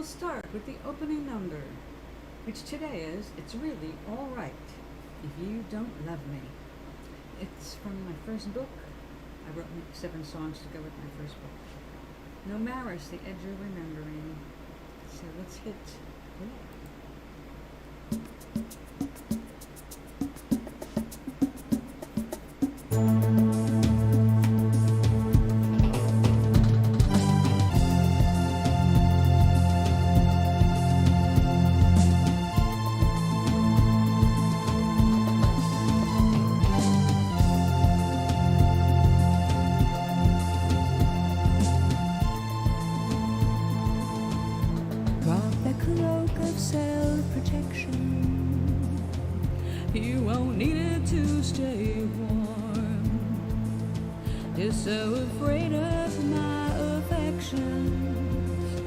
start with the opening number, which today is It's Really Alright If You Don't Love Me. It's from my first book. I wrote 7 songs to go with my first book. No Maris, The Edge of Remembering. So let's hit play. You won't need it to stay warm. You're so afraid of my affections.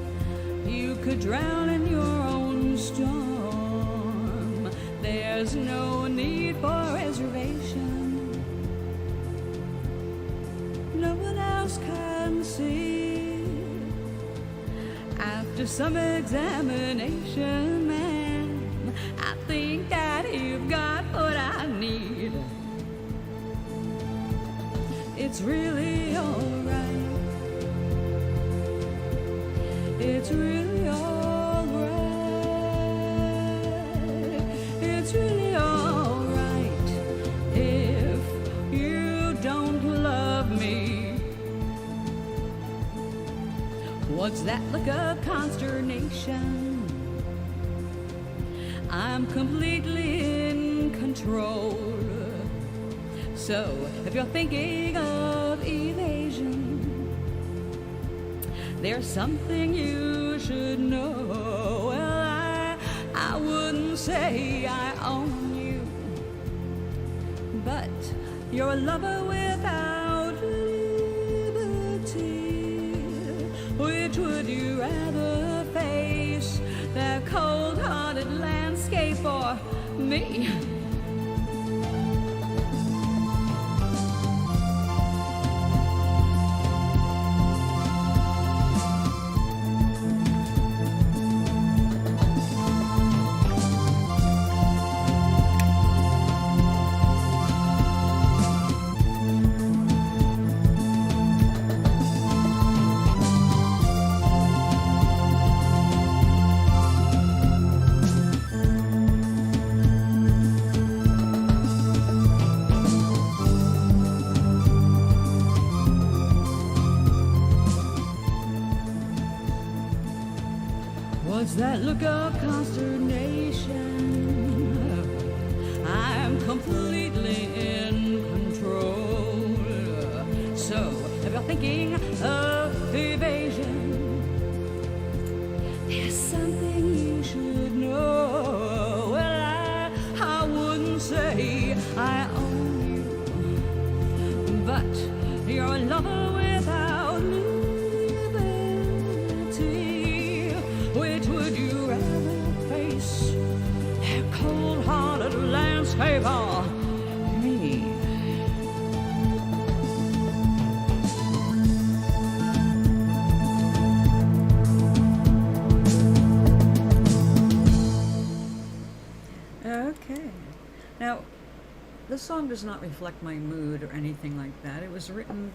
You could drown in your own storm. There's no need for reservation. No one else can see. After some examination, man, I think that you've got what I need. It's really alright. It's really alright. It's really alright if you don't love me. What's that look of consternation? I'm completely in control. So if you're thinking of evasion, there's something you should know. Well, I wouldn't say I own you, but you're a lover without liberty. Which would you rather face, that cold-hearted landscape or me? What's that look of consternation? I'm completely in control. So if you're thinking of evasion, there's something you should know. Well, I wouldn't say I own you, but you're a lover without liberty. Which would you rather face, that cold-hearted landscape or me? Okay. Now, this song does not reflect my mood or anything like that. It was written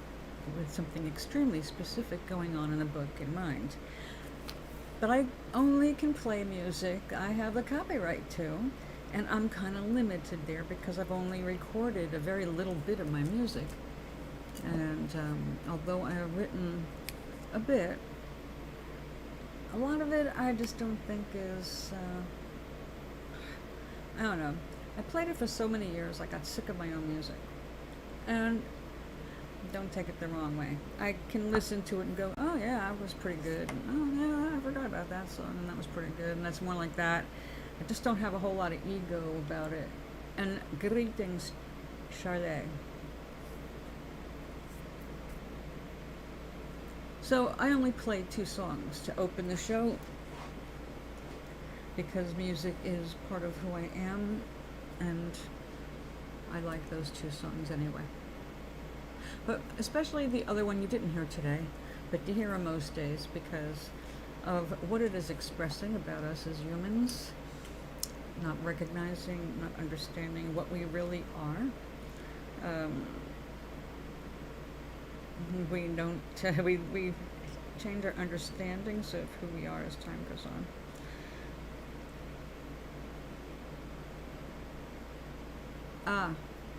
with something extremely specific going on in the book in mind. But I only can play music I have the copyright to, and I'm kind of limited there because I've only recorded a very little bit of my music. And although I have written a bit, a lot of it I just don't think is, I don't know. I played it for so many years, I got sick of my own music. And don't take it the wrong way. I can listen to it and go, oh yeah, that was pretty good. Oh yeah, I forgot about that song, and that was pretty good. And that's more like that. I just don't have a whole lot of ego about it. And greetings, Charlotte. So I only played 2 songs to open the show because music is part of who I am, and I like those 2 songs anyway. But especially the other one you didn't hear today, but you hear her most days because of what it is expressing about us as humans, not recognizing, not understanding what we really are. We don't, we change our understandings of who we are as time goes on.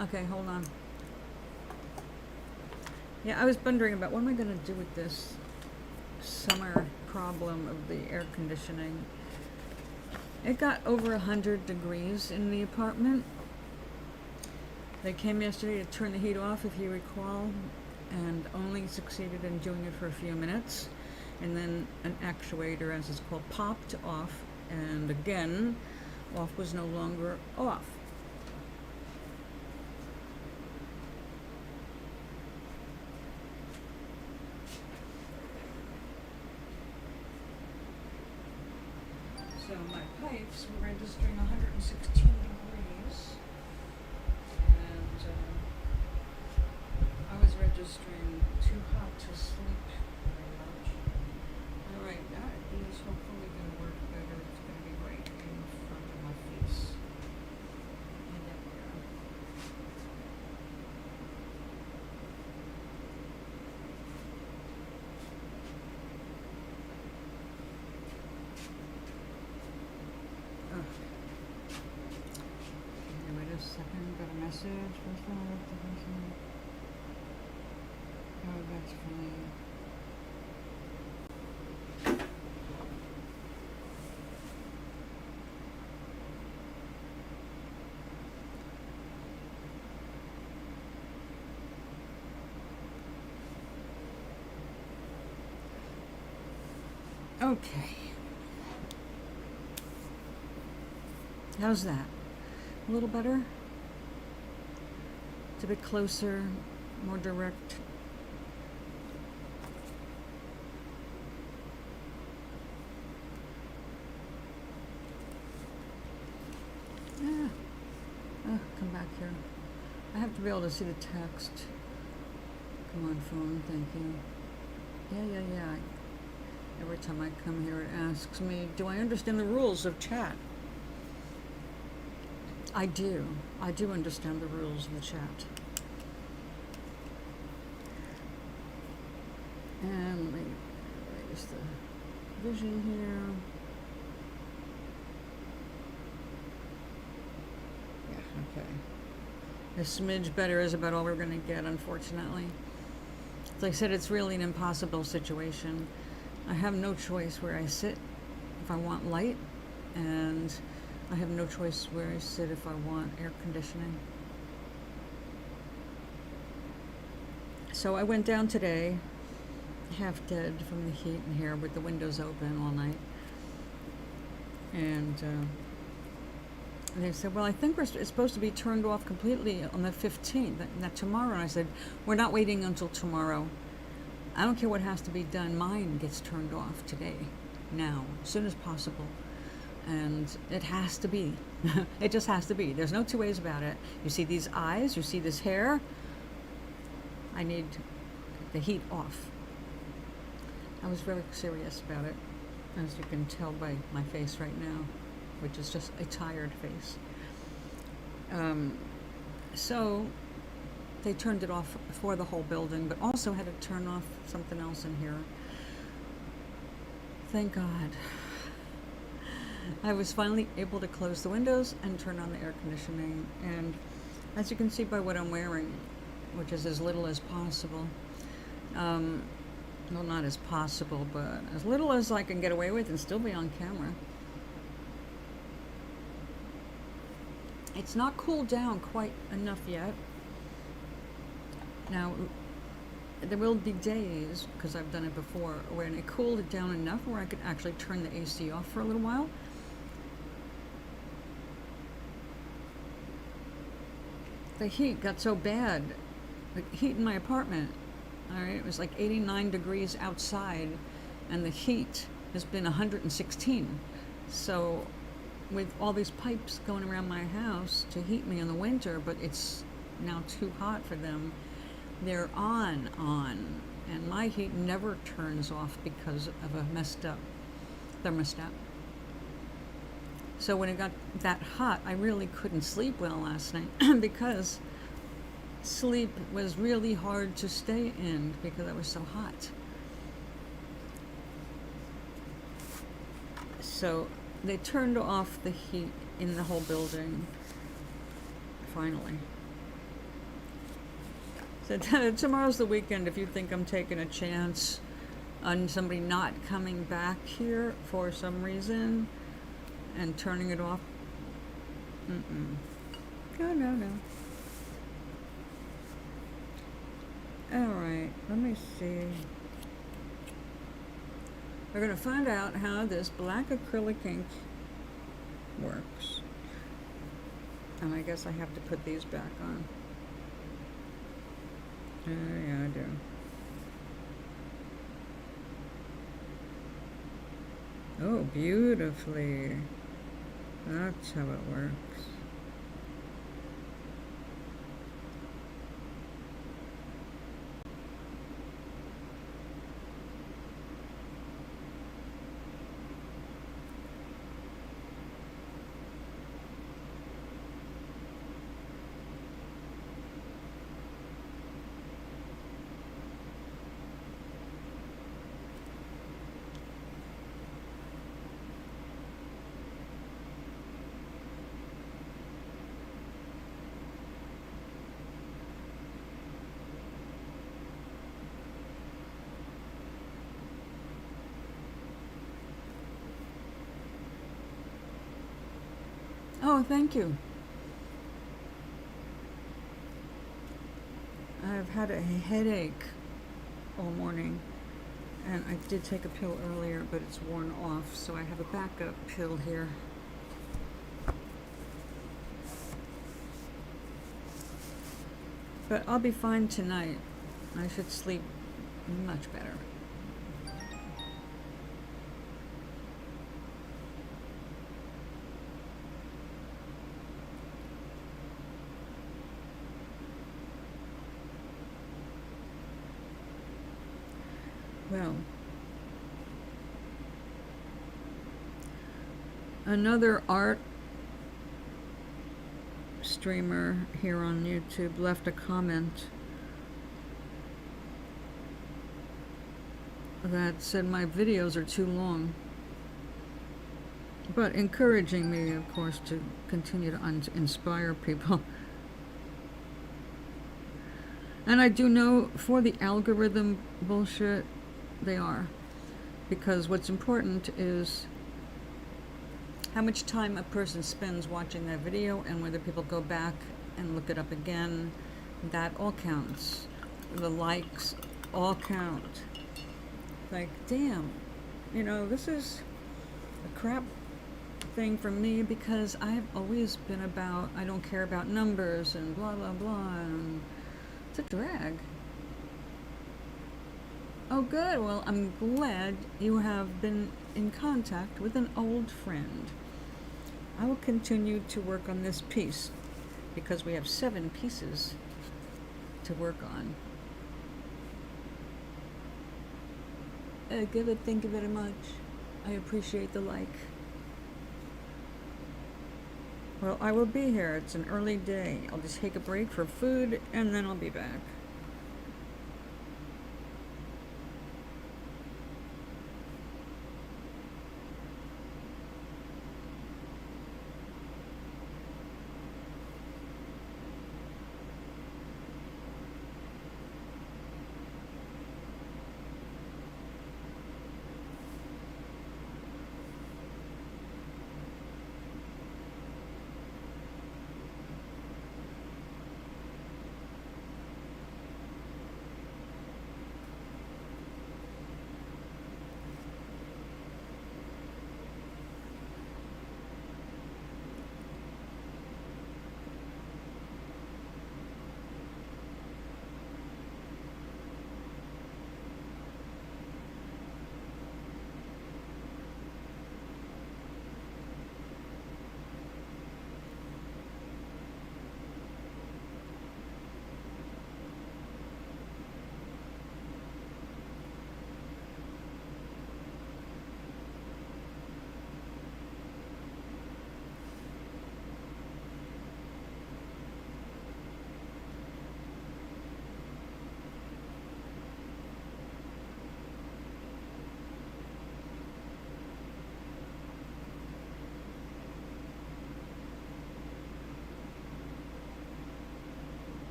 Okay, hold on. Yeah, I was wondering about what am I going to do with this summer problem of the air conditioning. It got over 100 degrees in the apartment. They came yesterday to turn the heat off, if you recall, and only succeeded in doing it for a few minutes. And then an actuator, as it's called, popped off, and again, off was no longer off. So my pipes were registering 116 degrees, and I was registering too hot to sleep very much. All right, that is hopefully going to work better. It's going to be right in front of my face. And there we go. Okay, wait a second. Got a message. First one, I looked at this one. Oh, that's funny. Okay. How's that? A little better? It's a bit closer, more direct. Come back here. I have to be able to see the text. Come on, phone, thank you. Yeah. Every time I come here, it asks me, do I understand the rules of chat? I do. I do understand the rules of the chat. And let me raise the vision here. Yeah, okay. A smidge better is about all we're going to get, unfortunately. As I said, it's really an impossible situation. I have no choice where I sit if I want light, and I have no choice where I sit if I want air conditioning. So I went down today, half dead from the heat in here with the windows open all night. And they said, well, I think it's supposed to be turned off completely on the 15th, not tomorrow. And I said, we're not waiting until tomorrow. I don't care what has to be done. Mine gets turned off today, now, as soon as possible. And it has to be. It just has to be. There's no two ways about it. You see these eyes, you see this hair. I need the heat off. I was very serious about it, as you can tell by my face right now, which is just a tired face. So they turned it off for the whole building, but also had to turn off something else in here. Thank God. I was finally able to close the windows and turn on the air conditioning, and as you can see by what I'm wearing, which is as little as possible, well, not as possible, but as little as I can get away with and still be on camera. It's not cooled down quite enough yet. Now, there will be days, because I've done it before, when it cooled it down enough where I could actually turn the AC off for a little while. The heat got so bad, the heat in my apartment, all right, it was like 89 degrees outside, and the heat has been 116. So with all these pipes going around my house to heat me in the winter, but it's now too hot for them, they're on, and my heat never turns off because of a messed up thermostat. So when it got that hot, I really couldn't sleep well last night because sleep was really hard to stay in because it was so hot. So they turned off the heat in the whole building, finally. So tomorrow's the weekend. If you think I'm taking a chance on somebody not coming back here for some reason and turning it off, no. All right, let me see. We're going to find out how this black acrylic ink works. And I guess I have to put these back on. Yeah, I do. Oh, beautifully. That's how it works. Oh, thank you. I've had a headache all morning, and I did take a pill earlier, but it's worn off, so I have a backup pill here. But I'll be fine tonight. I should sleep much better. Well, another art streamer here on YouTube left a comment that said my videos are too long, but encouraging me, of course, to continue to inspire people. And I do know for the algorithm bullshit, they are. Because what's important is how much time a person spends watching that video and whether people go back and look it up again. That all counts. The likes all count. Like, damn, you know, this is a crap thing for me because I've always been about, I don't care about numbers and blah, blah, blah. And it's a drag. Oh, good. Well, I'm glad you have been in contact with an old friend. I will continue to work on this piece because we have 7 pieces to work on. Good, thank you very much. I appreciate the like. Well, I will be here. It's an early day. I'll just take a break for food and then I'll be back.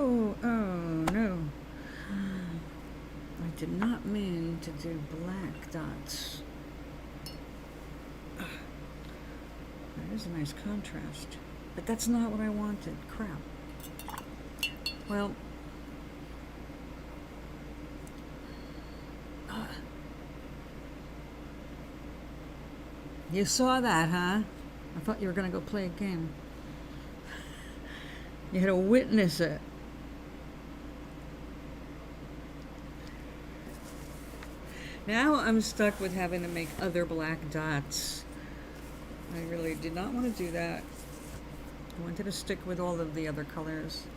Oh, oh no. I did not mean to do black dots. That is a nice contrast. But that's not what I wanted. Crap. Well, you saw that, huh? I thought you were going to go play a game. You had to witness it. Now I'm stuck with having to make other black dots. I really did not want to do that. I wanted to stick with all of the other colors.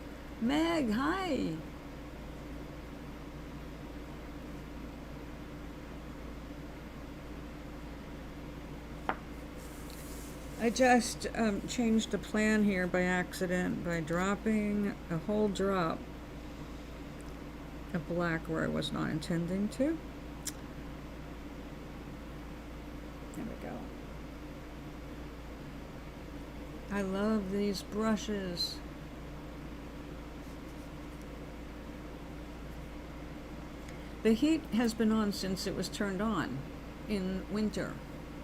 Meg, hi! I just changed the plan here by accident by dropping a whole drop of black where I was not intending to. There we go. I love these brushes. The heat has been on since it was turned on in winter,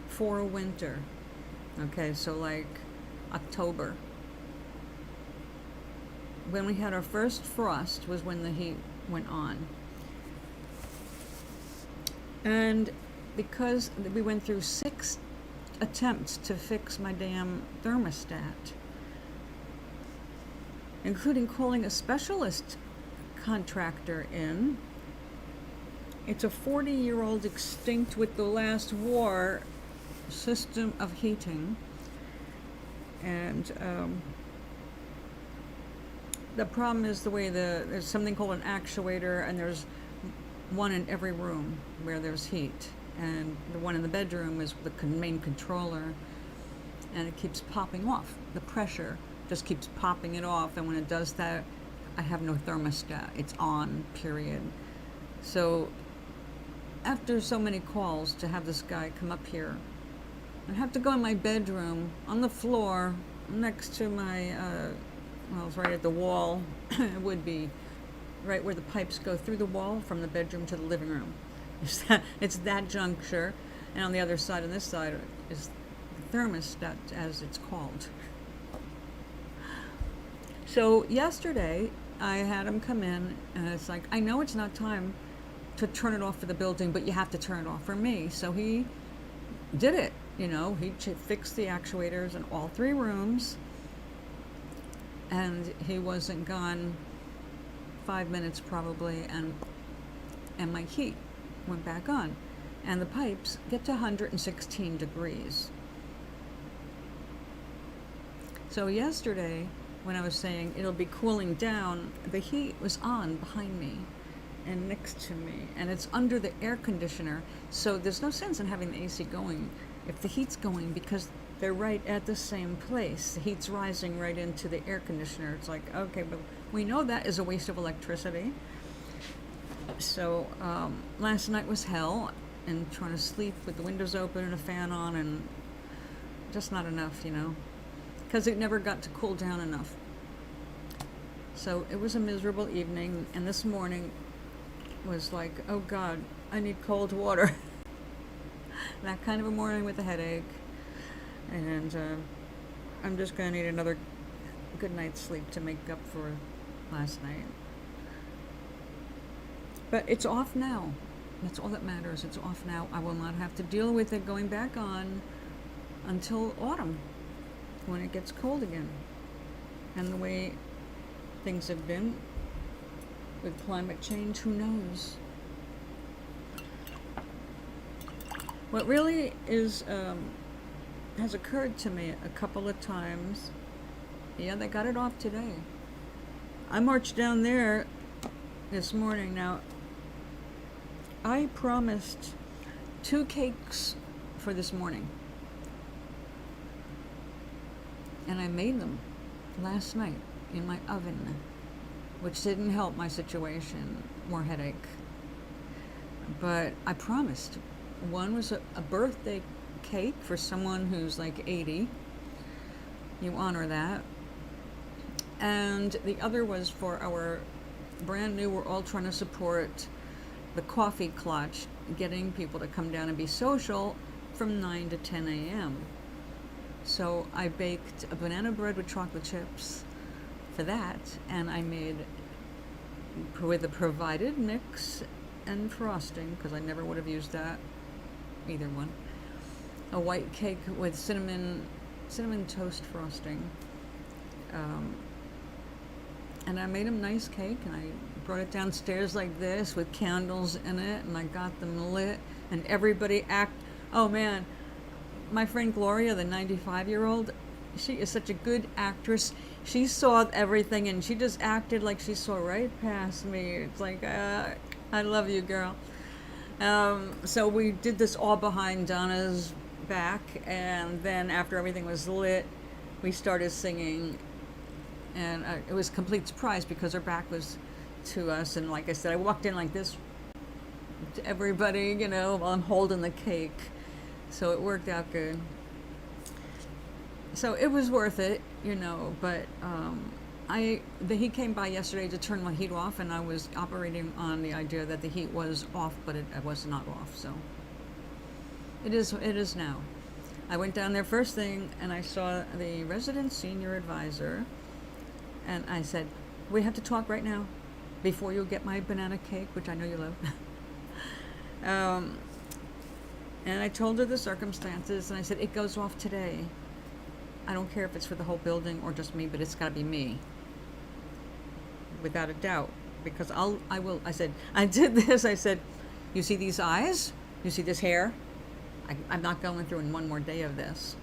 for winter. Okay, so like October. When we had our first frost was when the heat went on. And because we went through 6 attempts to fix my damn thermostat, including calling a specialist contractor in. It's a 40-year-old extinct with the last war system of heating, and the problem is the way there's something called an actuator, and there's one in every room where there's heat, and the one in the bedroom is the main controller, and it keeps popping off. The pressure just keeps popping it off, and when it does that, I have no thermostat. It's on, period. So after so many calls to have this guy come up here, I have to go in my bedroom on the floor next to my, well, it's right at the wall. It would be right where the pipes go through the wall from the bedroom to the living room. It's that juncture, and on the other side, on this side, is the thermostat, as it's called. So yesterday, I had him come in, and it's like, I know it's not time to turn it off for the building, but you have to turn it off for me. So he did it. You know, he fixed the actuators in all 3 rooms, and he wasn't gone 5 minutes probably, and my heat went back on, and the pipes get to 116 degrees. So yesterday, when I was saying it'll be cooling down, the heat was on behind me and next to me, and it's under the air conditioner, so there's no sense in having the AC going if the heat's going, because they're right at the same place. The heat's rising right into the air conditioner. It's like, okay, but we know that is a waste of electricity. So last night was hell, and trying to sleep with the windows open and a fan on, and just not enough, you know, because it never got to cool down enough. So it was a miserable evening, and this morning was like, oh God, I need cold water. That kind of a morning with a headache, and I'm just going to need another good night's sleep to make up for last night. But it's off now. That's all that matters. It's off now. I will not have to deal with it going back on until autumn, when it gets cold again. And the way things have been with climate change, who knows? What really is has occurred to me a couple of times. Yeah, they got it off today. I marched down there this morning. Now, I promised 2 cakes for this morning, and I made them last night in my oven, which didn't help my situation. More headache. But I promised. One was a birthday cake for someone who's like 80. You honor that. And the other was for our brand new, we're all trying to support the coffee clutch, getting people to come down and be social from 9 to 10 a.m. So I baked a banana bread with chocolate chips for that, and I made, with a provided mix and frosting, because I never would have used that, either one, a white cake with cinnamon toast frosting. And I made a nice cake, and I brought it downstairs like this with candles in it, and I got them lit, and everybody oh man, my friend Gloria, the 95-year-old, she is such a good actress. She saw everything, and she just acted like she saw right past me. It's like, I love you, girl. So we did this all behind Donna's back, and then after everything was lit, we started singing, and it was a complete surprise because her back was to us, and like I said, I walked in like this to everybody, you know, while I'm holding the cake, so it worked out good. So it was worth it, you know, but he came by yesterday to turn my heat off, and I was operating on the idea that the heat was off, but it was not off, so it is now. I went down there first thing, and I saw the resident senior advisor, and I said, we have to talk right now before you get my banana cake, which I know you love. And I told her the circumstances, and I said, it goes off today. I don't care if it's for the whole building or just me, but it's got to be me, without a doubt, because I said, I did this, I said, you see these eyes? You see this hair? I'm not going through in one more day of this.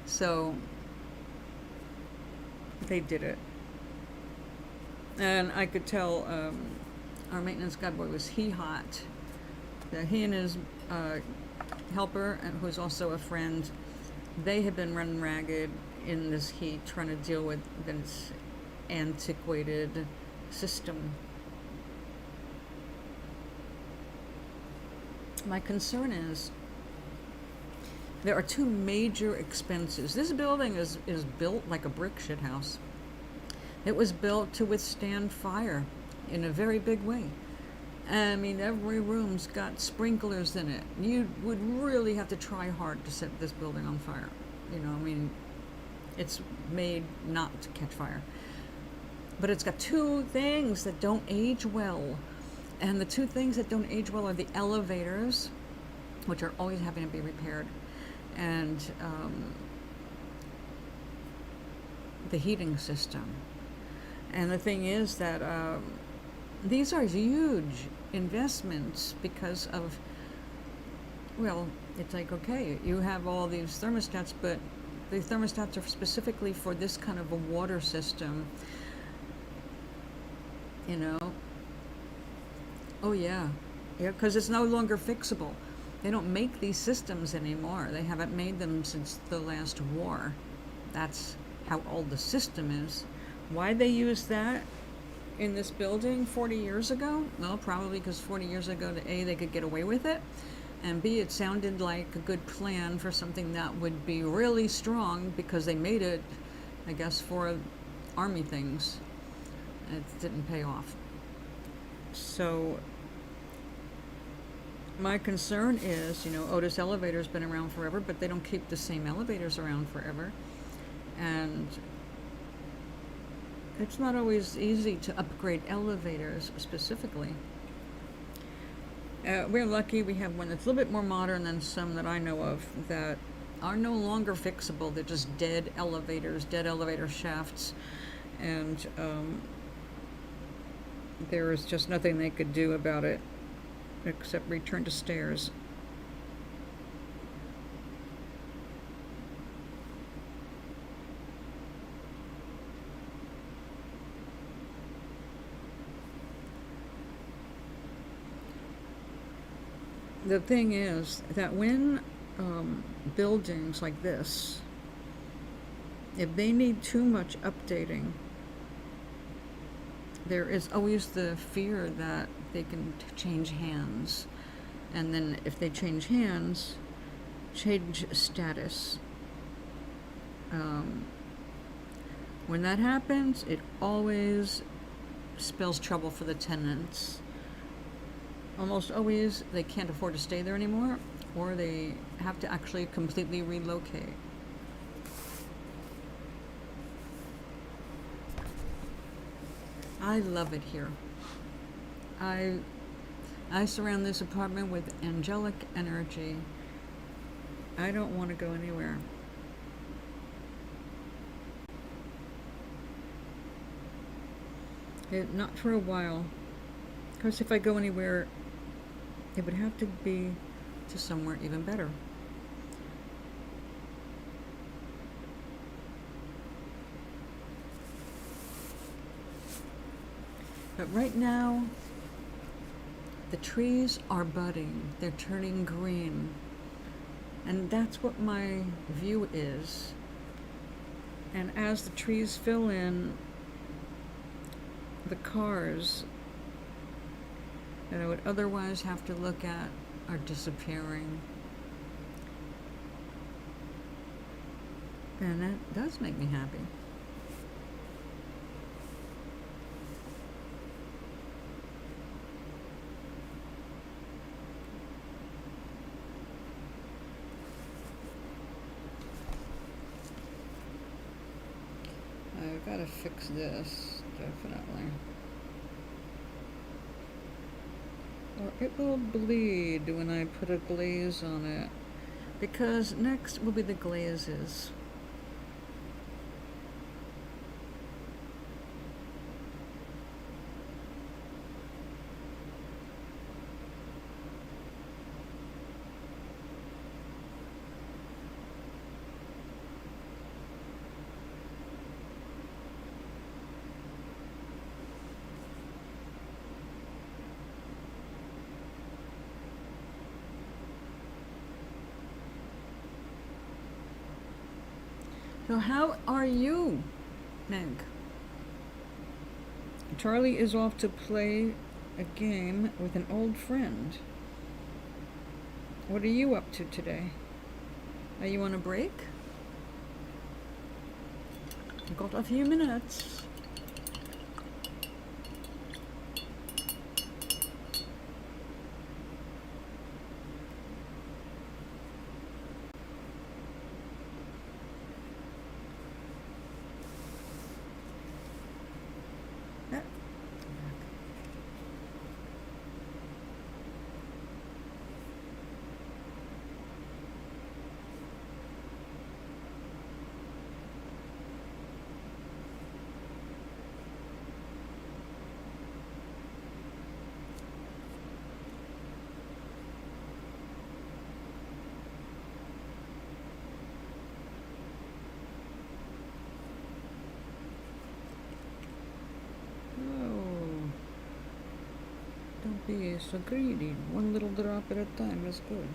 So they did it. And I could tell our maintenance guy boy was hot. That he and his helper, who's also a friend, they have been running ragged in this heat, trying to deal with this antiquated system. My concern is there are two major expenses. This building is built like a brick shithouse. It was built to withstand fire in a very big way. I mean, every room's got sprinklers in it. You would really have to try hard to set this building on fire. You know, I mean, it's made not to catch fire. But it's got two things that don't age well. And the two things that don't age well are the elevators, which are always having to be repaired, and the heating system. And the thing is that these are huge investments because of, well, it's like, okay, you have all these thermostats, but the thermostats are specifically for this kind of a water system, you know. Oh yeah, because it's no longer fixable. They don't make these systems anymore. They haven't made them since the last war. That's how old the system is. Why they use that in this building 40 years ago? Well, probably because 40 years ago, A, they could get away with it, and B, it sounded like a good plan for something that would be really strong because they made it, I guess, for army things. It didn't pay off. So my concern is, you know, Otis Elevator's been around forever, but they don't keep the same elevators around forever. And it's not always easy to upgrade elevators specifically. We're lucky we have one that's a little bit more modern than some that I know of that are no longer fixable. They're just dead elevators, dead elevator shafts, and there is just nothing they could do about it except return to stairs. The thing is that when buildings like this, if they need too much updating, there is always the fear that they can change hands. And then if they change hands, change status. When that happens, it always spells trouble for the tenants. Almost always, they can't afford to stay there anymore, or they have to actually completely relocate. I love it here. I surround this apartment with angelic energy. I don't want to go anywhere. Not for a while. Because if I go anywhere, it would have to be to somewhere even better. But right now, the trees are budding. They're turning green. And that's what my view is. And as the trees fill in, the cars that I would otherwise have to look at are disappearing. And that does make me happy. I've got to fix this, definitely. Or it will bleed when I put a glaze on it. Because next will be the glazes. So how are you, Meg? Charlie is off to play a game with an old friend. What are you up to today? Are you on a break? You've got a few minutes. Don't be so greedy. One little drop at a time is good.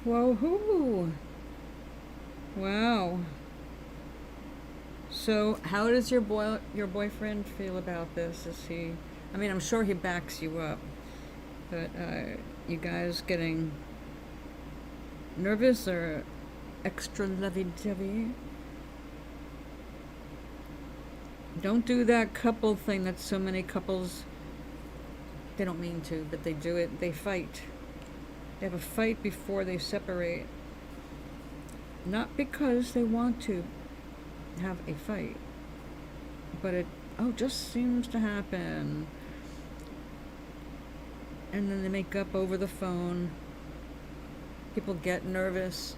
Whoa-hoo! Wow. So, how does your boyfriend feel about this? Is he? I mean, I'm sure he backs you up, but you guys getting nervous or extra lovey-dovey? Don't do that couple thing that so many couples. They don't mean to, but they do it. They fight. They have a fight before they separate. Not because they want to have a fight, but it just seems to happen. And then they make up over the phone. People get nervous.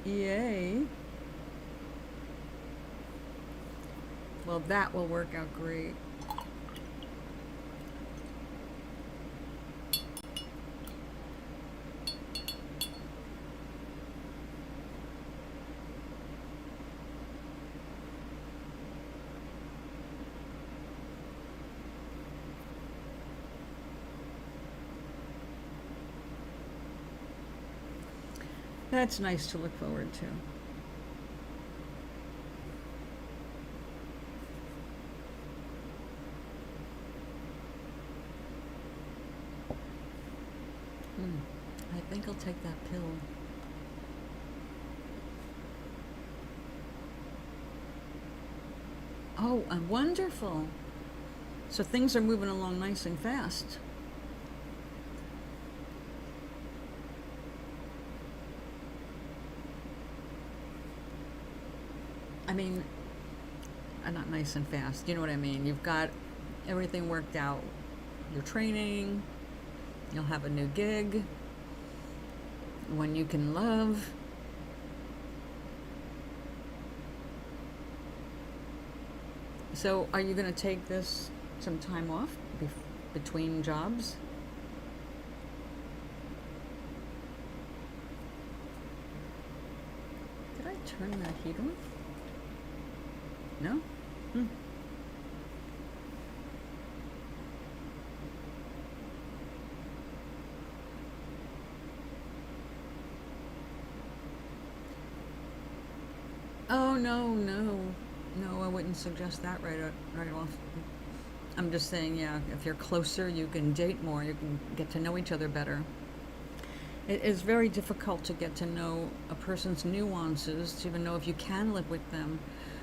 Yay. Well, that will work out great. That's nice to look forward to. I think I'll take that pill. Oh, wonderful. So things are moving along nice and fast. I mean, not nice and fast. You know what I mean? You've got everything worked out. Your training, you'll have a new gig, one you can love. So are you going to take this some time off between jobs? Did I turn that heat on? No? Oh, no, I wouldn't suggest that right off. I'm just saying, yeah, if you're closer, you can date more, you can get to know each other better. It is very difficult to get to know a person's nuances, to even know if you can live with them,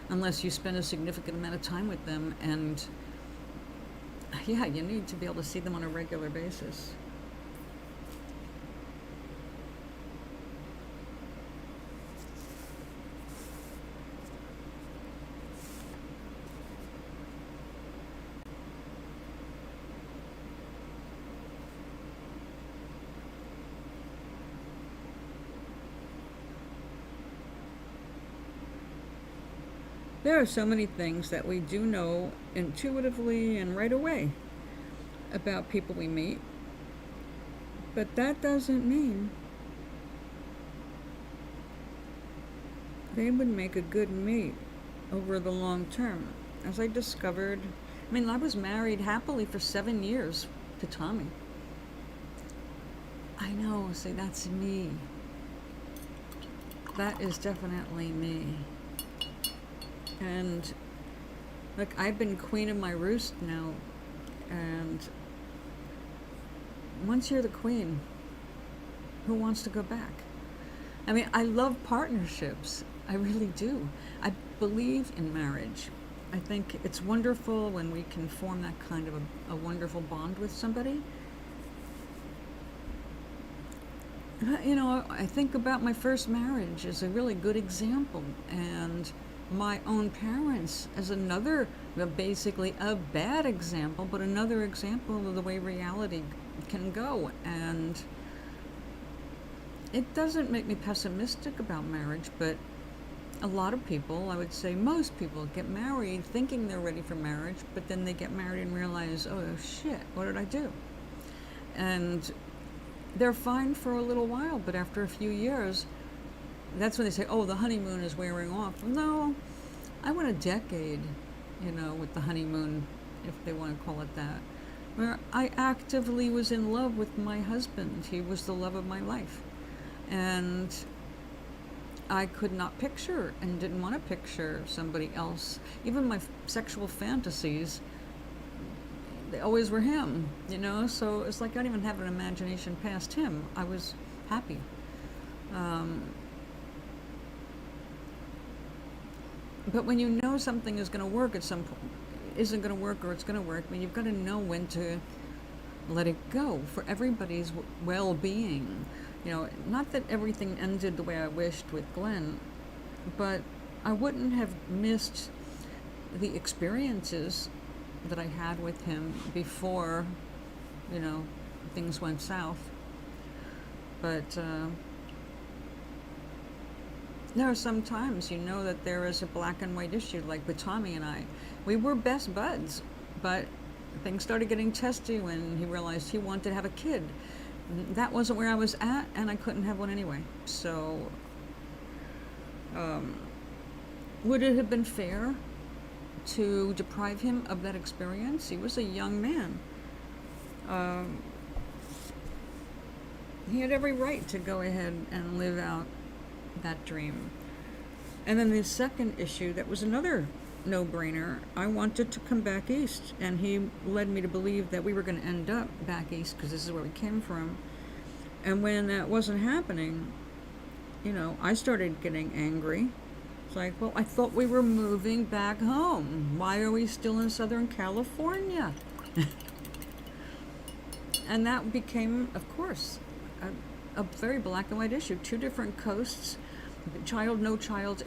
unless you spend a significant amount of time with them. And yeah, you need to be able to see them on a regular basis. There are so many things that we do know intuitively and right away about people we meet, but that doesn't mean they would make a good mate over the long term. As I discovered, I mean, I was married happily for 7 years to Tommy. I know, see, that's me. That is definitely me. And look, I've been queen of my roost now, and once you're the queen, who wants to go back? I mean, I love partnerships. I really do. I believe in marriage. I think it's wonderful when we can form that kind of a wonderful bond with somebody. You know, I think about my first marriage as a really good example, and my own parents as another, basically a bad example, but another example of the way reality can go. And it doesn't make me pessimistic about marriage, but a lot of people, I would say most people, get married thinking they're ready for marriage, but then they get married and realize, oh shit, what did I do? And they're fine for a little while, but after a few years, that's when they say, oh, the honeymoon is wearing off. No, I went a decade, with the honeymoon, if they want to call it that, where I actively was in love with my husband. He was the love of my life. And I could not picture and didn't want to picture somebody else. Even my sexual fantasies, they always were him, so it's like I didn't even have an imagination past him. I was happy. But when you know something is going to work at some point, isn't going to work, or it's going to work, I mean, you've got to know when to let it go for everybody's well-being. Not that everything ended the way I wished with Glenn, but I wouldn't have missed the experiences that I had with him before, things went south. But there are some times, that there is a black and white issue, like with Tommy and I. We were best buds, but things started getting testy when he realized he wanted to have a kid. That wasn't where I was at, and I couldn't have one anyway. So, would it have been fair to deprive him of that experience? He was a young man. He had every right to go ahead and live out that dream. And then the second issue, that was another no-brainer. I wanted to come back east, and he led me to believe that we were going to end up back east because this is where we came from. And when that wasn't happening, I started getting angry. It's like, well, I thought we were moving back home. Why are we still in Southern California? And that became, of course, a very black and white issue. Two different coasts, child, no child.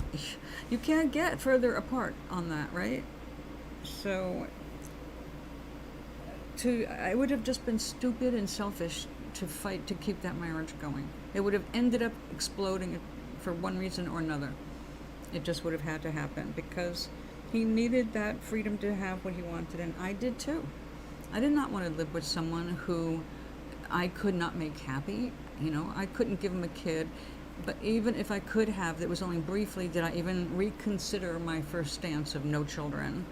You can't get further apart on that, right? So I would have just been stupid and selfish to fight to keep that marriage going. It would have ended up exploding for one reason or another. It just would have had to happen because he needed that freedom to have what he wanted, and I did too. I did not want to live with someone who I could not make happy. I couldn't give him a kid, but even if I could have, it was only briefly did I even reconsider my first stance of no children.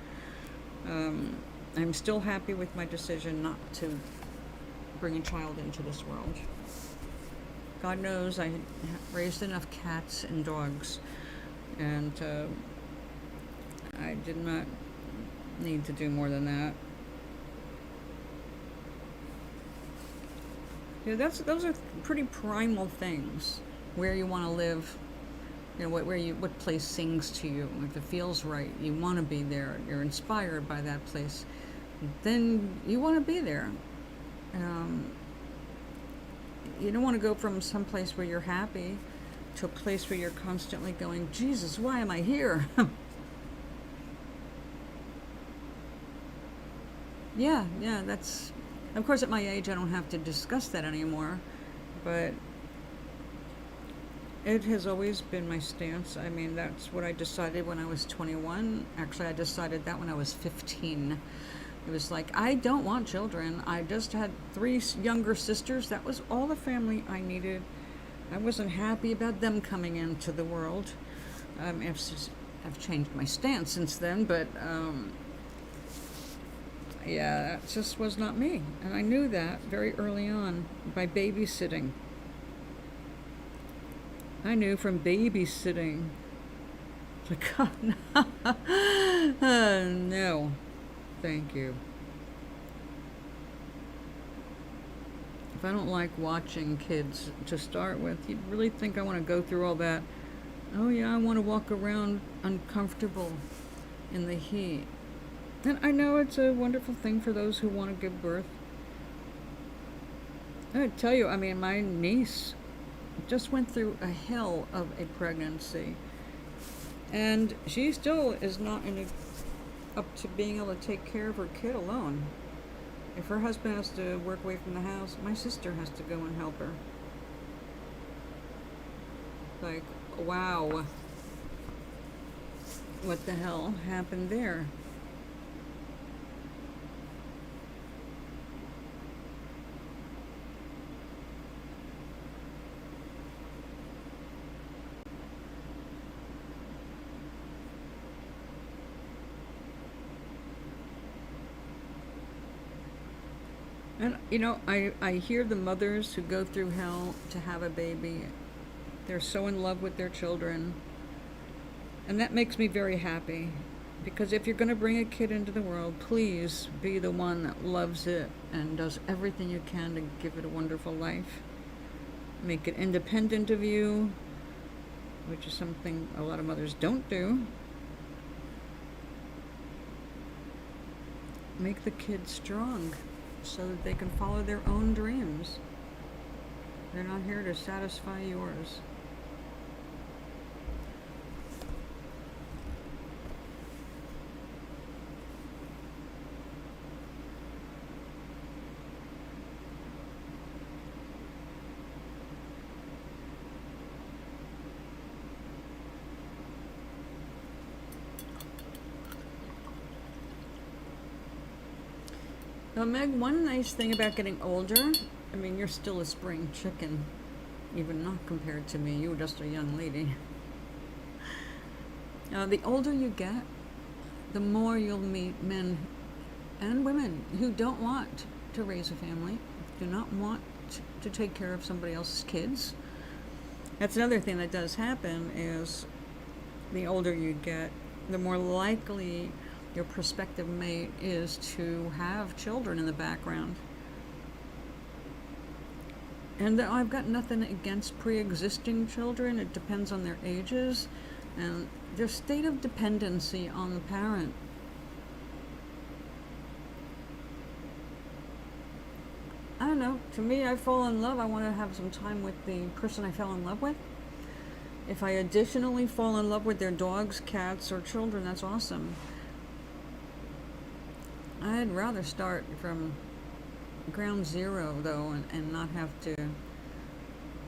I'm still happy with my decision not to bring a child into this world. God knows I raised enough cats and dogs, and I did not need to do more than that. Those are pretty primal things. Where you want to live, what place sings to you. If it feels right, you want to be there. You're inspired by that place, then you want to be there. You don't want to go from some place where you're happy to a place where you're constantly going, Jesus, why am I here? Yeah, that's, of course, at my age, I don't have to discuss that anymore, but it has always been my stance. I mean, that's what I decided when I was 21. Actually, I decided that when I was 15. It was like, I don't want children. I just had 3 younger sisters. That was all the family I needed. I wasn't happy about them coming into the world. I've changed my stance since then, but yeah, that just was not me. And I knew that very early on by babysitting. I knew from babysitting. It's like, no, thank you. If I don't like watching kids to start with, you really think I want to go through all that? Oh yeah, I want to walk around uncomfortable in the heat. And I know it's a wonderful thing for those who want to give birth. I tell you, I mean, my niece just went through a hell of a pregnancy, and she still is not up to being able to take care of her kid alone. If her husband has to work away from the house, my sister has to go and help her. Like, wow, what the hell happened there? And, I hear the mothers who go through hell to have a baby. They're so in love with their children. And that makes me very happy. Because if you're going to bring a kid into the world, please be the one that loves it and does everything you can to give it a wonderful life. Make it independent of you, which is something a lot of mothers don't do. Make the kid strong, so that they can follow their own dreams. They're not here to satisfy yours. Now, Meg, one nice thing about getting older, I mean, you're still a spring chicken, even not compared to me. You were just a young lady. The older you get, the more you'll meet men and women who don't want to raise a family, do not want to take care of somebody else's kids. That's another thing that does happen is the older you get, the more likely your prospective mate is to have children in the background. And I've got nothing against pre-existing children. It depends on their ages and their state of dependency on the parent. I don't know. To me, I fall in love. I want to have some time with the person I fell in love with. If I additionally fall in love with their dogs, cats, or children, that's awesome. I'd rather start from ground zero, though, and not have to.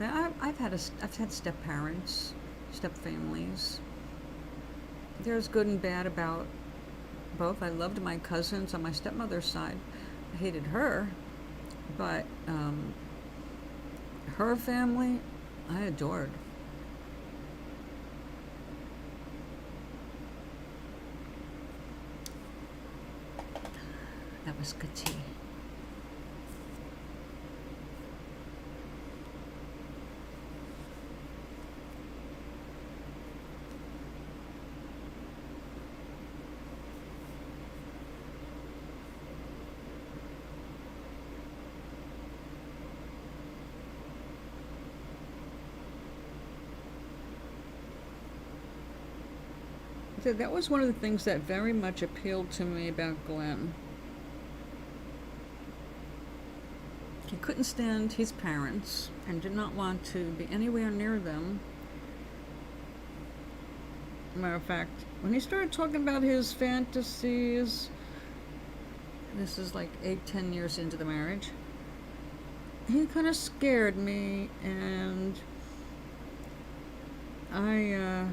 I've had step parents, step families. There's good and bad about both. I loved my cousins on my stepmother's side. I hated her, but her family I adored. That was good tea. So that was one of the things that very much appealed to me about Glenn. He couldn't stand his parents and did not want to be anywhere near them. Matter of fact, when he started talking about his fantasies, this is like 8-10 years into the marriage, he kind of scared me, and I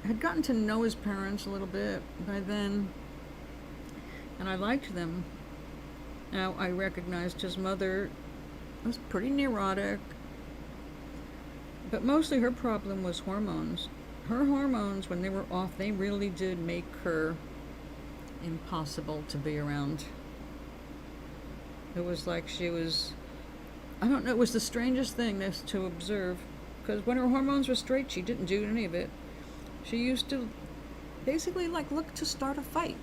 had gotten to know his parents a little bit by then, and I liked them. Now, I recognized his mother was pretty neurotic, but mostly her problem was hormones. Her hormones, when they were off, they really did make her impossible to be around. It was like she was, I don't know, it was the strangest thing to observe, because when her hormones were straight, she didn't do any of it. She used to basically look to start a fight.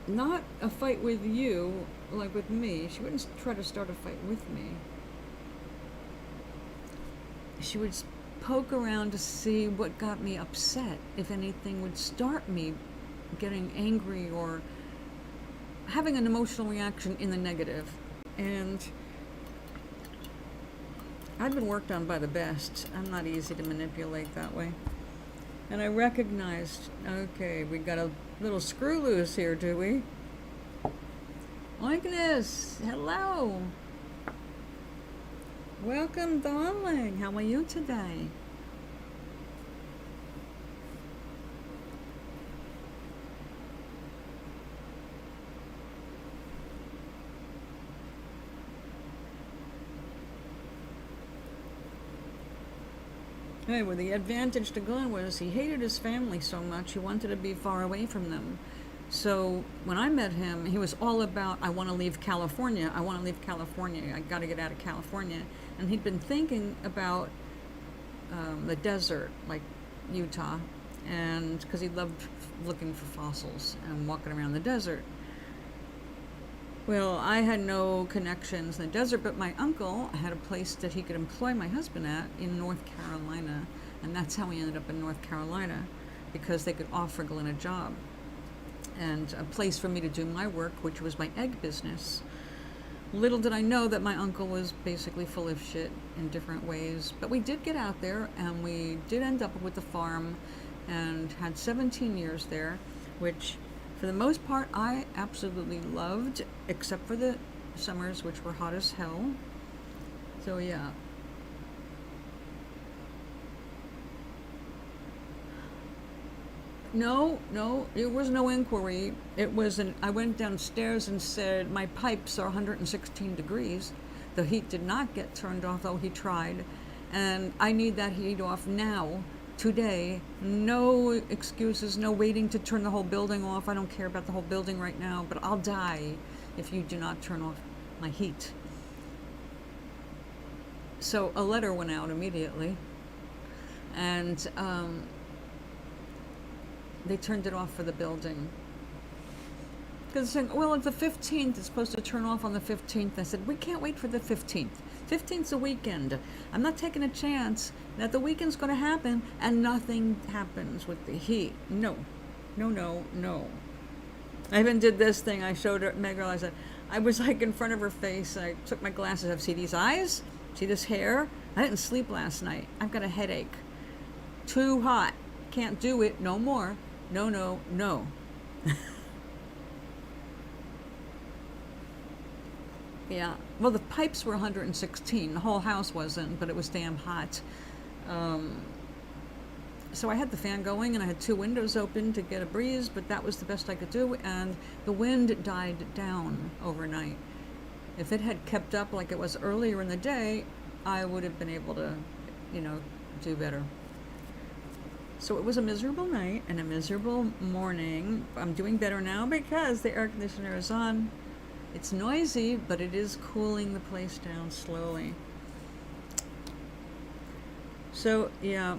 Not a fight with you, like with me. She wouldn't try to start a fight with me. She would poke around to see what got me upset, if anything would start me getting angry or having an emotional reaction in the negative. And I've been worked on by the best. I'm not easy to manipulate that way. And I recognized, okay, we got a little screw loose here, do we? Agnes, hello. Welcome, darling. How are you today? Anyway, the advantage to Glenn was he hated his family so much, he wanted to be far away from them. So when I met him, he was all about, I want to leave California. I want to leave California. I got to get out of California. And he'd been thinking about the desert, like Utah, and because he loved looking for fossils and walking around the desert. Well, I had no connections in the desert, but my uncle had a place that he could employ my husband at in North Carolina, and that's how we ended up in North Carolina, because they could offer Glenn a job and a place for me to do my work, which was my egg business. Little did I know that my uncle was basically full of shit in different ways, but we did get out there, and we did end up with the farm and had 17 years there, which for the most part, I absolutely loved, except for the summers, which were hot as hell. So yeah. No, it was no inquiry. It was I went downstairs and said, my pipes are 116 degrees. The heat did not get turned off, though he tried. And I need that heat off now. Today, no excuses, no waiting to turn the whole building off. I don't care about the whole building right now, but I'll die if you do not turn off my heat. So a letter went out immediately, and they turned it off for the building. Because saying, well, it's the 15th, it's supposed to turn off on the 15th. I said, we can't wait for the 15th. 15th's a weekend. I'm not taking a chance that the weekend's going to happen and nothing happens with the heat. No. No, no, no. I even did this thing. I showed her, Meg, I said, I was like in front of her face. I took my glasses off. See these eyes? See this hair? I didn't sleep last night. I've got a headache. Too hot. Can't do it. No more. No, no, no. Yeah. Well, the pipes were 116. The whole house wasn't, but it was damn hot. So I had the fan going and I had 2 windows open to get a breeze, but that was the best I could do, and the wind died down overnight. If it had kept up like it was earlier in the day, I would have been able to, do better. So it was a miserable night and a miserable morning. I'm doing better now because the air conditioner is on. It's noisy, but it is cooling the place down slowly. So, yeah.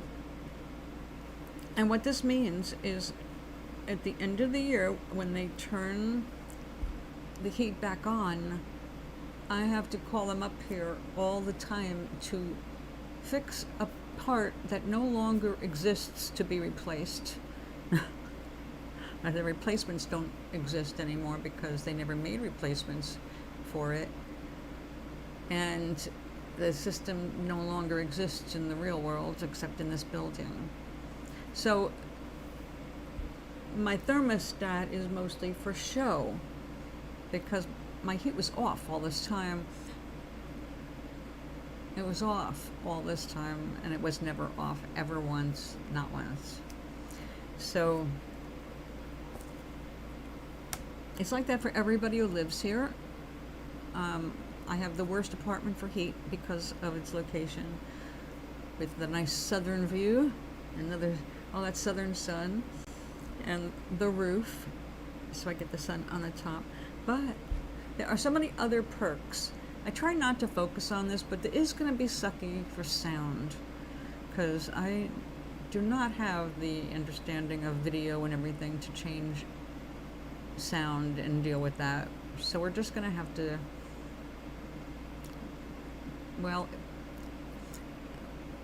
And what this means is at the end of the year, when they turn the heat back on, I have to call them up here all the time to fix a part that no longer exists to be replaced. The replacements don't exist anymore because they never made replacements for it. And the system no longer exists in the real world except in this building. So my thermostat is mostly for show because my heat was off all this time. It was off all this time, and it was never off ever once, not once. So it's like that for everybody who lives here. I have the worst apartment for heat because of its location, with the nice southern view, all that southern sun, and the roof, so I get the sun on the top. But there are so many other perks. I try not to focus on this, but it is going to be sucky for sound, because I do not have the understanding of video and everything to change sound and deal with that. So we're just going to have to, well,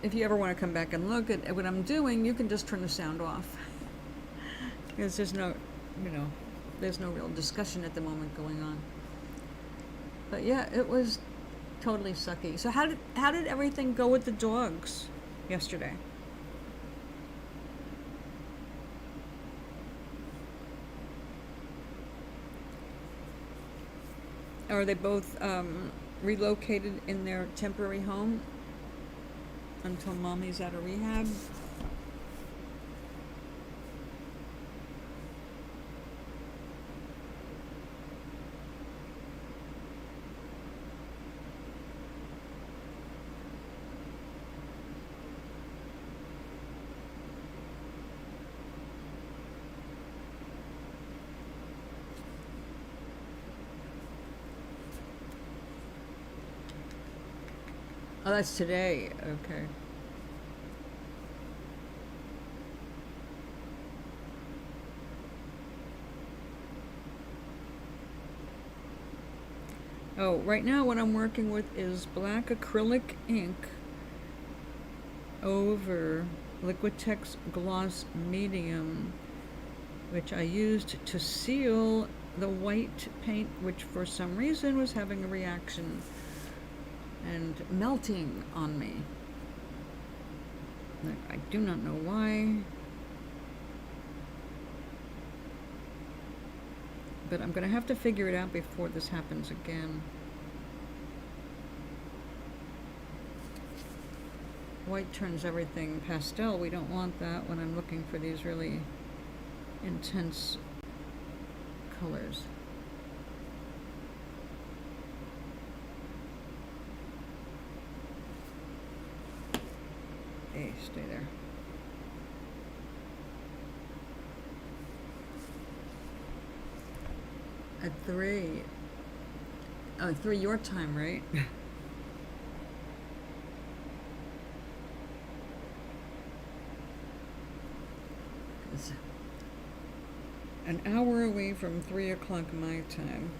if you ever want to come back and look at what I'm doing, you can just turn the sound off. Because there's no, there's no real discussion at the moment going on. But yeah, it was totally sucky. So how did everything go with the dogs yesterday? Are they both relocated in their temporary home until mommy's out of rehab? Oh, that's today. Okay. Oh, right now what I'm working with is black acrylic ink over Liquitex Gloss Medium, which I used to seal the white paint, which for some reason was having a reaction and melting on me. I do not know why, but I'm going to have to figure it out before this happens again. White turns everything pastel. We don't want that when I'm looking for these really intense colors. Hey, stay there. At 3. 3 your time, right? an hour away from 3 o'clock my time.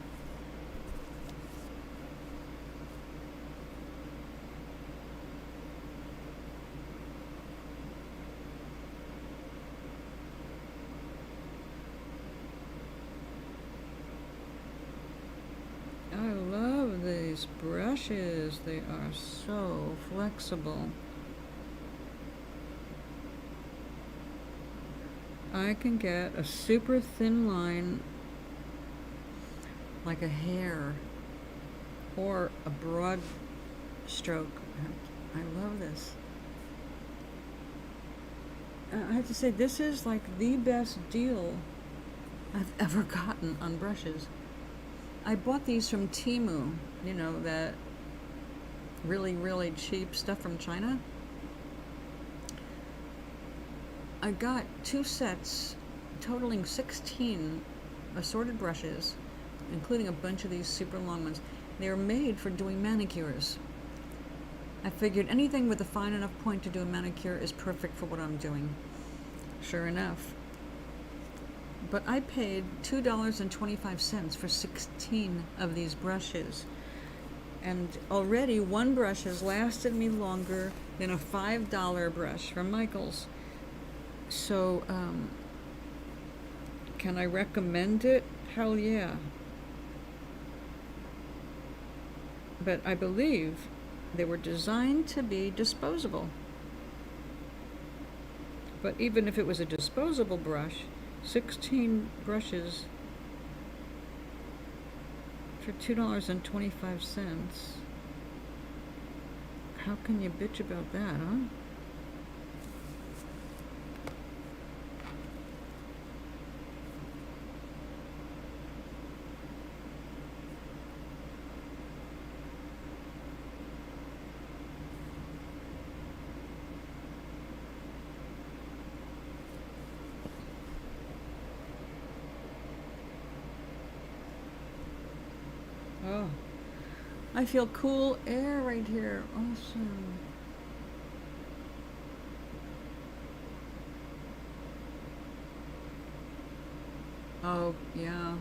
I love these brushes. They are so flexible. I can get a super thin line like a hair or a broad stroke. I love this. I have to say, this is like the best deal I've ever gotten on brushes. I bought these from Temu, you know, that really, really cheap stuff from China. I got 2 sets totaling 16 assorted brushes, including a bunch of these super long ones. They are made for doing manicures. I figured anything with a fine enough point to do a manicure is perfect for what I'm doing. Sure enough. But I paid $2.25 for 16 of these brushes. And already one brush has lasted me longer than a $5 brush from Michaels. So, can I recommend it? Hell yeah. But I believe they were designed to be disposable. But even if it was a disposable brush, 16 brushes for $2.25. How can you bitch about that, huh? Oh, I feel cool air right here. Awesome. Oh, yeah.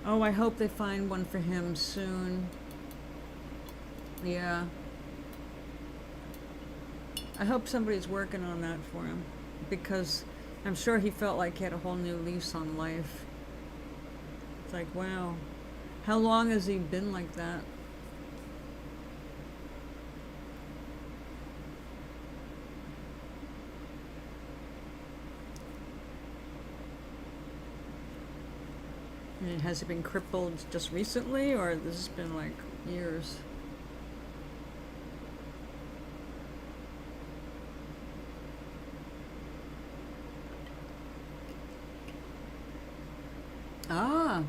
Oh, I hope they find one for him soon. Yeah. I hope somebody's working on that for him, because I'm sure he felt like he had a whole new lease on life. It's like, wow, how long has he been like that? And has he been crippled just recently, or this has been like years? Ah,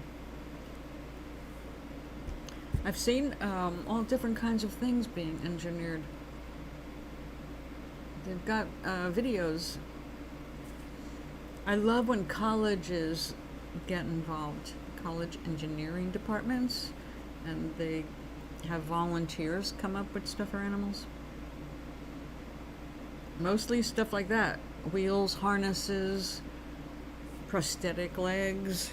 I've seen all different kinds of things being engineered. They've got videos. I love when colleges get involved, college engineering departments, and they have volunteers come up with stuff for animals. Mostly stuff like that. Wheels, harnesses, prosthetic legs.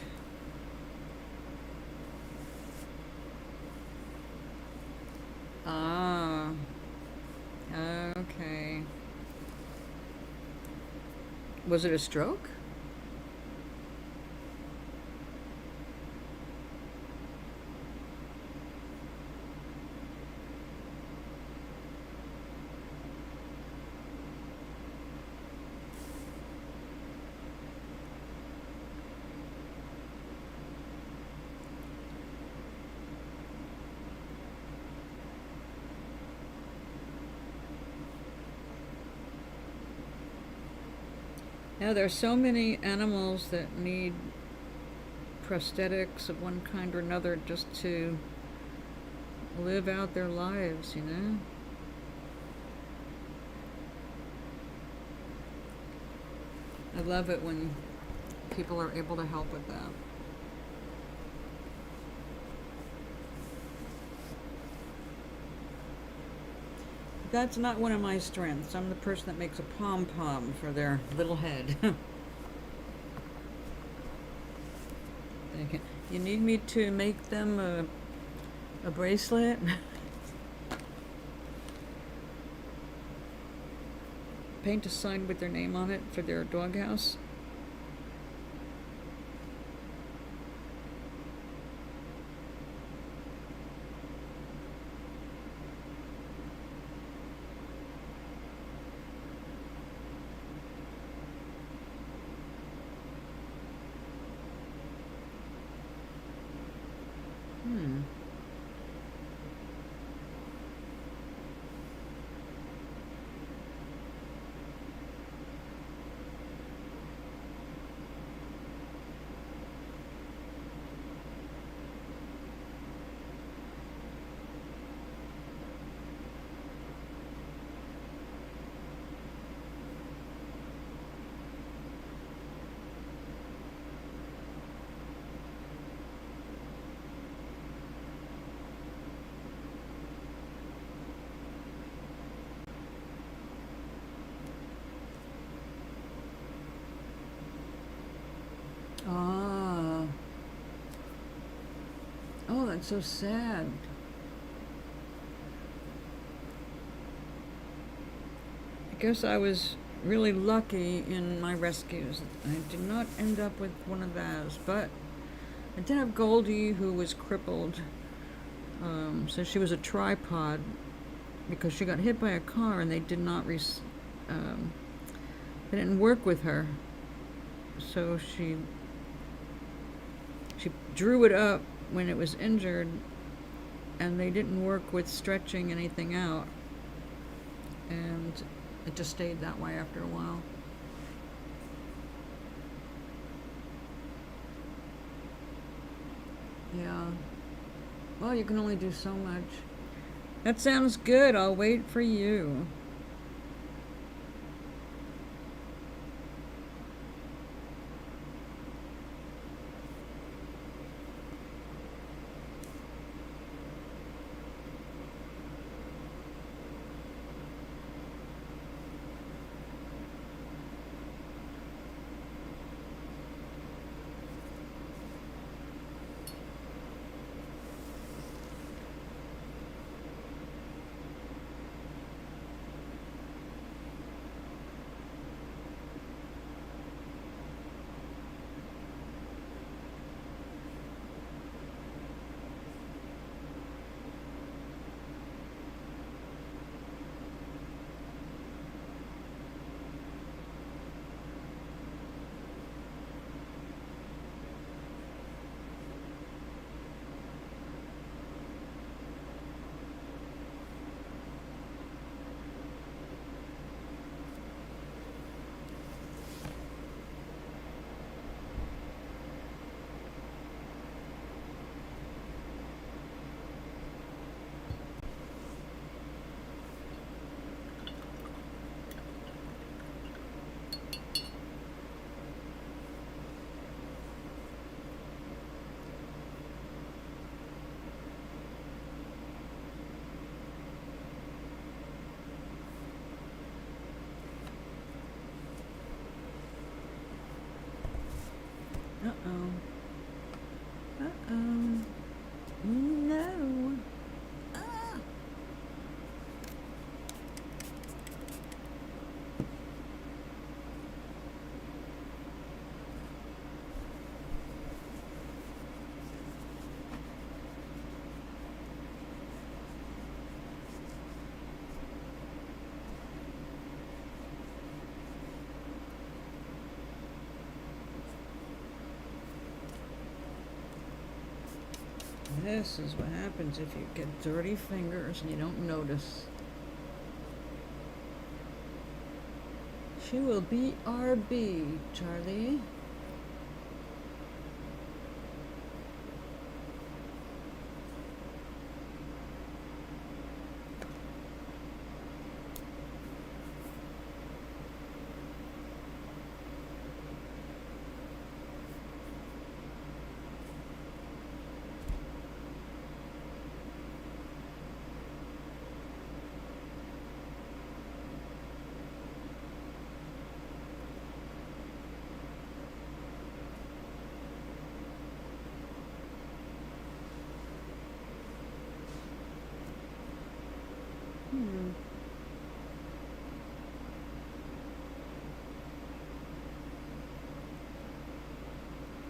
Ah, okay. Was it a stroke? Now, there are so many animals that need prosthetics of one kind or another just to live out their lives, you know? I love it when people are able to help with that. That's not one of my strengths. I'm the person that makes a pom-pom for their little head. Okay. You need me to make them a bracelet? Paint a sign with their name on it for their doghouse? Hmm. Ah. Oh, that's so sad. I guess I was really lucky in my rescues. I did not end up with one of those, but I did have Goldie, who was crippled. So she was a tripod because she got hit by a car and they did not they didn't work with her. So she drew it up when it was injured, and they didn't work with stretching anything out, and it just stayed that way after a while. Yeah. Well, you can only do so much. That sounds good. I'll wait for you. Uh-oh. Uh-oh. No. Ah. This is what happens if you get dirty fingers and you don't notice. She will be RB, Charlie.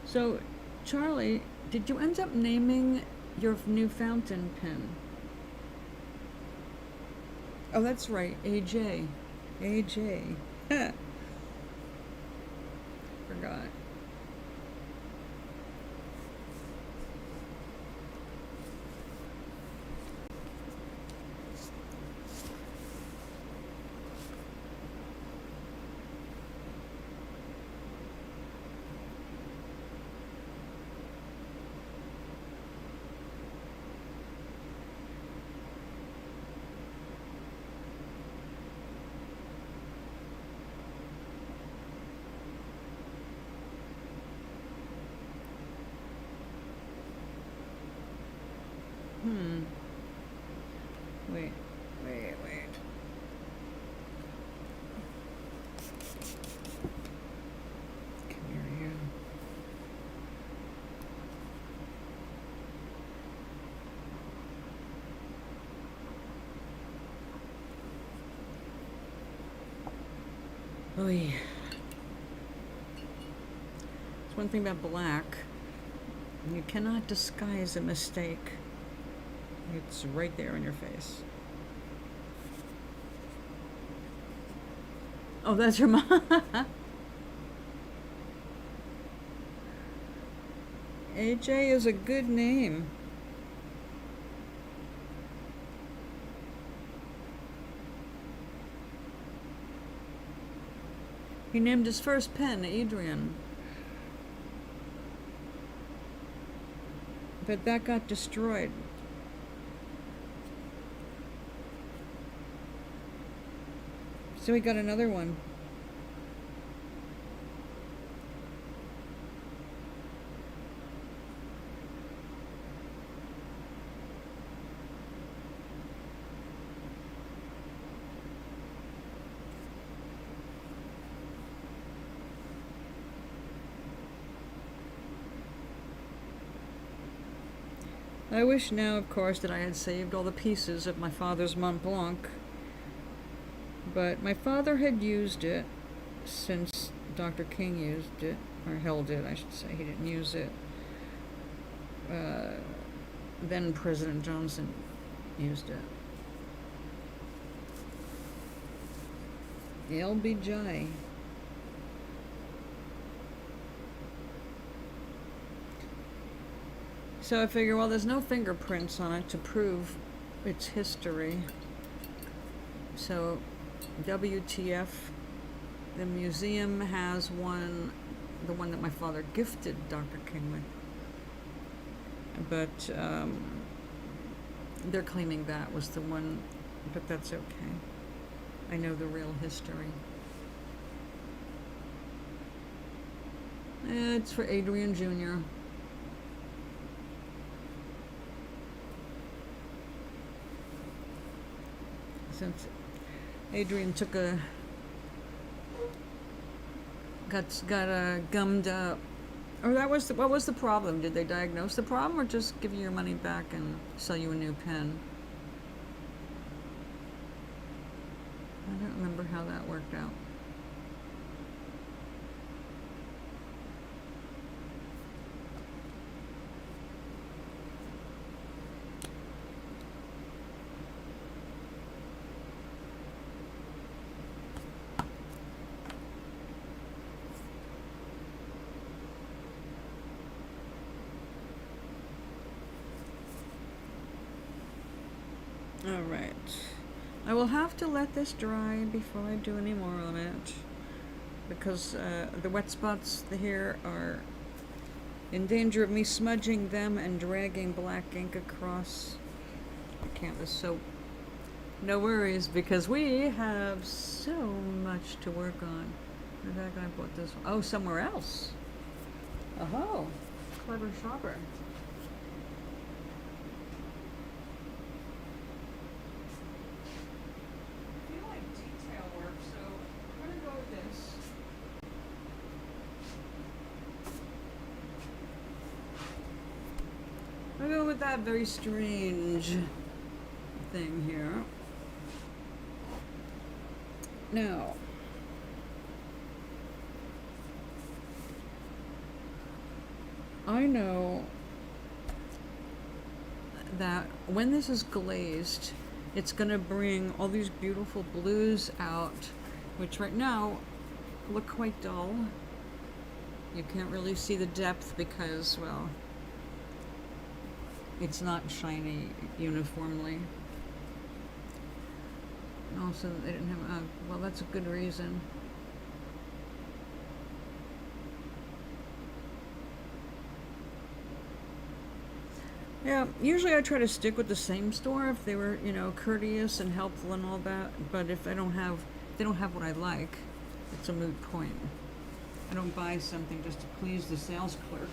So, Charlie, did you end up naming your new fountain pen? Oh, that's right, AJ. AJ. Forgot. Hmm. Wait. Come here, you. Oy. It's one thing about black. You cannot disguise a mistake. It's right there in your face. Oh, that's your mom. AJ is a good name. He named his first pen Adrian. But that got destroyed. So he got another one. I wish now, of course, that I had saved all the pieces of my father's Mont Blanc. But my father had used it since Dr. King used it, or held it, I should say. He didn't use it. Then President Johnson used it. LBJ. So I figure, well, there's no fingerprints on it to prove its history. So WTF, the museum has one, the one that my father gifted Dr. King with. But they're claiming that was the one, but that's okay. I know the real history. It's for Adrian Jr. Since Adrian took got gummed up, or that was what was the problem? Did they diagnose the problem, or just give you your money back and sell you a new pen? I don't remember how that worked out. All right. I will have to let this dry before I do any more on it, because the wet spots here are in danger of me smudging them and dragging black ink across the canvas. So no worries, because we have so much to work on. Where the heck I put this one? Oh, somewhere else. Oh, clever shopper. I'll go with that very strange thing here. Now, I know that when this is glazed, it's going to bring all these beautiful blues out, which right now look quite dull. You can't really see the depth because, well, it's not shiny uniformly. And also, they didn't have, well, that's a good reason. Yeah, usually I try to stick with the same store if they were, you know, courteous and helpful and all that. But if they don't have what I like, it's a moot point. I don't buy something just to please the sales clerk.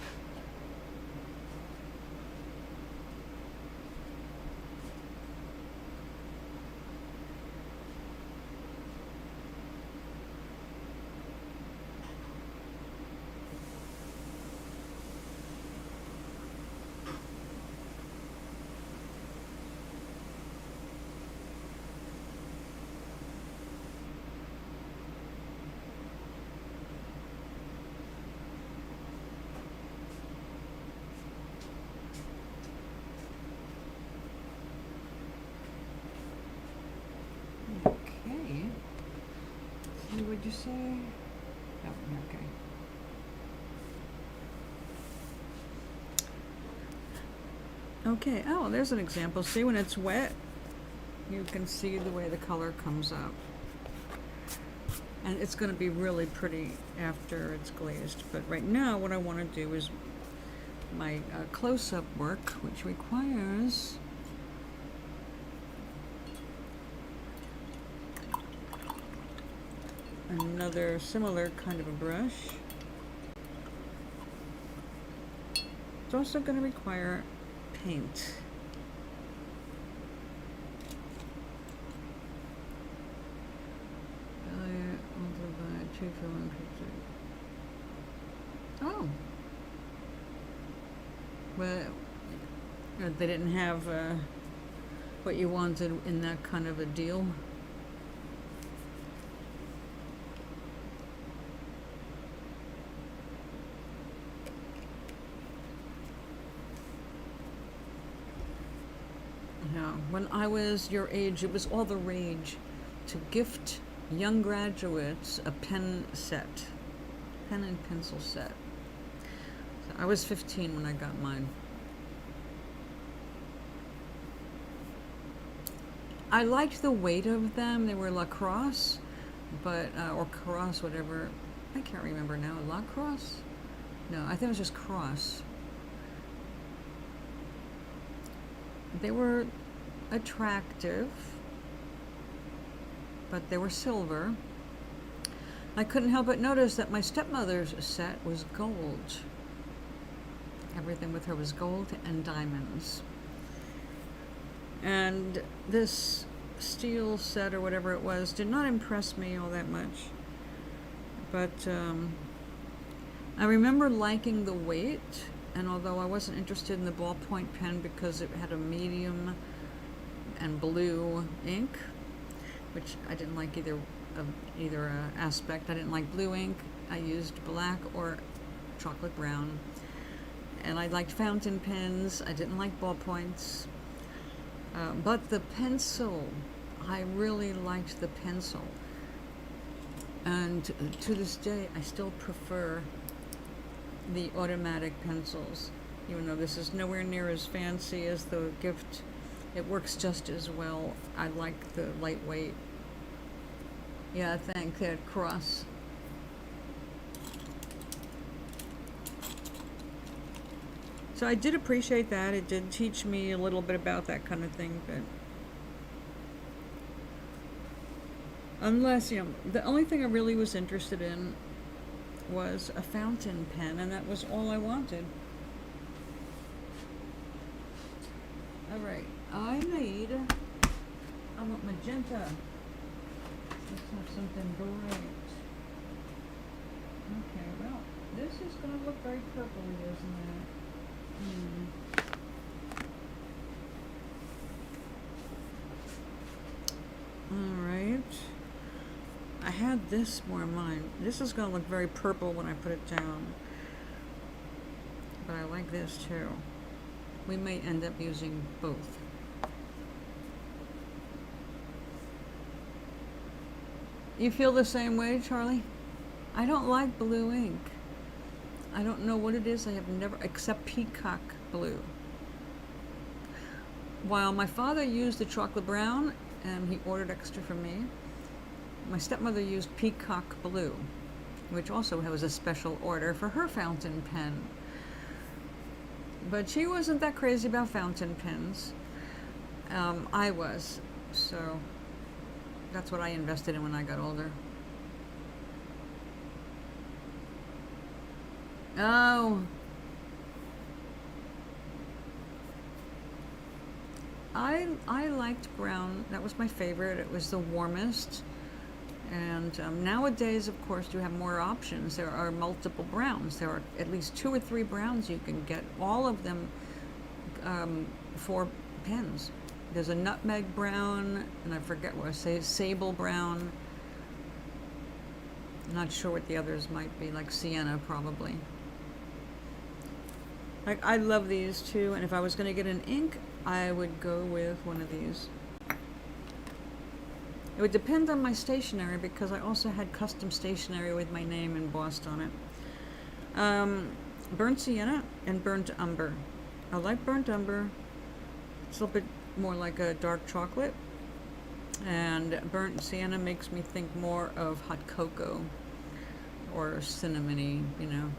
Okay. See, what'd you say? Oh, okay. Okay, oh, there's an example. See, when it's wet, you can see the way the color comes up. And it's going to be really pretty after it's glazed. But right now, what I want to do is my close-up work, which requires another similar kind of a brush. It's also going to require paint. Oh. Well, they didn't have what you wanted in that kind of a deal. Yeah, when I was your age, it was all the rage to gift young graduates a pen set, pen and pencil set. So I was 15 when I got mine. I liked the weight of them. They were Lacrosse, but or Cross, whatever. I can't remember now. Lacrosse? No, I think it was just Cross. They were attractive, but they were silver. I couldn't help but notice that my stepmother's set was gold. Everything with her was gold and diamonds. And this steel set or whatever it was did not impress me all that much. But I remember liking the weight, and although I wasn't interested in the ballpoint pen because it had a medium and blue ink, which I didn't like either aspect. I didn't like blue ink. I used black or chocolate brown. And I liked fountain pens. I didn't like ballpoints. But the pencil, I really liked the pencil. And to this day, I still prefer the automatic pencils. Even though this is nowhere near as fancy as the gift, it works just as well. I like the lightweight. Yeah, thank that Cross. So I did appreciate that. It did teach me a little bit about that kind of thing, but unless, you know, the only thing I really was interested in was a fountain pen, and that was all I wanted. Alright, I want magenta. Let's have something bright. Okay, well, this is going to look very purpley, isn't it? Alright. I had this more in mind. This is going to look very purple when I put it down. but I like this too. We may end up using both. You feel the same way, Charlie? I don't like blue ink. I don't know what it is. I have never, except peacock blue. While my father used the chocolate brown and he ordered extra for me, my stepmother used peacock blue, which also was a special order for her fountain pen. But she wasn't that crazy about fountain pens. I was, so that's what I invested in when I got older. Oh. I liked brown. That was my favorite. It was the warmest. And nowadays, of course, you have more options. There are multiple browns. There are at least 2 or 3 browns you can get. All of them for pens. There's a nutmeg brown, and I forget what I say, sable brown. I'm not sure what the others might be, like sienna probably. I love these too, and if I was going to get an ink, I would go with one of these. It would depend on my stationery because I also had custom stationery with my name embossed on it. Burnt sienna and burnt umber. I like burnt umber. It's a little bit more like a dark chocolate. And burnt sienna makes me think more of hot cocoa or cinnamony, you know.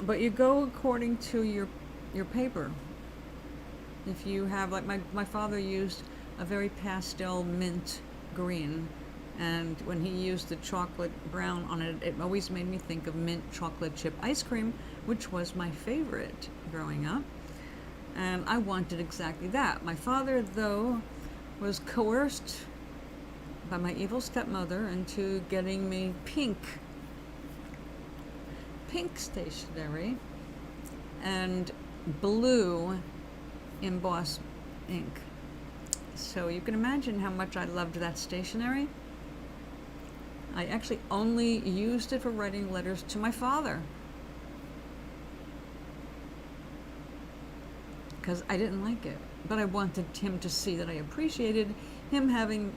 But you go according to your paper. If you have, like my father used a very pastel mint green, and when he used the chocolate brown on it, it always made me think of mint chocolate chip ice cream, which was my favorite growing up. And I wanted exactly that. My father, though, was coerced by my evil stepmother into getting me pink stationery and blue embossed ink. So you can imagine how much I loved that stationery. I actually only used it for writing letters to my father, because I didn't like it, but I wanted him to see that I appreciated him having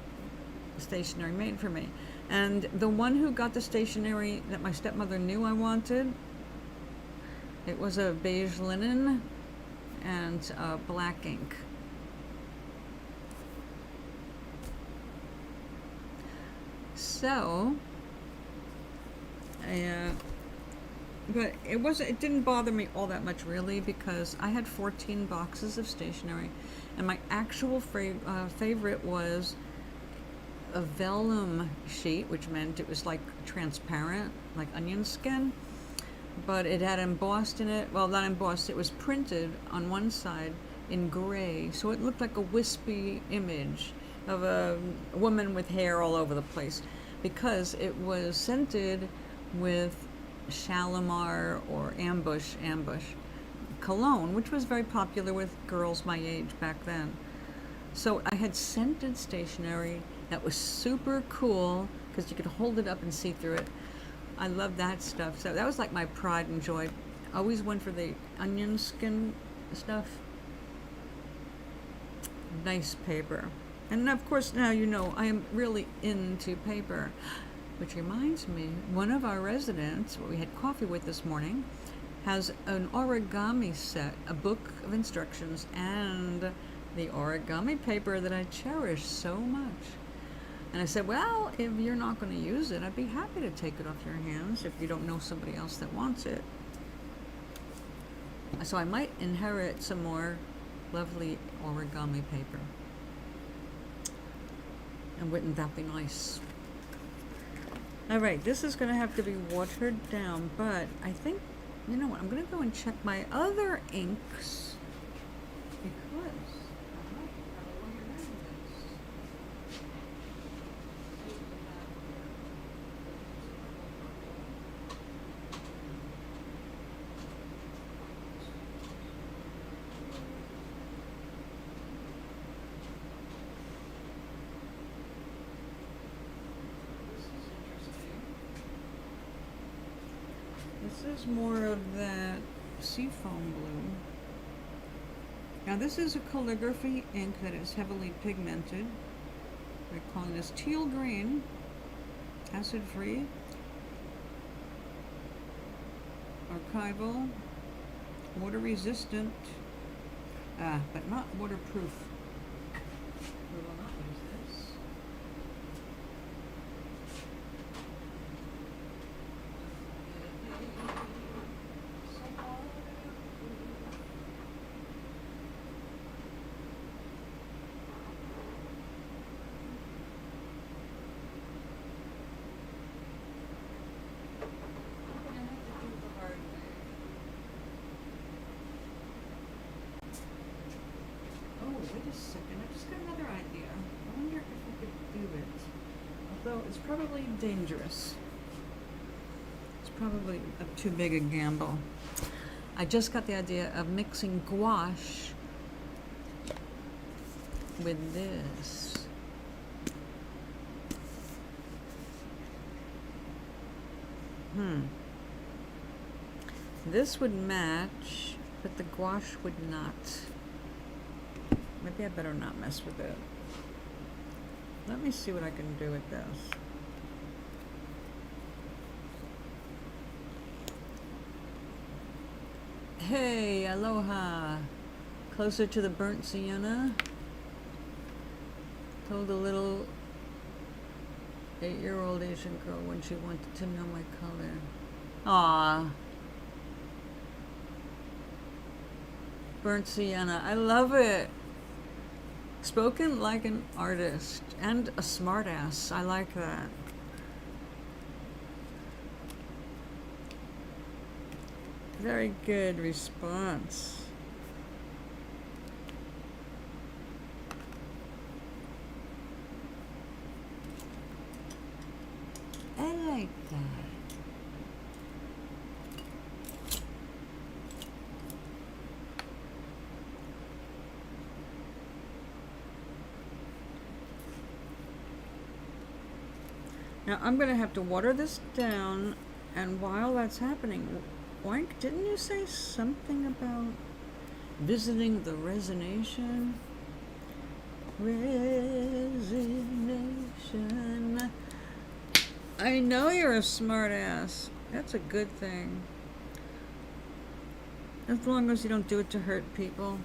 stationery made for me. And the one who got the stationery that my stepmother knew I wanted, it was a beige linen and black ink. So, but it didn't bother me all that much really, because I had 14 boxes of stationery, and my actual favorite was a vellum sheet, which meant it was like transparent, like onion skin, but it had embossed in it, well, not embossed, it was printed on one side in gray, so it looked like a wispy image of a woman with hair all over the place, because it was scented with Shalimar or Ambush cologne, which was very popular with girls my age back then. So I had scented stationery that was super cool because you could hold it up and see through it. I love that stuff. So that was like my pride and joy. I always went for the onion skin stuff. Nice paper. And of course now you know I am really into paper. Which reminds me, one of our residents, what we had coffee with this morning, has an origami set, a book of instructions, and the origami paper that I cherish so much. And I said, well, if you're not going to use it, I'd be happy to take it off your hands if you don't know somebody else that wants it. So I might inherit some more lovely origami paper. And wouldn't that be nice? All right, this is going to have to be watered down, but I think, you know what, I'm going to go and check my other inks, because I might have a longer list. This is more of that seafoam blue. Now this is a calligraphy ink that is heavily pigmented. We're calling this teal green, acid free, archival, water resistant, but not waterproof. We will not use this. Wait a second, I just got another idea. I wonder if I could do it. Although it's probably dangerous. It's probably too big a gamble. I just got the idea of mixing gouache with this. This would match, but the gouache would not. Maybe I better not mess with it. Let me see what I can do with this. Hey, aloha. Closer to the burnt sienna. Told a little 8-year-old Asian girl when she wanted to know my color. Aww. Burnt sienna. I love it. Spoken like an artist and a smartass. I like that. Very good response. I like that. Now I'm going to have to water this down, and while that's happening, Oink, didn't you say something about visiting the resignation? Resignation. I know you're a smart ass. That's a good thing. As long as you don't do it to hurt people.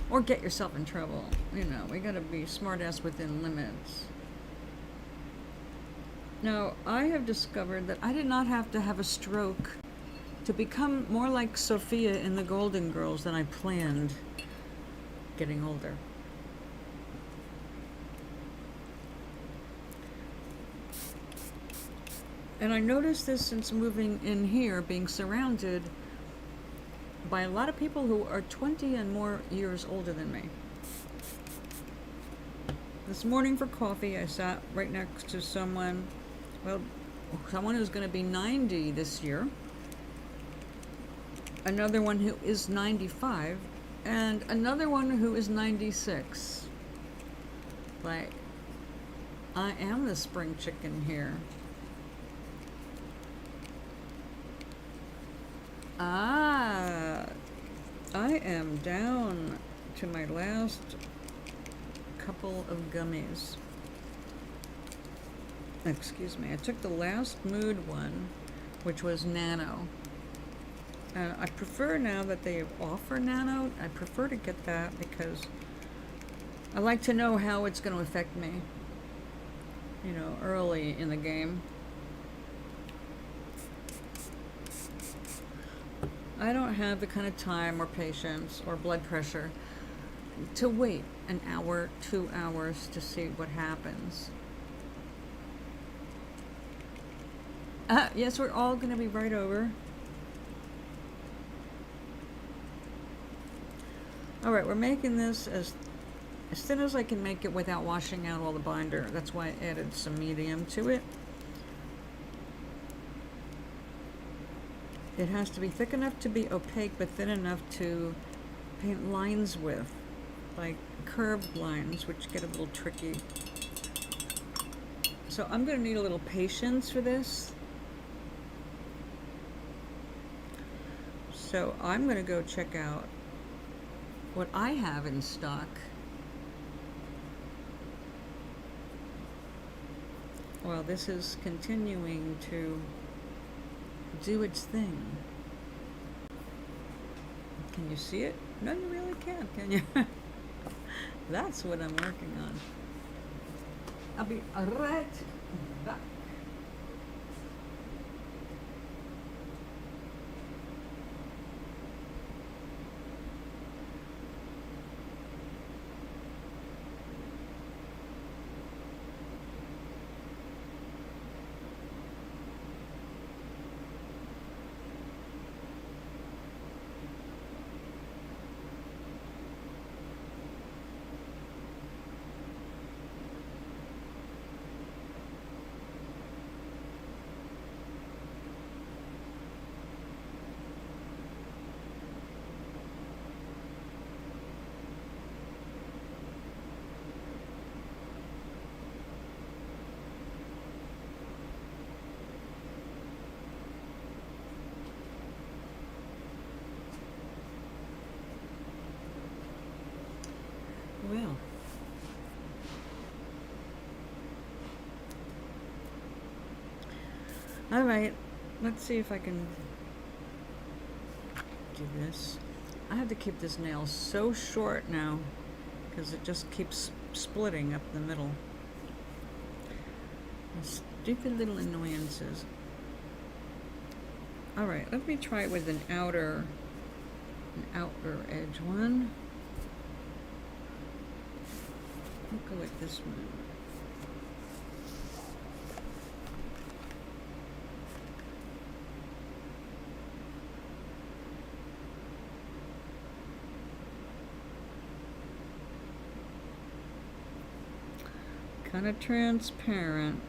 Or get yourself in trouble. You know, we gotta be smart ass within limits. Now, I have discovered that I did not have to have a stroke to become more like Sophia in the Golden Girls than I planned getting older. And I noticed this since moving in here, being surrounded by a lot of people who are 20 and more years older than me. This morning for coffee, I sat right next to someone who's going to be 90 this year, another one who is 95, and another one who is 96. Like, I am the spring chicken here. I am down to my last couple of gummies. Excuse me, I took the last mood one, which was Nano. I prefer now that they offer Nano, I prefer to get that because I like to know how it's going to affect me, you know, early in the game. I don't have the kind of time or patience or blood pressure to wait an hour, 2 hours to see what happens. Yes, we're all going to be right over. Alright, we're making this as thin as I can make it without washing out all the binder. That's why I added some medium to it. It has to be thick enough to be opaque, but thin enough to paint lines with, like curved lines, which get a little tricky. So I'm going to need a little patience for this. So I'm going to go check out what I have in stock. While this is continuing to do its thing. Can you see it? No, you really can't, can you? That's what I'm working on. I'll be right back. Well, all right, let's see if I can do this. I have to keep this nail so short now because it just keeps splitting up the middle. Stupid little annoyances. All right, let me try it with an outer edge one. I'll go with this one. Kind of transparent.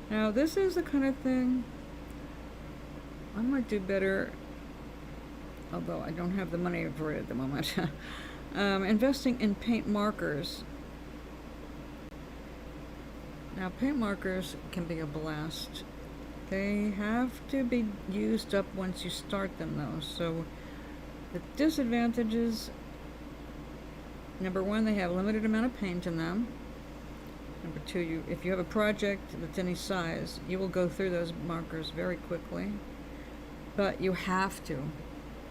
Now this is the kind of thing I might do better, although I don't have the money for it at the moment. Investing in paint markers. Now paint markers can be a blast. They have to be used up once you start them though, so the disadvantages: number one, they have a limited amount of paint in them. Number two, if you have a project that's any size, you will go through those markers very quickly. But you have to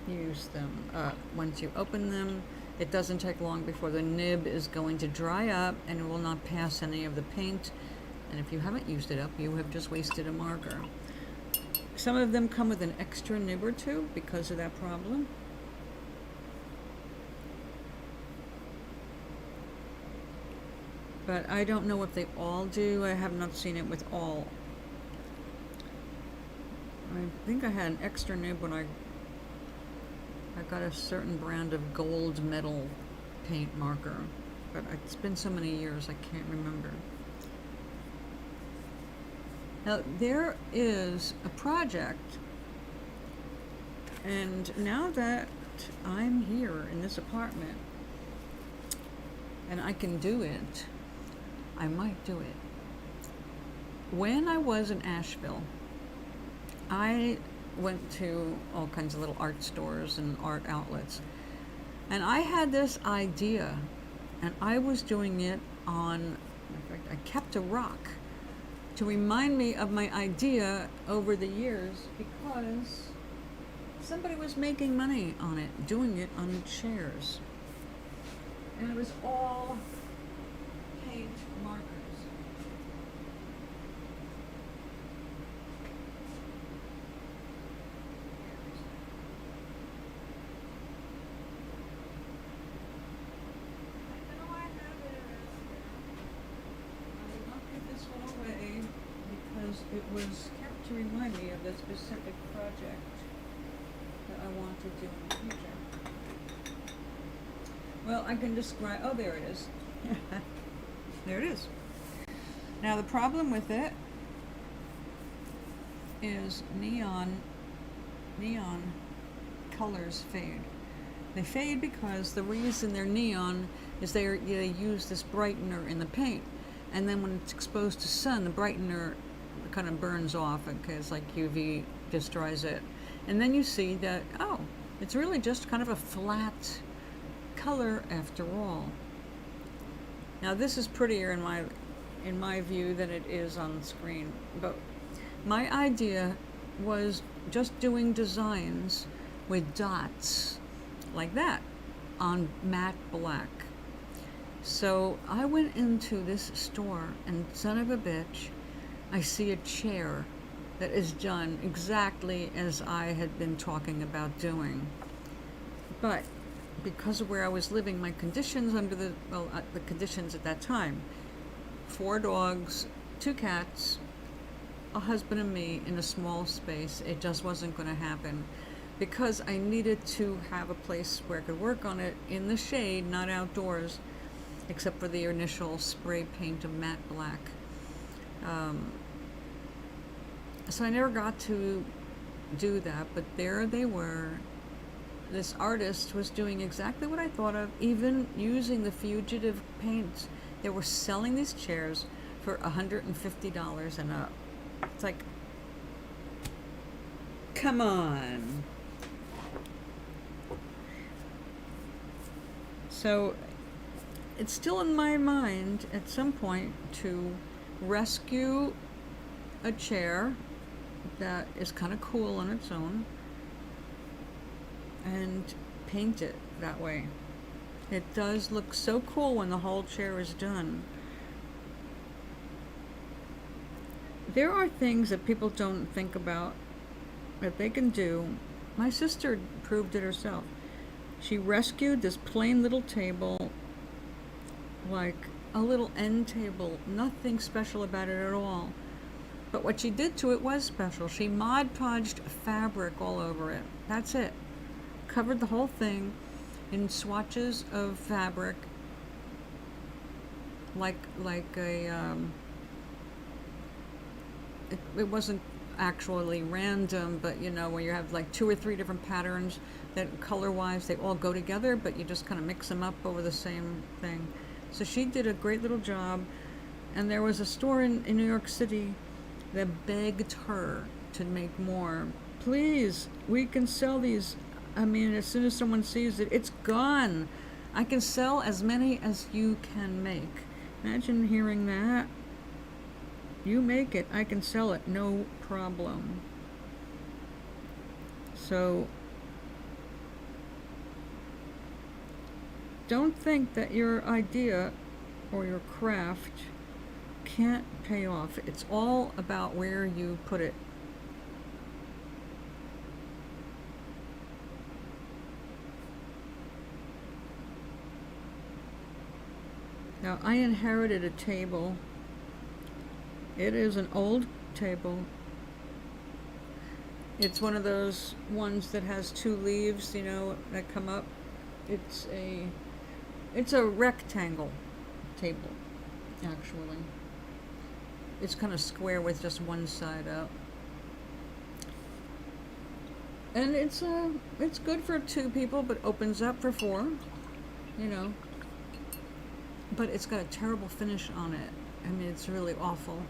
use them. Once you open them, it doesn't take long before the nib is going to dry up and it will not pass any of the paint. And if you haven't used it up, you have just wasted a marker. Some of them come with an extra nib or two because of that problem. But I don't know if they all do. I have not seen it with all. I think I had an extra nib when I got a certain brand of gold metal paint marker. But it's been so many years I can't remember. Now there is a project, and now that I'm here in this apartment and I can do it, I might do it. When I was in Asheville, I went to all kinds of little art stores and art outlets, and I had this idea, and I was doing it on, in fact, I kept a rock to remind me of my idea over the years because somebody was making money on it, doing it on chairs. And it was all paint markers. I know I have it around here. I did not give this one away because it was kept to remind me of the specific project that I want to do in the future. Well, I can describe, oh, there it is. There it is. Now the problem with it is neon colors fade. They fade because the reason they're neon is they use this brightener in the paint, and then when it's exposed to sun, the brightener kind of burns off because like UV destroys it. And then you see that, oh, it's really just kind of a flat color after all. Now this is prettier in my view than it is on the screen, but my idea was just doing designs with dots like that on matte black. So I went into this store and son of a bitch, I see a chair that is done exactly as I had been talking about doing. But because of where I was living, my conditions under the conditions at that time, 4 dogs, 2 cats, a husband and me in a small space, it just wasn't going to happen because I needed to have a place where I could work on it in the shade, not outdoors, except for the initial spray paint of matte black. So I never got to do that, but there they were. This artist was doing exactly what I thought of, even using the fugitive paints. They were selling these chairs for $150 and up. It's like, come on. So it's still in my mind at some point to rescue a chair that is kind of cool on its own and paint it that way. It does look so cool when the whole chair is done. There are things that people don't think about that they can do. My sister proved it herself. She rescued this plain little table, like a little end table, nothing special about it at all. But what she did to it was special. She Mod Podged fabric all over it. That's it. Covered the whole thing in swatches of fabric, like a it wasn't actually random, but you know, where you have like 2 or 3 different patterns that color-wise they all go together, but you just kind of mix them up over the same thing. So she did a great little job, and there was a store in New York City that begged her to make more. Please, we can sell these. I mean, as soon as someone sees it, it's gone. I can sell as many as you can make. Imagine hearing that. You make it, I can sell it, no problem. So don't think that your idea or your craft can't pay off. It's all about where you put it. Now, I inherited a table. It is an old table. It's one of those ones that has 2 leaves, you know, that come up. It's a rectangle table, actually. It's kind of square with just one side up. And it's good for 2 people, but opens up for 4, you know. But it's got a terrible finish on it. I mean, it's really awful.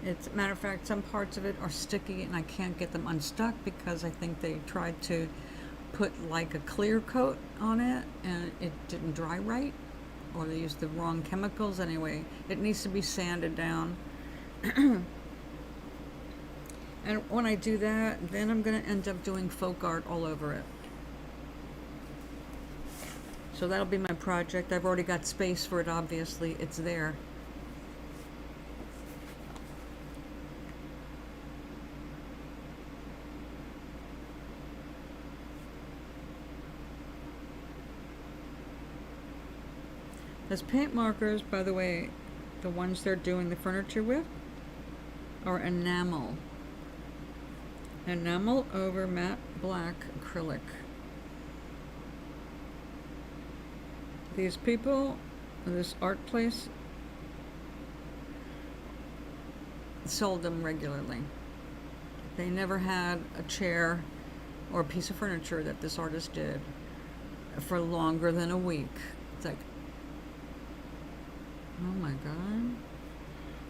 It's, matter of fact, some parts of it are sticky and I can't get them unstuck because I think they tried to put like a clear coat on it and it didn't dry right, or they used the wrong chemicals. Anyway, it needs to be sanded down. And when I do that, then I'm going to end up doing folk art all over it. So that'll be my project. I've already got space for it, obviously. It's there. Those paint markers, by the way, the ones they're doing the furniture with, are enamel. Enamel over matte black acrylic. These people, this art place, sold them regularly. They never had a chair or a piece of furniture that this artist did for longer than a week. It's like, oh my God.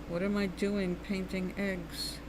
What am I doing painting eggs?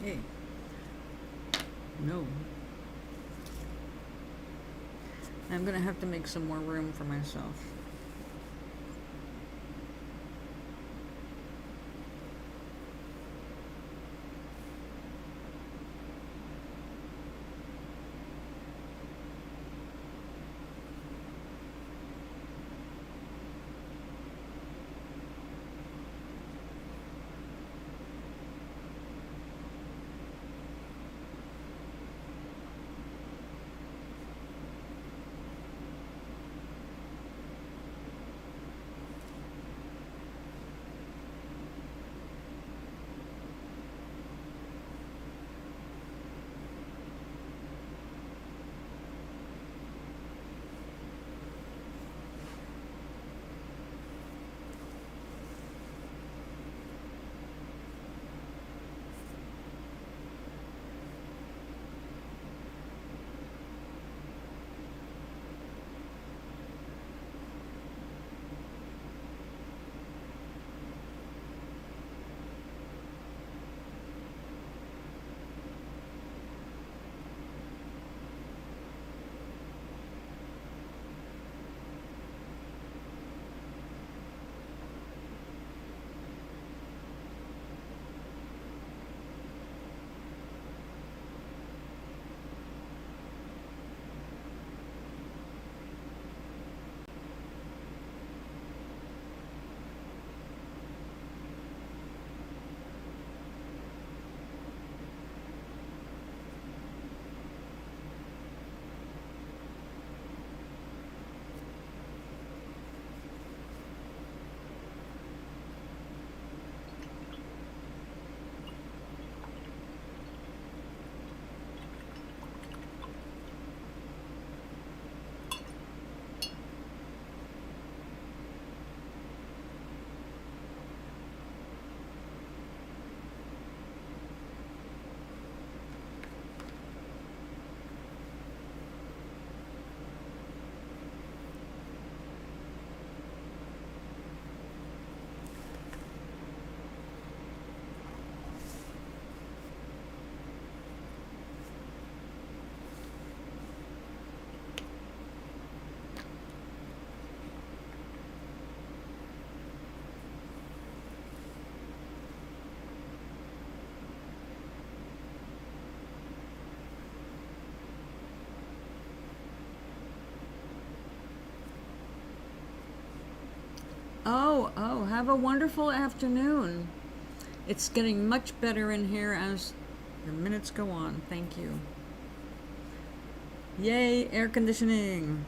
Hey. No. I'm gonna have to make some more room for myself. Oh, have a wonderful afternoon. It's getting much better in here as the minutes go on. Thank you. Yay, air conditioning.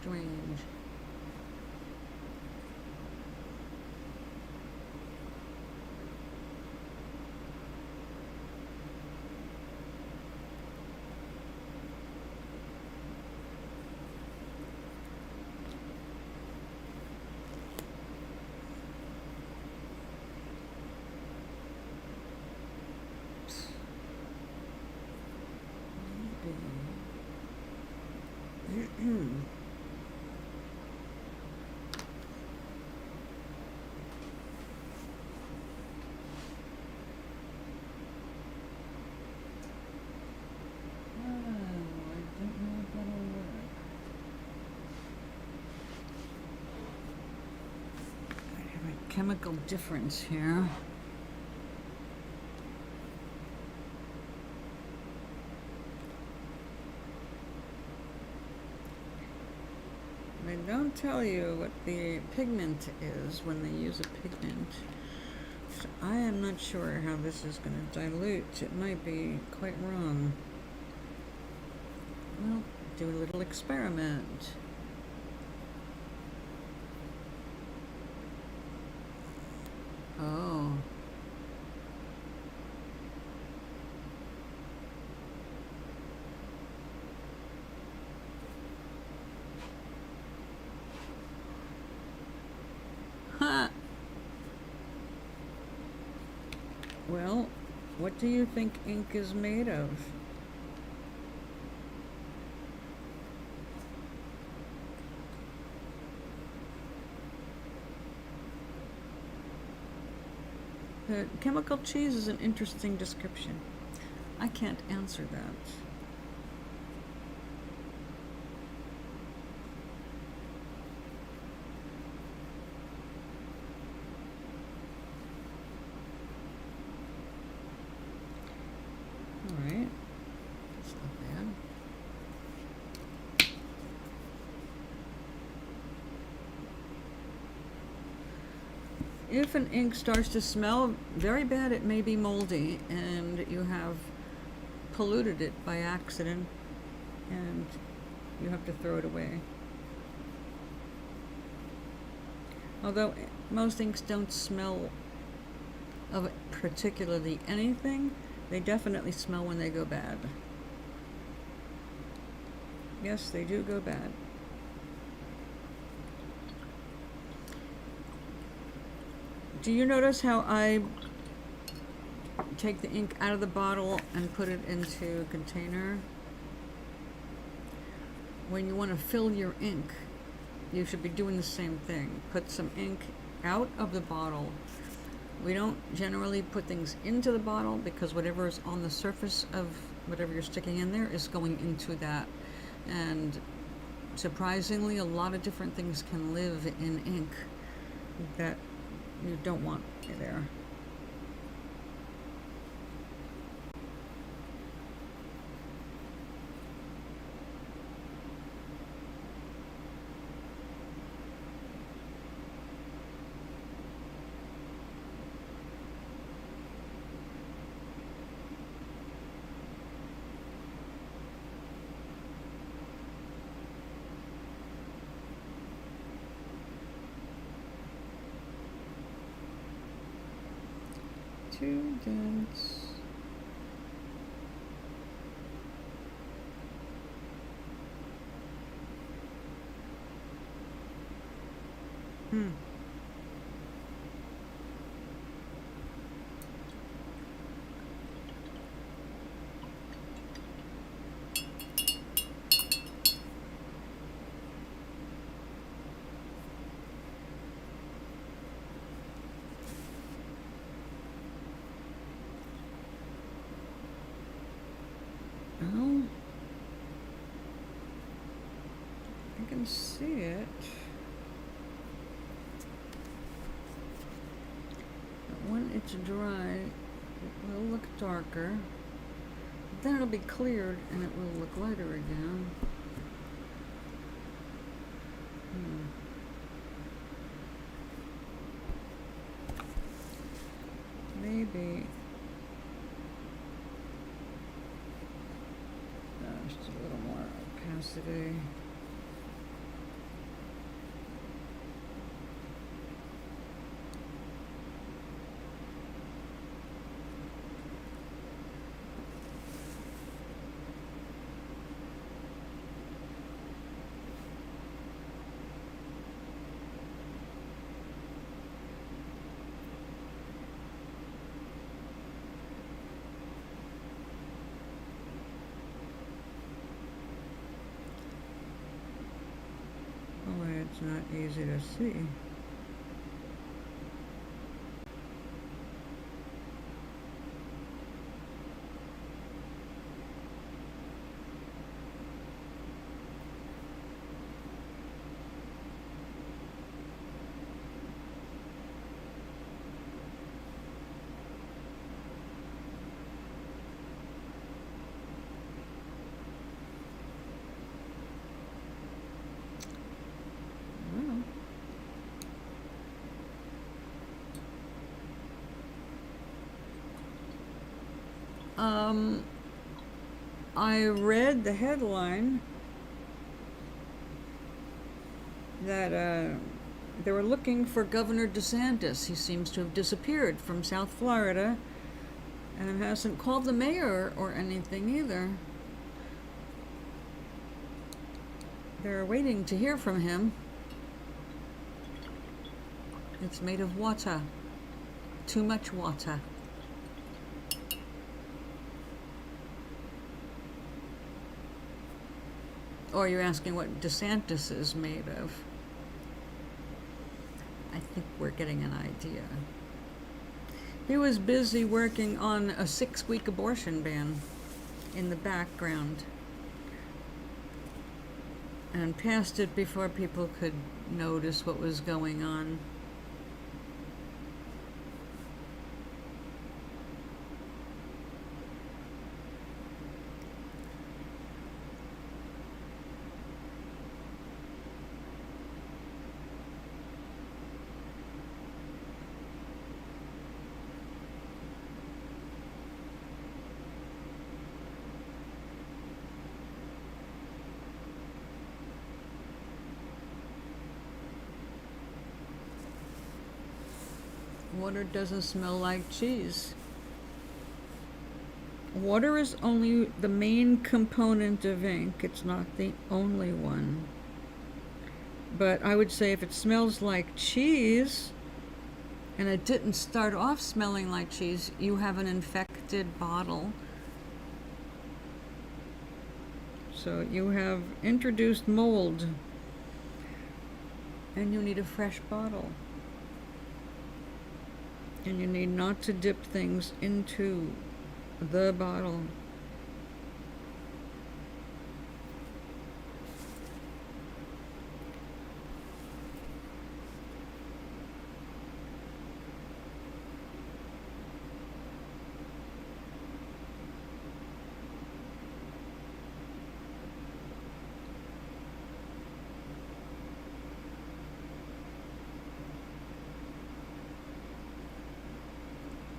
Strange. Maybe. Chemical difference here. They don't tell you what the pigment is when they use a pigment. So I am not sure how this is going to dilute. It might be quite wrong. Well, do a little experiment. Oh. Ha! Well, what do you think ink is made of? The chemical cheese is an interesting description. I can't answer that. All right, that's not bad. If an ink starts to smell very bad, it may be moldy and you have polluted it by accident and you have to throw it away. Although most inks don't smell of particularly anything, they definitely smell when they go bad. Yes, they do go bad. Do you notice how I take the ink out of the bottle and put it into a container? When you want to fill your ink, you should be doing the same thing. Put some ink out of the bottle We don't generally put things into the bottle because whatever is on the surface of whatever you're sticking in there is going into that. And surprisingly, a lot of different things can live in ink that you don't want there. Too dense. Oh, I can see it. But when it's dry, it will look darker. Then it'll be cleared and it will look lighter again. Maybe just a little more opacity. It's not easy to see. I read the headline that they were looking for Governor DeSantis. He seems to have disappeared from South Florida and hasn't called the mayor or anything either. They're waiting to hear from him. It's made of water. Too much water. Or you're asking what DeSantis is made of. I think we're getting an idea. He was busy working on a 6-week abortion ban in the background and passed it before people could notice what was going on. Water doesn't smell like cheese. Water is only the main component of ink. It's not the only one. But I would say if it smells like cheese, and it didn't start off smelling like cheese, you have an infected bottle. So you have introduced mold, and you need a fresh bottle. And you need not to dip things into the bottle.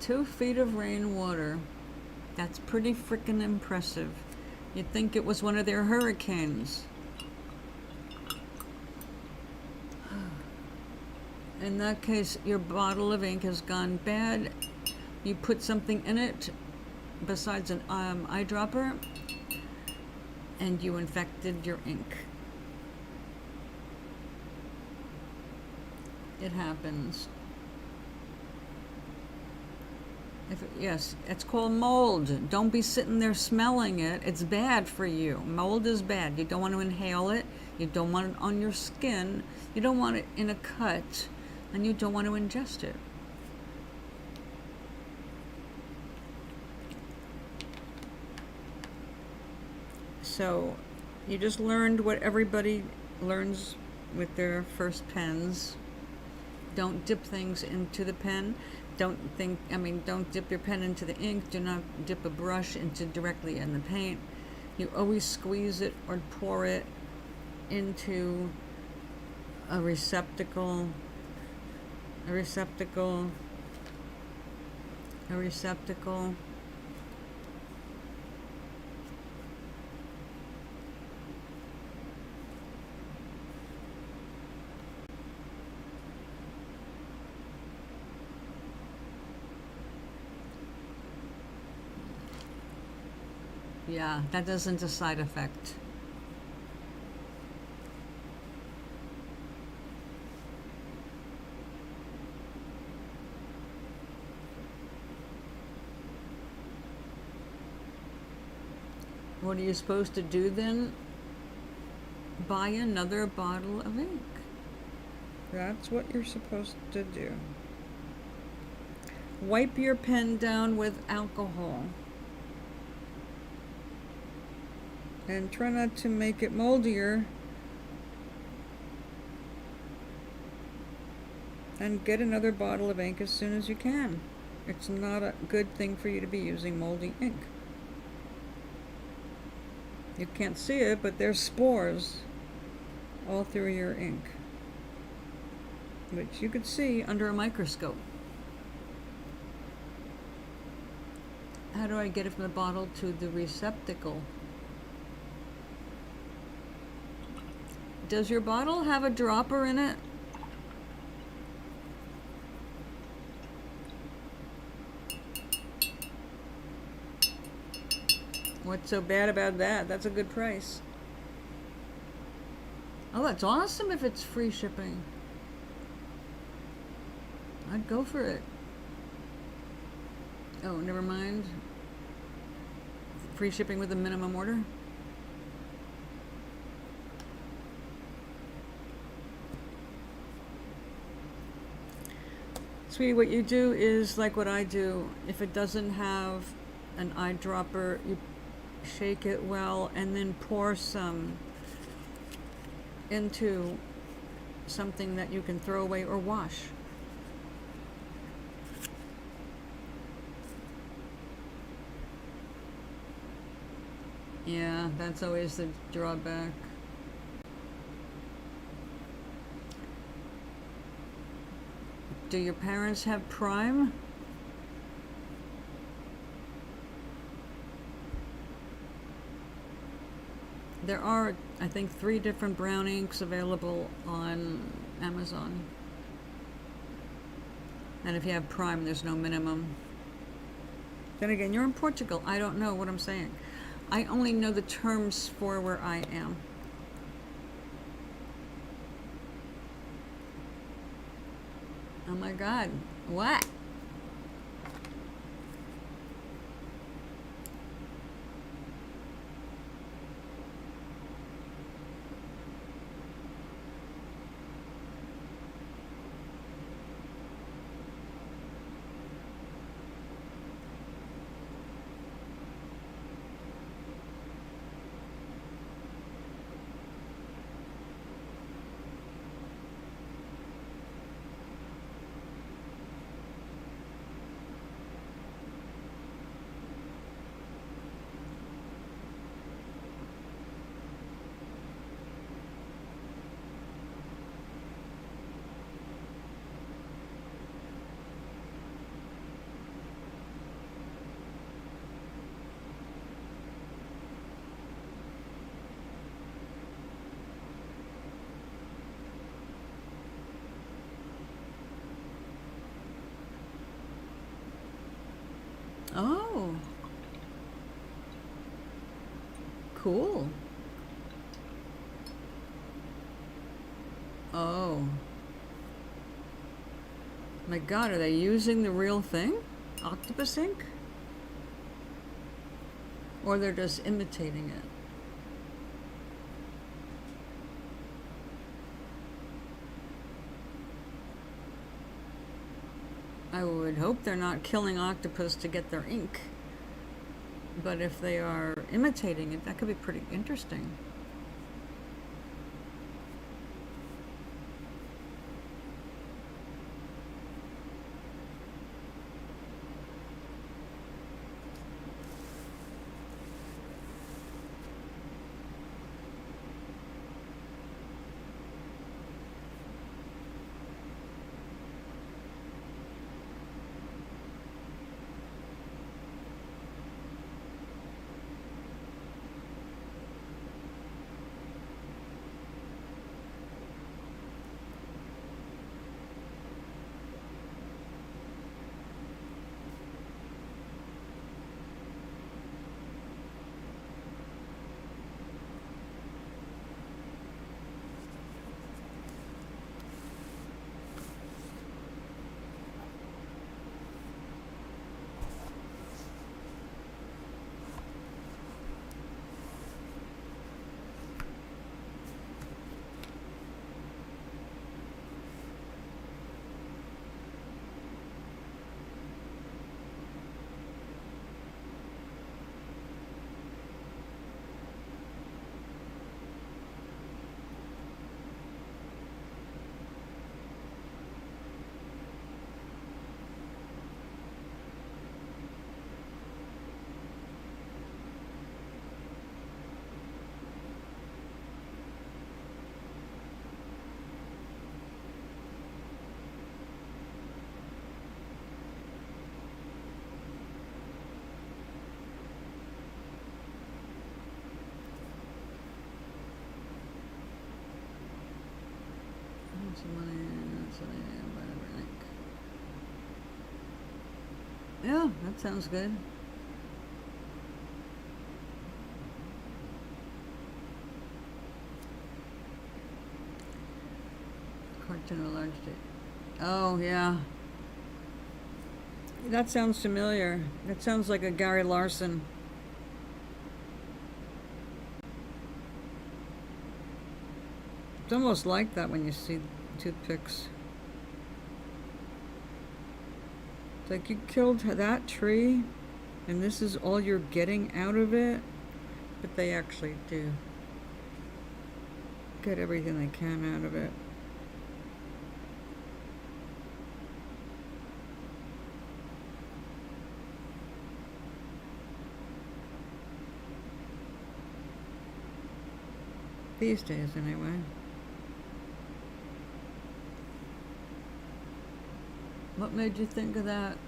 Two feet of rainwater. That's pretty freaking impressive. You'd think it was one of their hurricanes. In that case, your bottle of ink has gone bad. You put something in it besides an eyedropper, and you infected your ink. It happens. Yes, it's called mold. Don't be sitting there smelling it. It's bad for you. Mold is bad. You don't want to inhale it. You don't want it on your skin. You don't want it in a cut. And you don't want to ingest it. So, you just learned what everybody learns with their first pens. Don't dip things into the pen. Don't dip your pen into the ink. Do not dip a brush into directly in the paint. You always squeeze it or pour it into a receptacle. Yeah, that isn't a side effect. What are you supposed to do then? Buy another bottle of ink. That's what you're supposed to do. Wipe your pen down with alcohol. And try not to make it moldier. And get another bottle of ink as soon as you can. It's not a good thing for you to be using moldy ink. You can't see it, but there's spores all through your ink, which you could see under a microscope. How do I get it from the bottle to the receptacle? Does your bottle have a dropper in it? What's so bad about that? That's a good price. Oh, that's awesome if it's free shipping. I'd go for it. Oh, never mind. Free shipping with a minimum order? Sweetie, what you do is like what I do. If it doesn't have an eyedropper, you shake it well and then pour some into something that you can throw away or wash. Yeah, that's always the drawback. Do your parents have Prime? There are, I think, 3 different brown inks available on Amazon. And if you have Prime, there's no minimum. Then again, you're in Portugal. I don't know what I'm saying. I only know the terms for where I am. Oh my God, what? Oh. Cool. Oh. My God, are they using the real thing? Octopus ink? Or they're just imitating it? I would hope they're not killing octopus to get their ink. But if they are imitating it, that could be pretty interesting. Yeah, that sounds good. Cartoon a large date. Oh, yeah. That sounds familiar. That sounds like a Gary Larson. It's almost like that when you see toothpicks. It's like you killed that tree, and this is all you're getting out of it. But they actually do get everything they can out of it. These days, anyway. What made you think of that?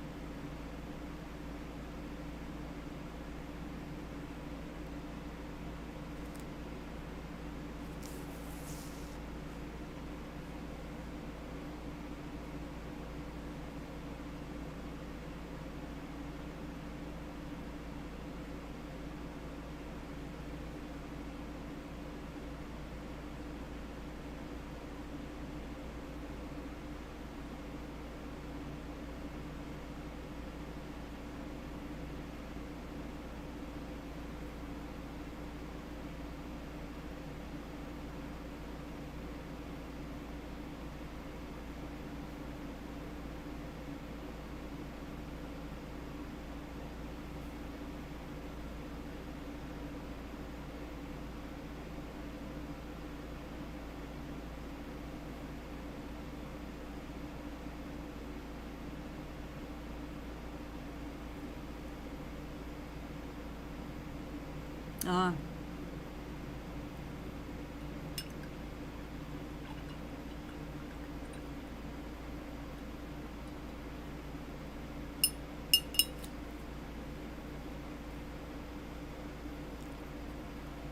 Ah.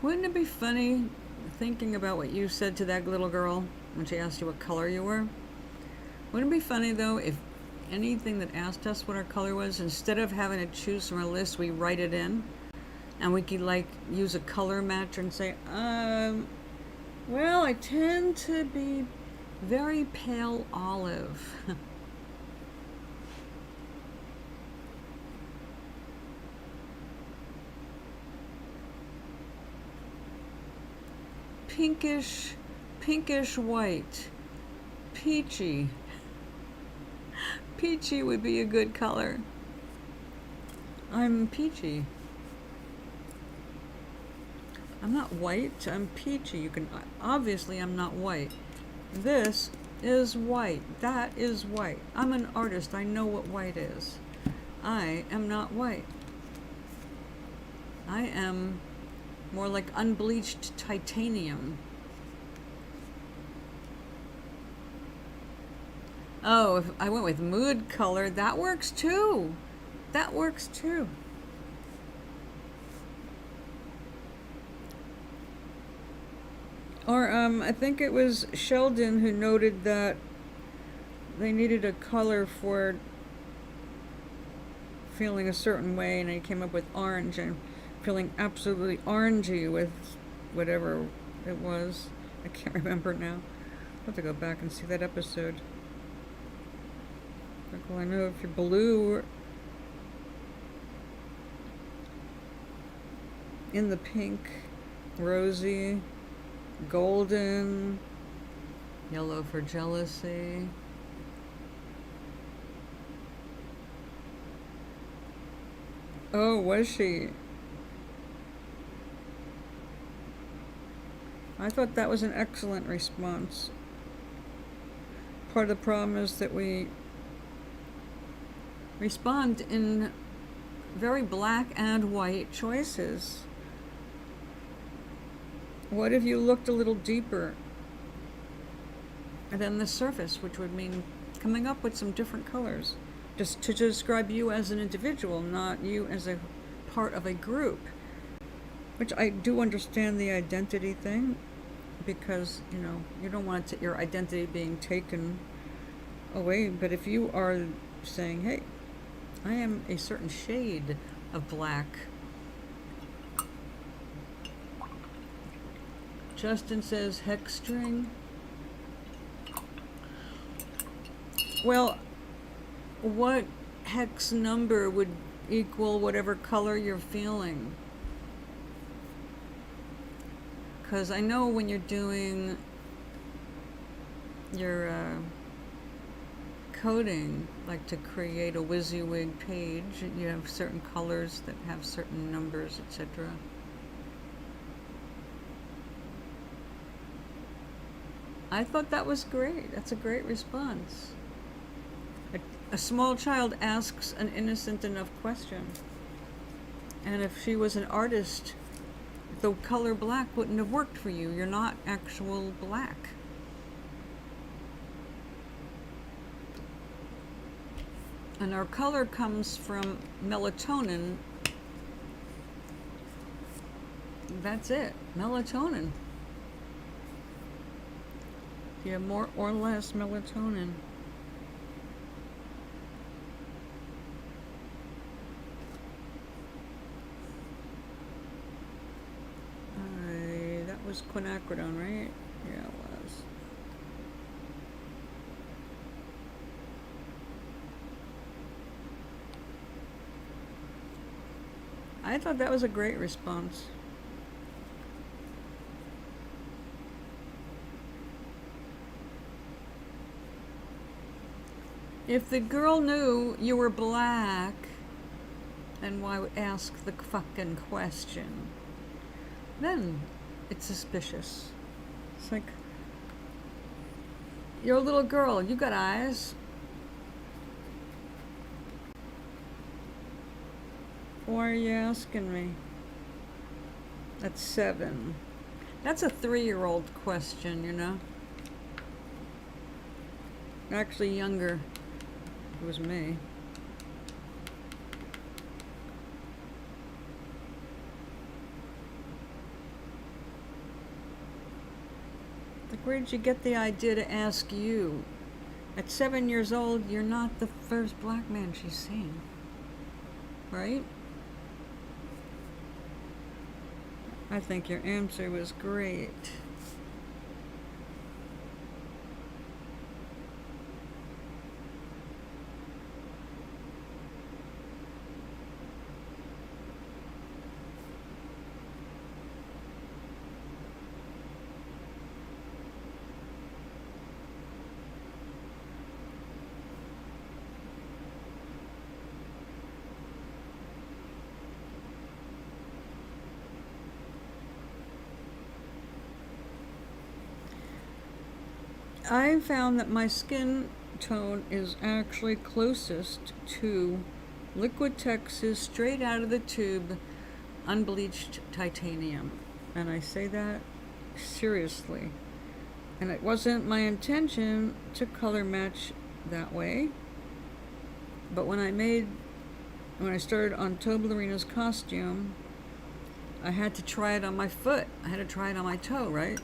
Wouldn't it be funny thinking about what you said to that little girl when she asked you what color you were? Wouldn't it be funny though if anything that asked us what our color was, instead of having to choose from a list, we write it in, and we could like use a color matcher and say, well, I tend to be very pale olive. Pinkish white. Peachy. Peachy would be a good color. I'm peachy. I'm not white, I'm peachy. You can, obviously I'm not white. This is white. That is white. I'm an artist. I know what white is. I am not white. I am more like unbleached titanium. Oh, if I went with mood color, that works too. That works too. Or I think it was Sheldon who noted that they needed a color for feeling a certain way, and he came up with orange, and feeling absolutely orangey with whatever it was. I can't remember now. I'll have to go back and see that episode. Like, well, I know if you're blue in the pink, rosy, golden, yellow for jealousy. Oh, was she? I thought that was an excellent response. Part of the problem is that we respond in very black and white choices. What if you looked a little deeper than the surface, which would mean coming up with some different colors, just to describe you as an individual, not you as a part of a group? Which I do understand the identity thing, because, you know, you don't want your identity being taken away. But if you are saying, hey, I am a certain shade of black. Justin says hex string. Well, what hex number would equal whatever color you're feeling? Because I know when you're doing your coding, like to create a WYSIWYG page, you have certain colors that have certain numbers, etc. I thought that was great. That's a great response. A small child asks an innocent enough question. And if she was an artist, the color black wouldn't have worked for you. You're not actual black. And our color comes from melatonin. That's it, melatonin. You have more or less melatonin. That was quinacridone, right? Yeah, it was. I thought that was a great response. If the girl knew you were black, then why would ask the fucking question? Then it's suspicious. It's like, you're a little girl, you got eyes. Why are you asking me? That's 7. That's a 3-year-old question, you know? Actually younger. It was me. Like, where did you get the idea to ask you? At 7 years old, you're not the first black man she's seen. Right? I think your answer was great. I found that my skin tone is actually closest to Liquitex's straight out of the tube unbleached titanium. And I say that seriously. And it wasn't my intention to color match that way. But when I started on Toblerina's costume, I had to try it on my foot. I had to try it on my toe, right?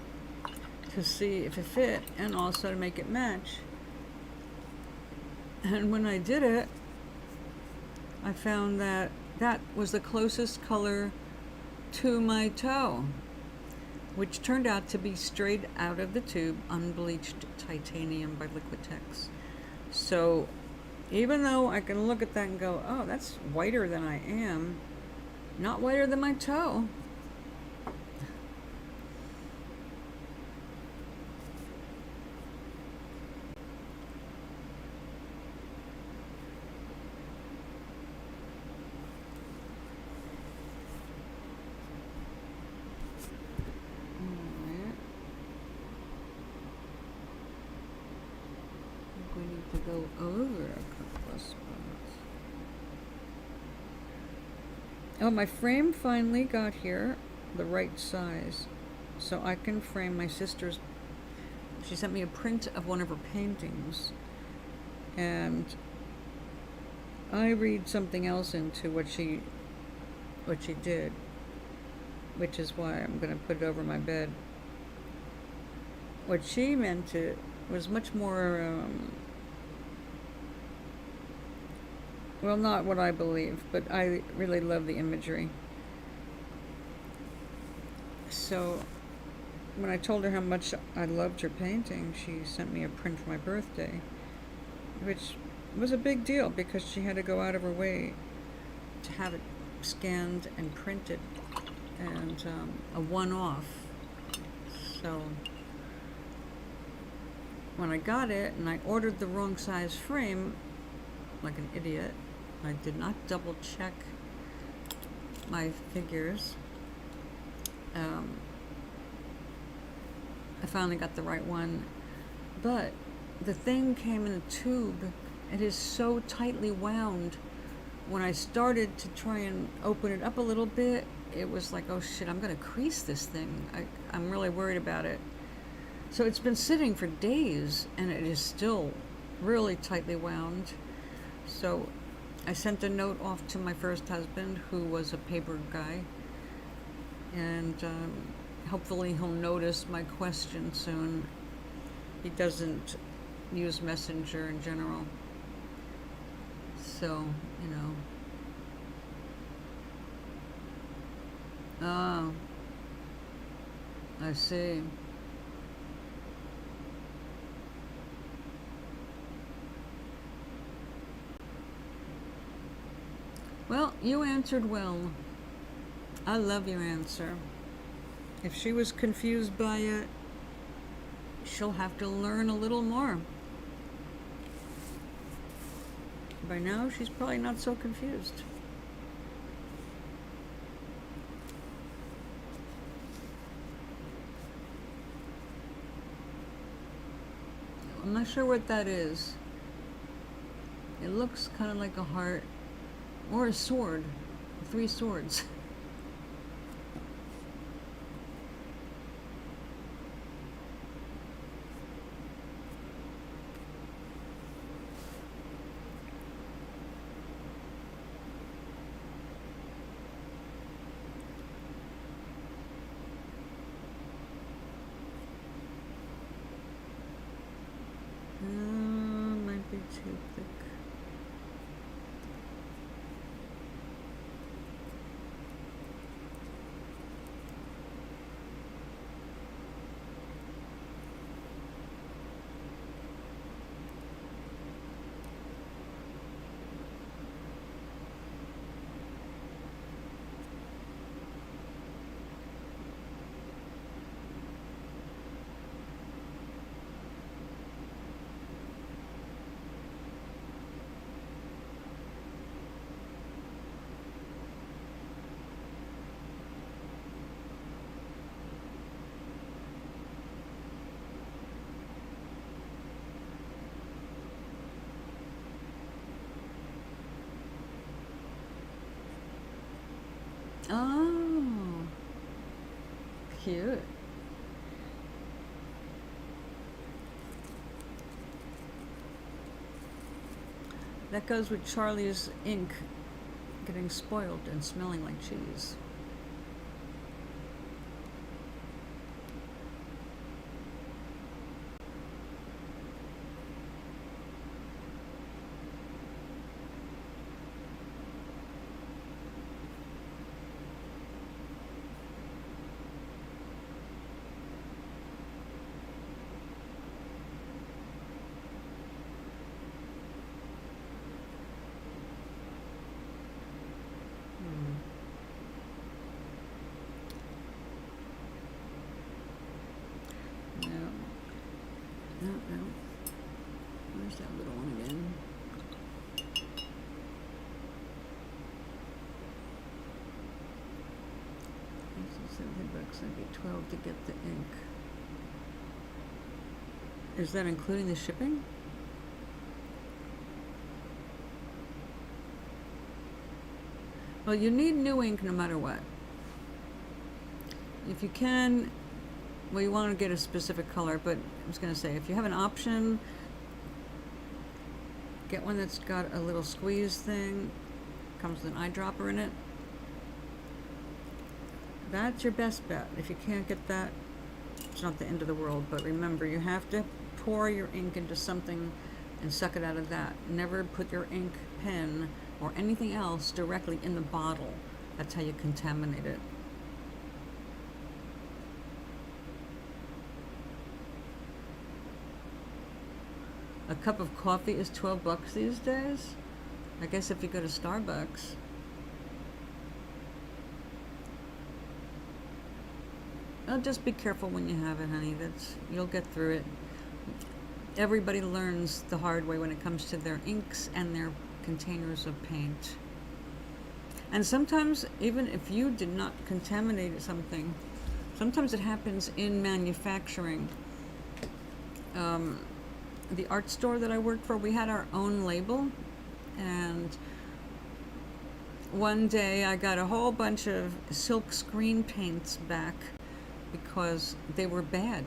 To see if it fit and also to make it match. And when I did it, I found that that was the closest color to my toe, which turned out to be straight out of the tube unbleached titanium by Liquitex. So even though I can look at that and go, oh, that's whiter than I am, not whiter than my toe. We need to go over a couple of spots. Oh, my frame finally got here the right size, so I can frame my sister's. She sent me a print of one of her paintings, and I read something else into what she did, which is why I'm going to put it over my bed. What she meant it was much more well, not what I believe, but I really love the imagery. So when I told her how much I loved her painting, she sent me a print for my birthday, which was a big deal because she had to go out of her way to have it scanned and printed, and a one-off. So when I got it and I ordered the wrong size frame, like an idiot, I did not double check my figures. I finally got the right one, but the thing came in a tube. It is so tightly wound. When I started to try and open it up a little bit, it was like, oh shit, I'm gonna crease this thing. I'm really worried about it. So it's been sitting for days and it is still really tightly wound. So I sent a note off to my first husband, who was a paper guy, and hopefully he'll notice my question soon. He doesn't use Messenger in general. So, you know. Oh, I see. Well, you answered well. I love your answer. If she was confused by it, she'll have to learn a little more. By now, she's probably not so confused. I'm not sure what that is. It looks kind of like a heart. Or a sword. 3 swords. Oh, cute. That goes with Charlie's ink getting spoiled and smelling like cheese. No. No, no. Where's that little one again? $70. That'd be 12 to get the ink. Is that including the shipping? Well, you need new ink no matter what. If you can, well, you want to get a specific color, but I was going to say, if you have an option, get one that's got a little squeeze thing, comes with an eyedropper in it. That's your best bet. If you can't get that, it's not the end of the world, but remember, you have to pour your ink into something and suck it out of that. Never put your ink pen or anything else directly in the bottle. That's how you contaminate it. A cup of coffee is $12 these days. I guess if you go to Starbucks. Oh, just be careful when you have it, honey. You'll get through it. Everybody learns the hard way when it comes to their inks and their containers of paint. And sometimes, even if you did not contaminate something, sometimes it happens in manufacturing. The art store that I worked for, we had our own label, and one day I got a whole bunch of silk screen paints back because they were bad.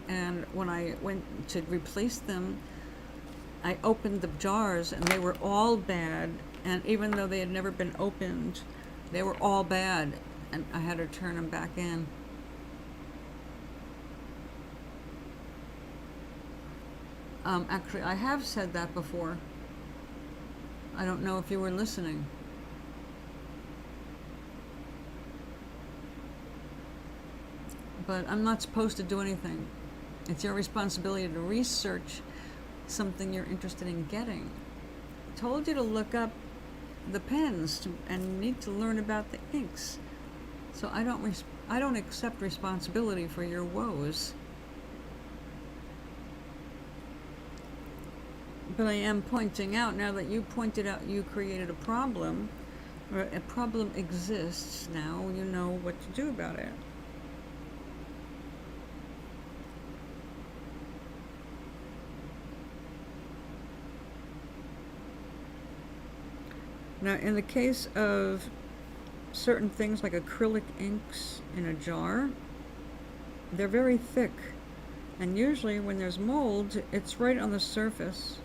And when I went to replace them, I opened the jars and they were all bad. And even though they had never been opened, they were all bad. And I had to turn them back in. Actually, I have said that before. I don't know if you were listening. But I'm not supposed to do anything. It's your responsibility to research something you're interested in getting. I told you to look up the pens and need to learn about the inks. So I don't accept responsibility for your woes. But I am pointing out, now that you pointed out you created a problem, or a problem exists now, you know what to do about it. Now, in the case of certain things like acrylic inks in a jar, they're very thick. And usually when there's mold, it's right on the surface.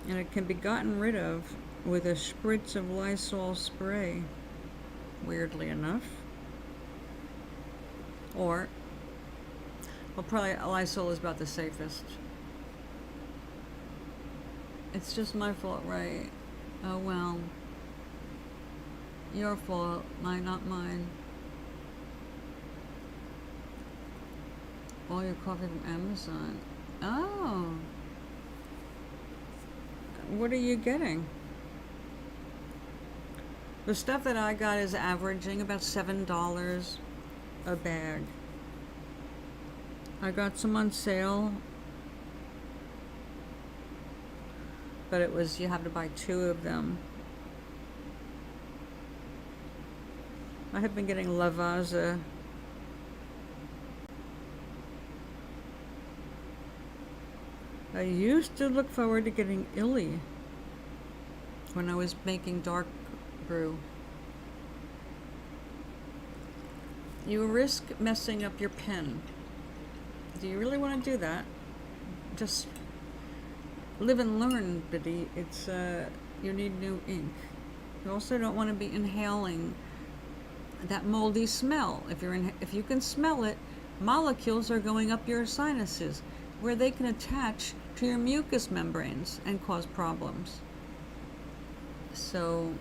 And it can be gotten rid of with a spritz of Lysol spray, weirdly enough. Or, well, probably Lysol is about the safest. It's just my fault, right? Oh well. Your fault, not mine. All your coffee from Amazon. Oh. What are you getting? The stuff that I got is averaging about $7 a bag. I got some on sale, but it was, you have to buy 2 of them. I have been getting Lavazza. I used to look forward to getting Illy when I was making dark brew. you risk messing up your pen. Do you really want to do that? Just live and learn, Biddy. It's, you need new ink. You also don't want to be inhaling that moldy smell. If you can smell it, molecules are going up your sinuses, where they can attach to your mucous membranes and cause problems. So,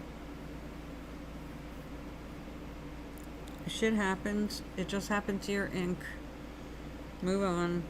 shit happens. It just happened to your ink. Move on.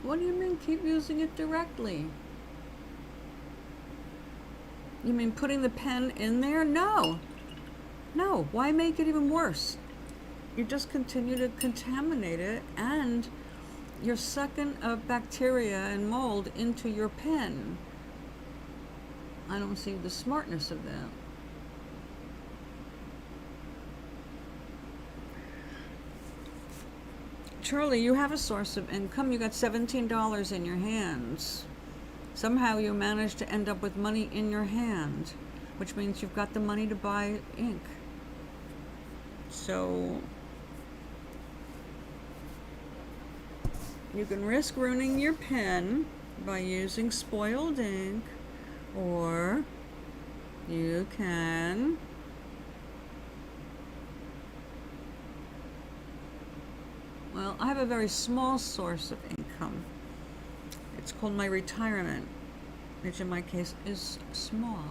What do you mean keep using it directly? You mean putting the pen in there? No. No, why make it even worse? You just continue to contaminate it, and you're sucking up bacteria and mold into your pen. I don't see the smartness of that. Charlie, you have a source of income. You got $17 in your hands. Somehow you managed to end up with money in your hand, which means you've got the money to buy ink. So you can risk ruining your pen by using spoiled ink, or you can well, I have a very small source of income. It's called my retirement, which in my case is small.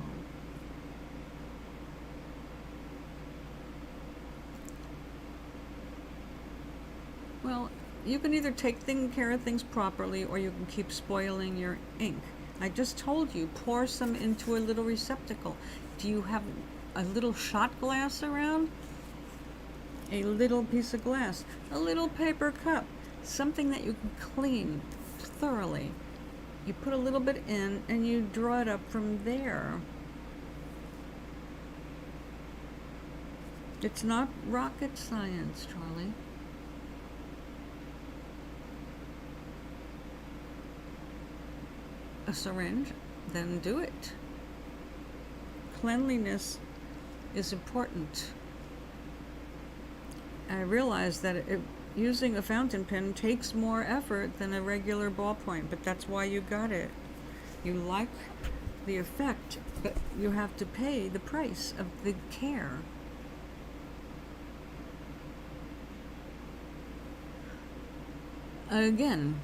Well, you can either take care of things properly, or you can keep spoiling your ink. I just told you, pour some into a little receptacle. Do you have a little shot glass around? A little piece of glass, a little paper cup, something that you can clean thoroughly. You put a little bit in and you draw it up from there. It's not rocket science, Charlie. A syringe, then do it. Cleanliness is important. I realize that using a fountain pen takes more effort than a regular ballpoint, but that's why you got it. You like the effect, but you have to pay the price of the care. Again,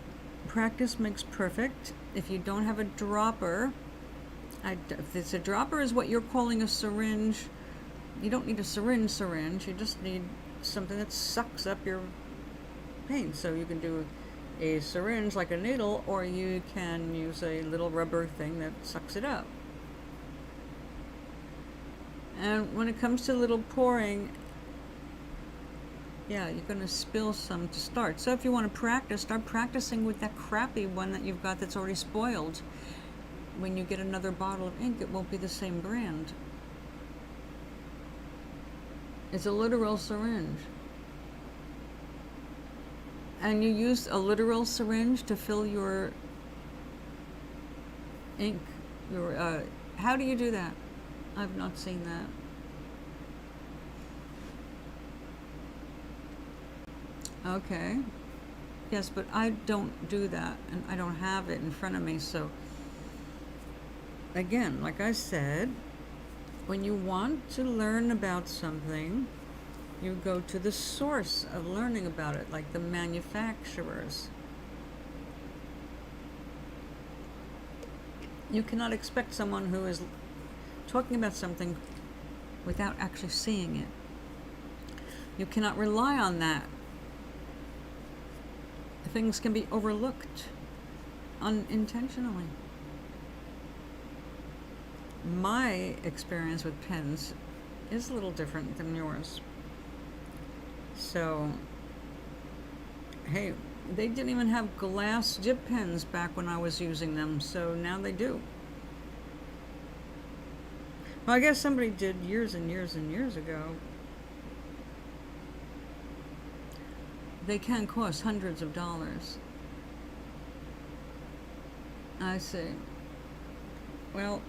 practice makes perfect. If you don't have a dropper, if it's a dropper is what you're calling a syringe, you don't need a syringe, you just need something that sucks up your paint. So you can do a syringe like a needle, or you can use a little rubber thing that sucks it up. And when it comes to little pouring, yeah, you're going to spill some to start. So if you want to practice, start practicing with that crappy one that you've got that's already spoiled. When you get another bottle of ink, it won't be the same brand. It's a literal syringe. And you use a literal syringe to fill your ink. How do you do that? I've not seen that. Okay. Yes, but I don't do that, and I don't have it in front of me, so again, like I said, when you want to learn about something, you go to the source of learning about it, like the manufacturers. You cannot expect someone who is talking about something without actually seeing it. You cannot rely on that. Things can be overlooked unintentionally. My experience with pens is a little different than yours. So, hey, They didn't even have glass dip pens back when I was using them, so now they do. Well, I guess somebody did years and years and years ago. They can cost hundreds of dollars. I see. Well,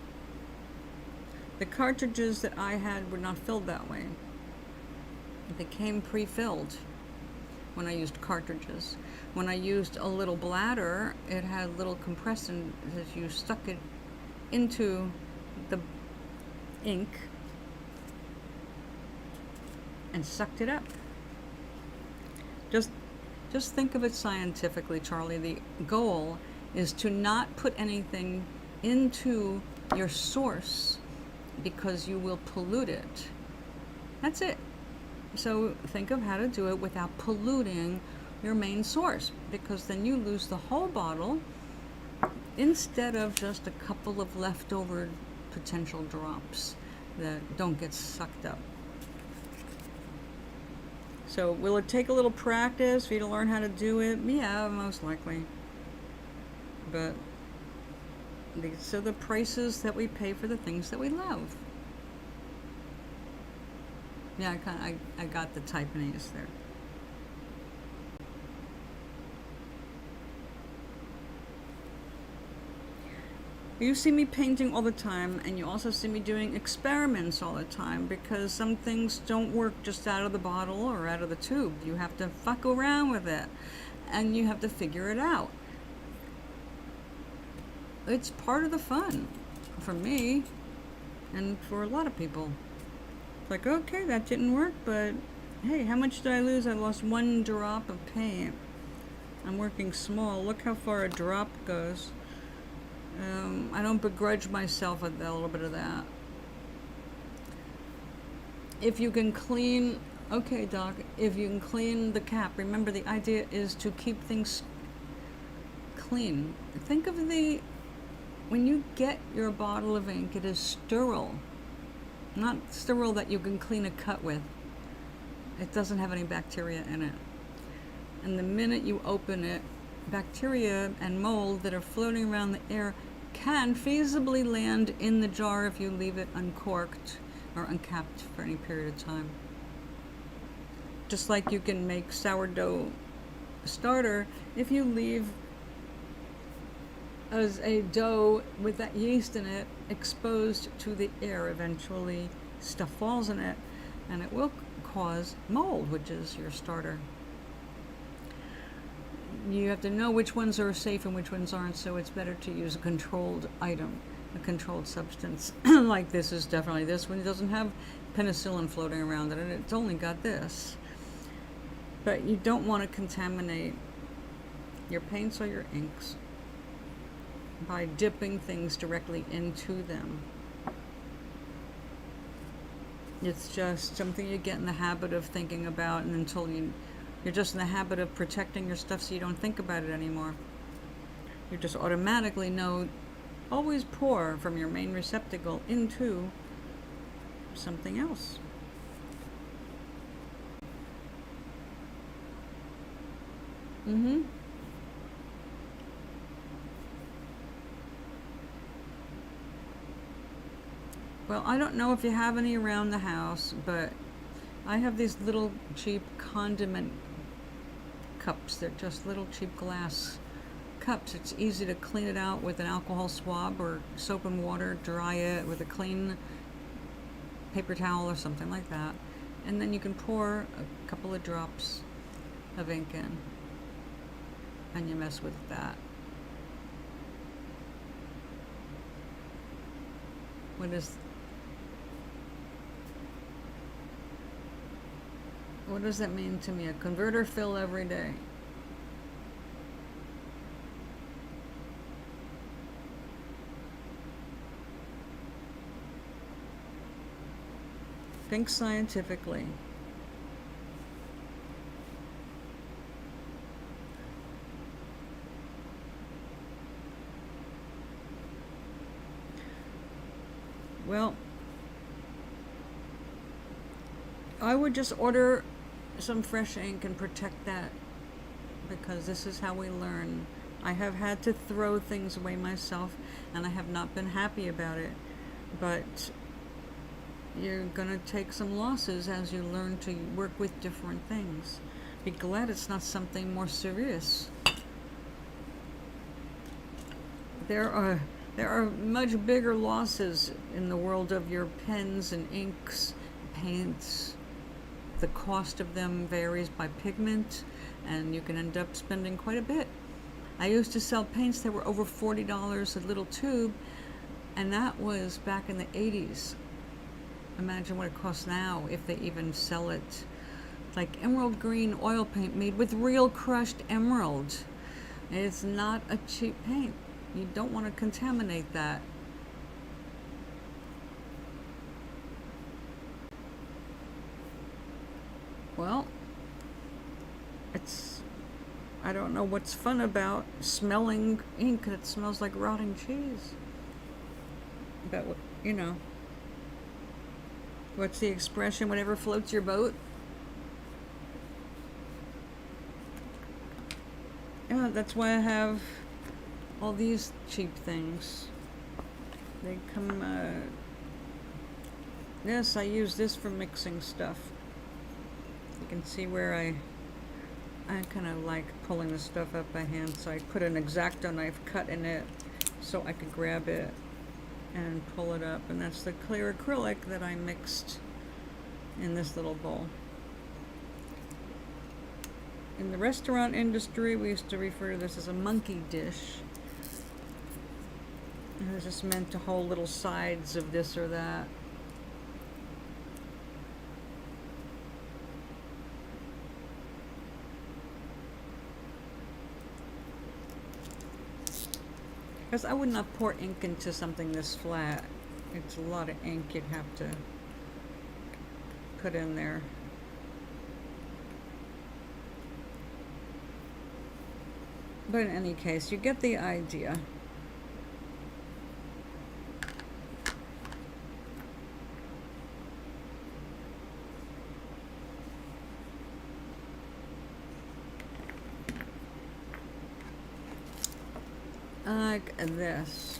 the cartridges that I had were not filled that way. They came pre-filled when I used cartridges. When I used a little bladder, it had little compressant that you stuck it into the ink and sucked it up. Just think of it scientifically, Charlie. The goal is to not put anything into your source because you will pollute it. That's it. So think of how to do it without polluting your main source, because then you lose the whole bottle instead of just a couple of leftover potential drops that don't get sucked up. So will it take a little practice for you to learn how to do it? Yeah, most likely. But these are the prices that we pay for the things that we love. Yeah, I got the typinase there. You see me painting all the time, and you also see me doing experiments all the time, because some things don't work just out of the bottle or out of the tube. You have to fuck around with it, and you have to figure it out. It's part of the fun, for me, and for a lot of people. It's like, okay, that didn't work, but hey, how much did I lose? I lost 1 drop of paint. I'm working small. Look how far a drop goes. I don't begrudge myself a little bit of that. If you can clean, okay, Doc, if you can clean the cap, remember the idea is to keep things clean. Think of when you get your bottle of ink, it is sterile. Not sterile that you can clean a cut with. It doesn't have any bacteria in it. And the minute you open it, bacteria and mold that are floating around the air can feasibly land in the jar if you leave it uncorked or uncapped for any period of time. Just like you can make sourdough starter if you leave as a dough with that yeast in it exposed to the air. Eventually stuff falls in it and it will cause mold, which is your starter. You have to know which ones are safe and which ones aren't, so it's better to use a controlled item, a controlled substance. Like this is definitely this one. It doesn't have penicillin floating around in it. It's only got this. But you don't want to contaminate your paints or your inks by dipping things directly into them. It's just something you get in the habit of thinking about, and until you're just in the habit of protecting your stuff so you don't think about it anymore. You just automatically know, always pour from your main receptacle into something else. Well, I don't know if you have any around the house, but I have these little cheap condiment cups. They're just little cheap glass cups. It's easy to clean it out with an alcohol swab or soap and water, dry it with a clean paper towel or something like that. And then you can pour a couple of drops of ink in, and you mess with that. What does that mean to me? A converter fill every day. Think scientifically. Well, I would just order some fresh ink and protect that because this is how we learn. I have had to throw things away myself, and I have not been happy about it. But you're gonna take some losses as you learn to work with different things. Be glad it's not something more serious. There are much bigger losses in the world of your pens and inks, paints. The cost of them varies by pigment, and you can end up spending quite a bit. I used to sell paints that were over $40 a little tube, and that was back in the 80s. Imagine what it costs now, if they even sell it. Like emerald green oil paint made with real crushed emerald. It's not a cheap paint. You don't want to contaminate that. Well, I don't know what's fun about smelling ink that smells like rotting cheese. But, you know, what's the expression? Whatever floats your boat. Yeah, that's why I have all these cheap things. They come, yes, I use this for mixing stuff. You can see where I kind of like pulling the stuff up by hand, so I put an X-Acto knife cut in it so I could grab it and pull it up. And that's the clear acrylic that I mixed in this little bowl. In the restaurant industry, we used to refer to this as a monkey dish. It was just meant to hold little sides of this or that. Because I would not pour ink into something this flat. It's a lot of ink you'd have to put in there. But in any case, you get the idea. Like this.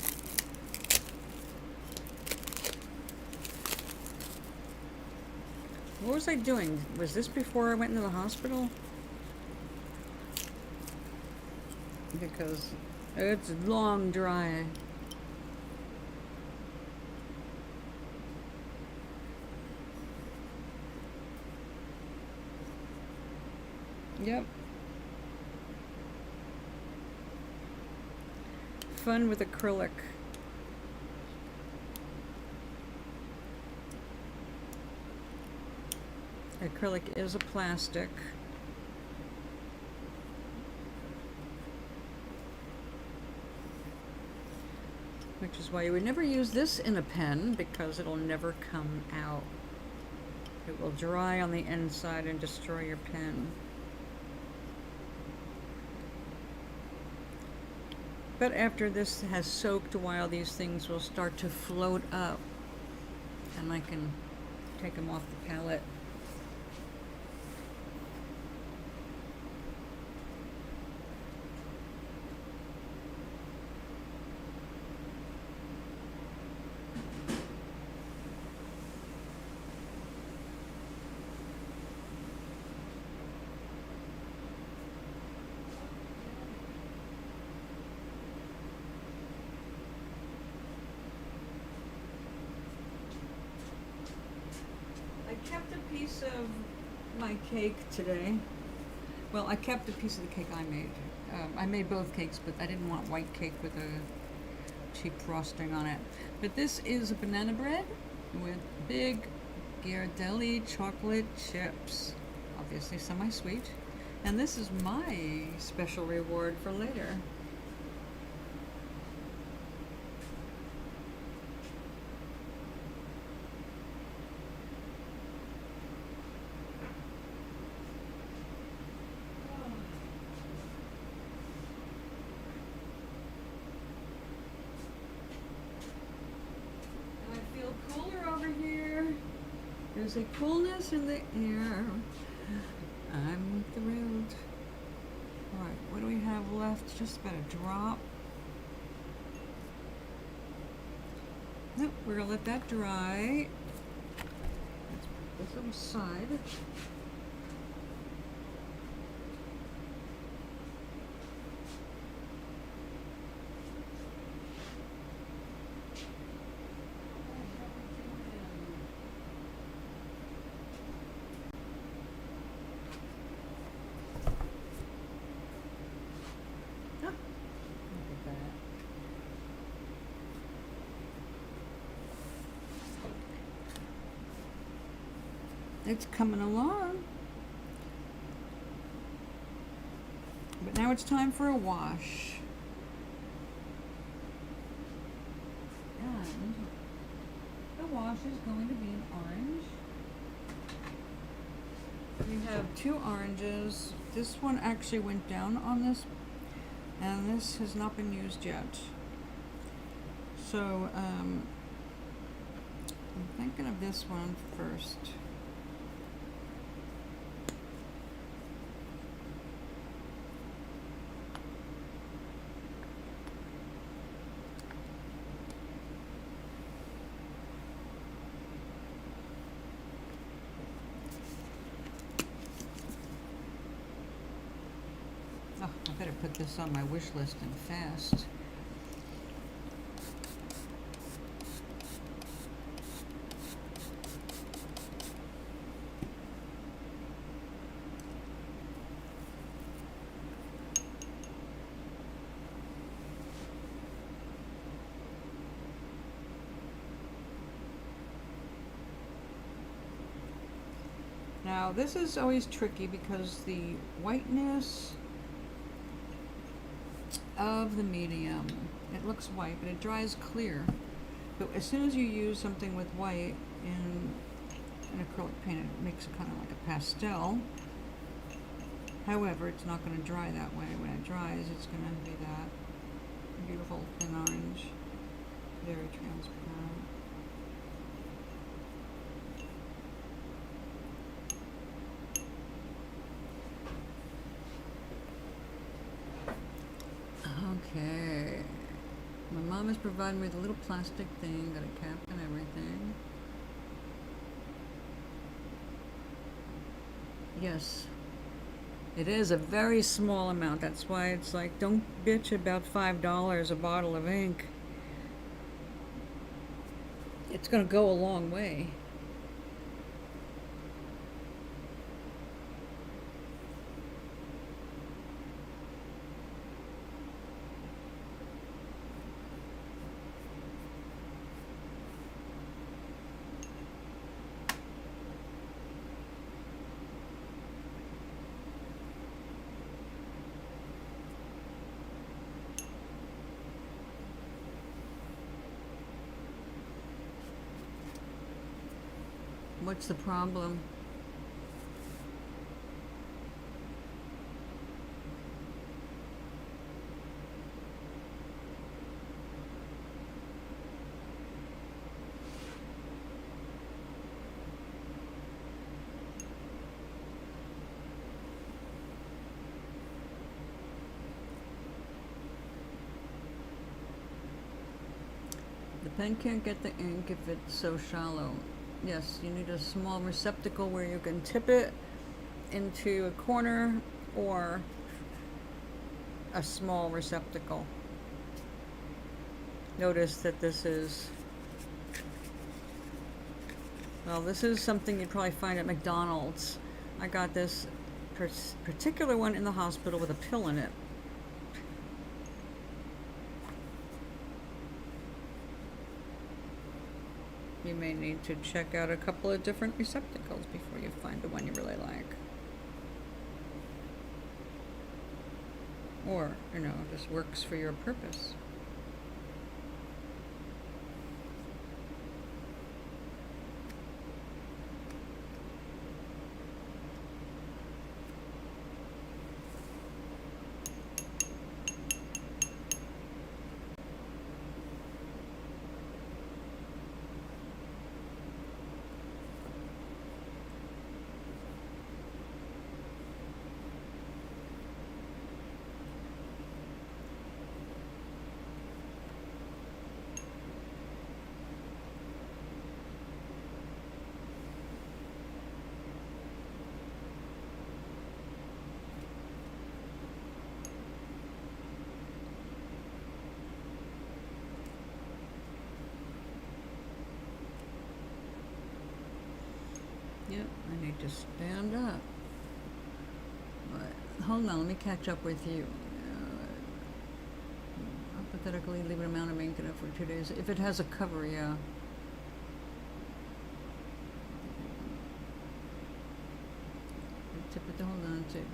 What was I doing? Was this before I went into the hospital? Because it's long dry. Yep. Fun with acrylic. Acrylic is a plastic. Which is why you would never use this in a pen, because it'll never come out. It will dry on the inside and destroy your pen. But after this has soaked a while, these things will start to float up, and I can take them off the palette. I kept a piece of my cake today. Well, I kept a piece of the cake I made. I made both cakes, but I didn't want white cake with a cheap frosting on it. But this is a banana bread with big Ghirardelli chocolate chips. Obviously semi-sweet. And this is my special reward for later. There's a coolness in the air. I'm thrilled. what do we have left? Just about a drop. Nope, we're gonna let that dry. Let's put this on the side. Ah, look at that. It's coming along. But now it's time for a wash. And the wash is going to be an orange. We have 2 oranges. This one actually went down on this, and this has not been used yet. So, I'm thinking of this one first. Oh, I better put this on my wish list and fast. Now, this is always tricky because the whiteness of the medium, it looks white, but it dries clear. But as soon as you use something with white in an acrylic paint, it makes it kind of like a pastel. However, it's not going to dry that way. When it dries, it's going to be that beautiful thin orange, very transparent. Okay. My mom has provided me with a little plastic thing, got a cap and everything. Yes. It is a very small amount. That's why it's like, don't bitch about $5 a bottle of ink. It's gonna go a long way. What's the problem? The pen can't get the ink if it's so shallow. Yes, you need a small receptacle where you can tip it into a corner or a small receptacle. Notice that this is, well, this is something you'd probably find at McDonald's. I got this particular one in the hospital with a pill in it. You may need to check out a couple of different receptacles before you find the one you really like. Or, you know, just works for your purpose. I need to stand up. But hold on, let me catch up with you. Hypothetically, leave an amount of ink in it for 2 days. If it has a cover, yeah. Tip it, hold on to it.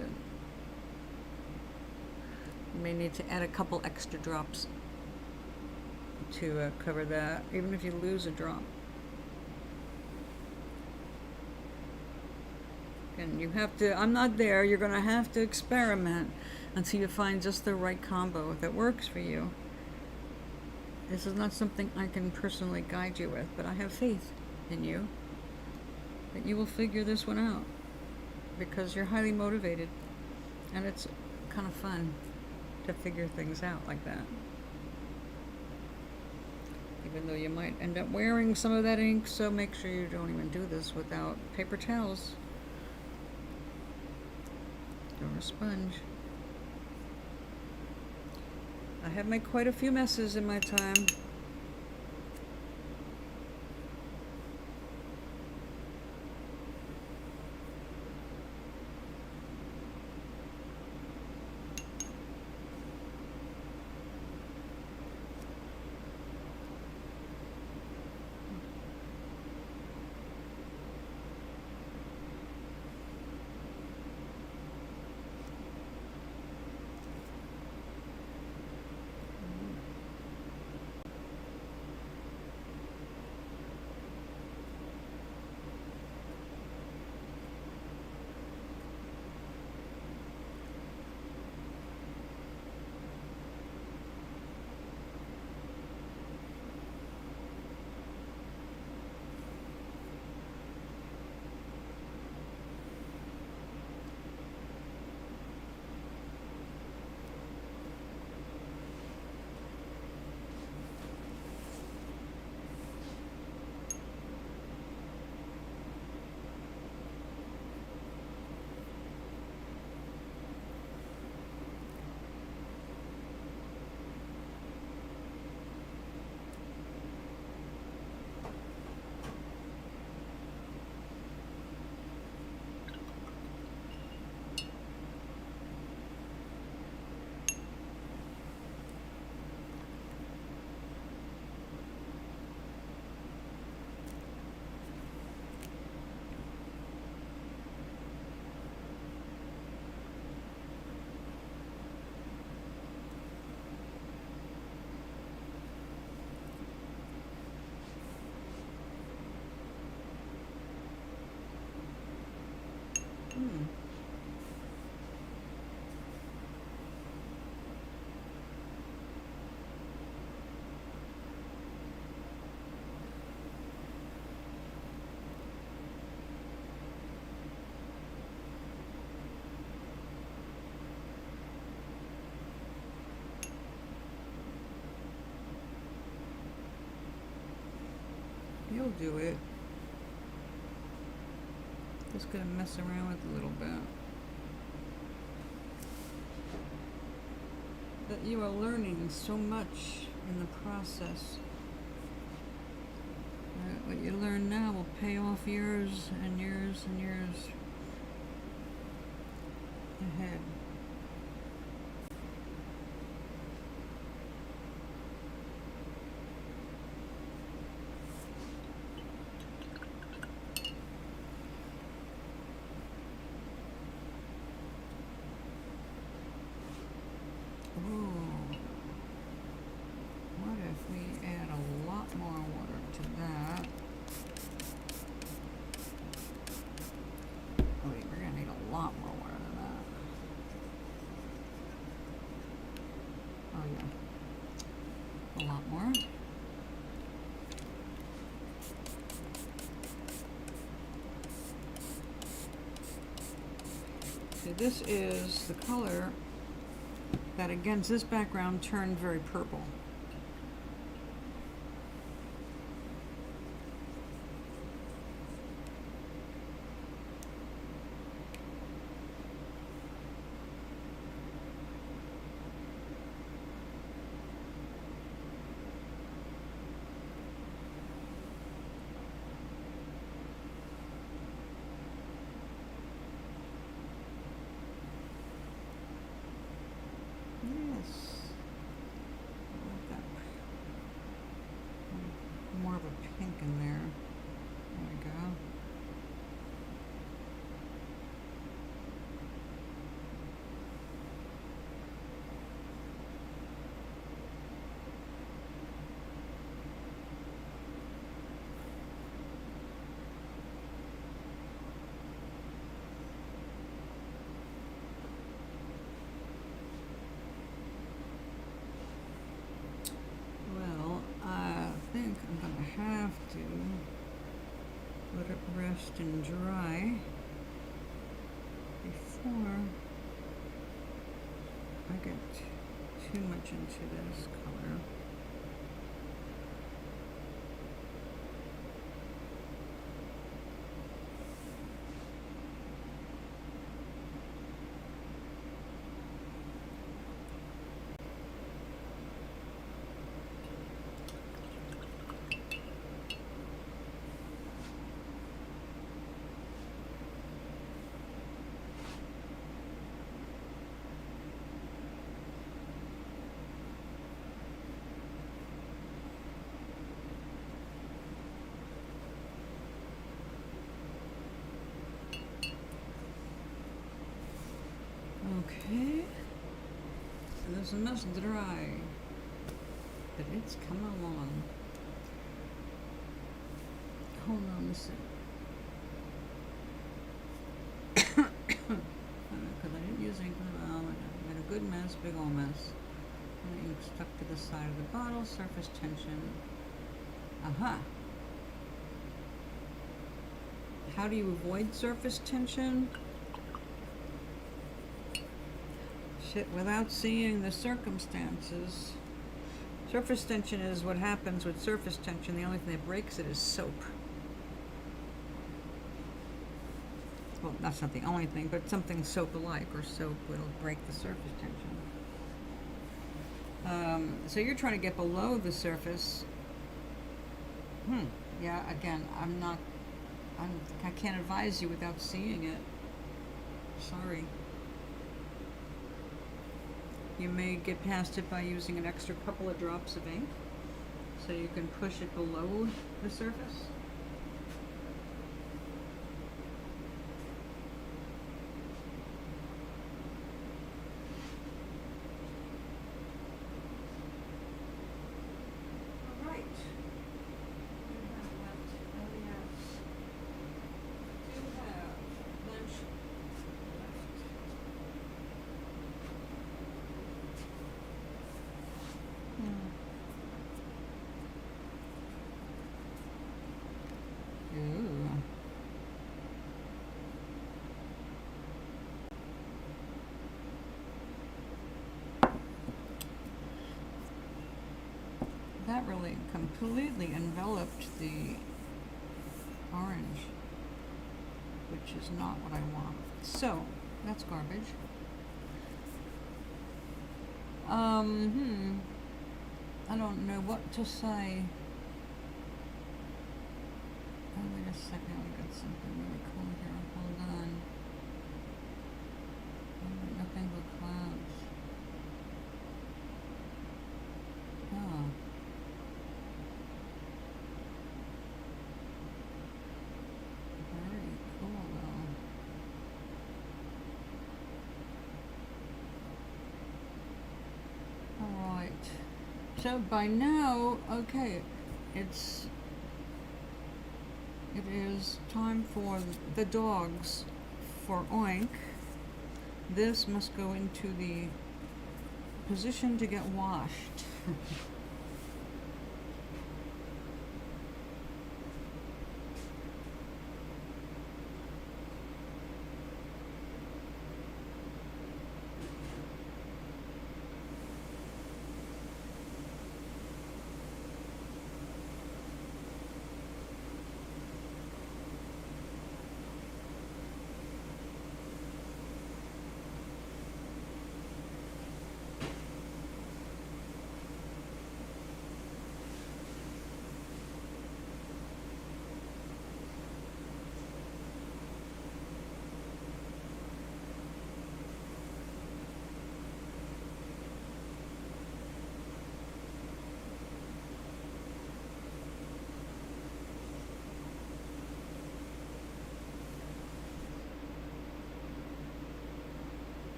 You may need to add a couple extra drops to cover that, even if you lose a drop. And you have to, I'm not there, you're gonna have to experiment until you find just the right combo that works for you. This is not something I can personally guide you with, but I have faith in you that you will figure this one out because you're highly motivated and it's kind of fun to figure things out like that. Even though you might end up wearing some of that ink, so make sure you don't even do this without paper towels or a sponge. I have made quite a few messes in my time. You'll do it. Just gonna mess around with a little bit. But you are learning so much in the process. What you learn now will pay off years and years and years ahead. Ooh. What if we add a lot more water to that? Oh wait, we're gonna need a lot more water than that. Oh yeah. A lot more. See, this is the color that against this background turned very purple. moist and dry before I get too much into this color. Okay, so this must dry, but it's coming along. Hold on a sec. Because I didn't use ink on the bottom. I made a good mess, big ol' mess. And the ink stuck to the side of the bottle, surface tension. Aha! How do you avoid surface tension? Shit, without seeing the circumstances. Surface tension is what happens with surface tension. The only thing that breaks it is soap. Well, that's not the only thing, but something soap-alike or soap will break the surface tension. So you're trying to get below the surface. Yeah, again, I can't advise you without seeing it. Sorry. You may get past it by using an extra couple of drops of ink, so you can push it below the surface. All right. We have left LES. Do have lunch left. Ooh. That really completely enveloped the orange, which is not what I want. So, that's garbage. I don't know what to say. Oh, wait a second, we got something really cool here. Hold on. Oh, nothing but clouds. Oh. Very cool, though. Alright. So by now, okay, it is time for the dogs for Oink. This must go into the position to get washed.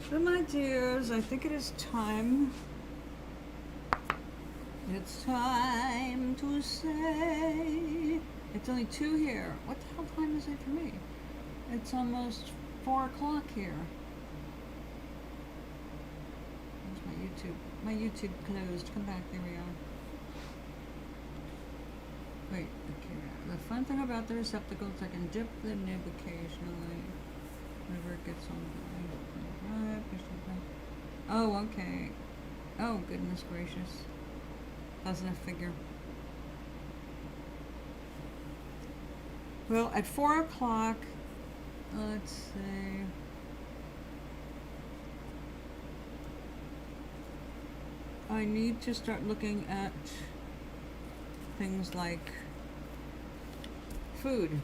So my dears, I think it is time. It's time to say. It's only 2 here. What the hell time is it for me? It's almost 4 o'clock here. YouTube. My YouTube closed. Come back. There we are. Wait. Okay. The fun thing about the receptacles, I can dip the nib occasionally. Whenever it gets on. Oh, okay. Oh, goodness gracious. Doesn't it figure? Well, at 4 o'clock, let's see. I need to start looking at things like food.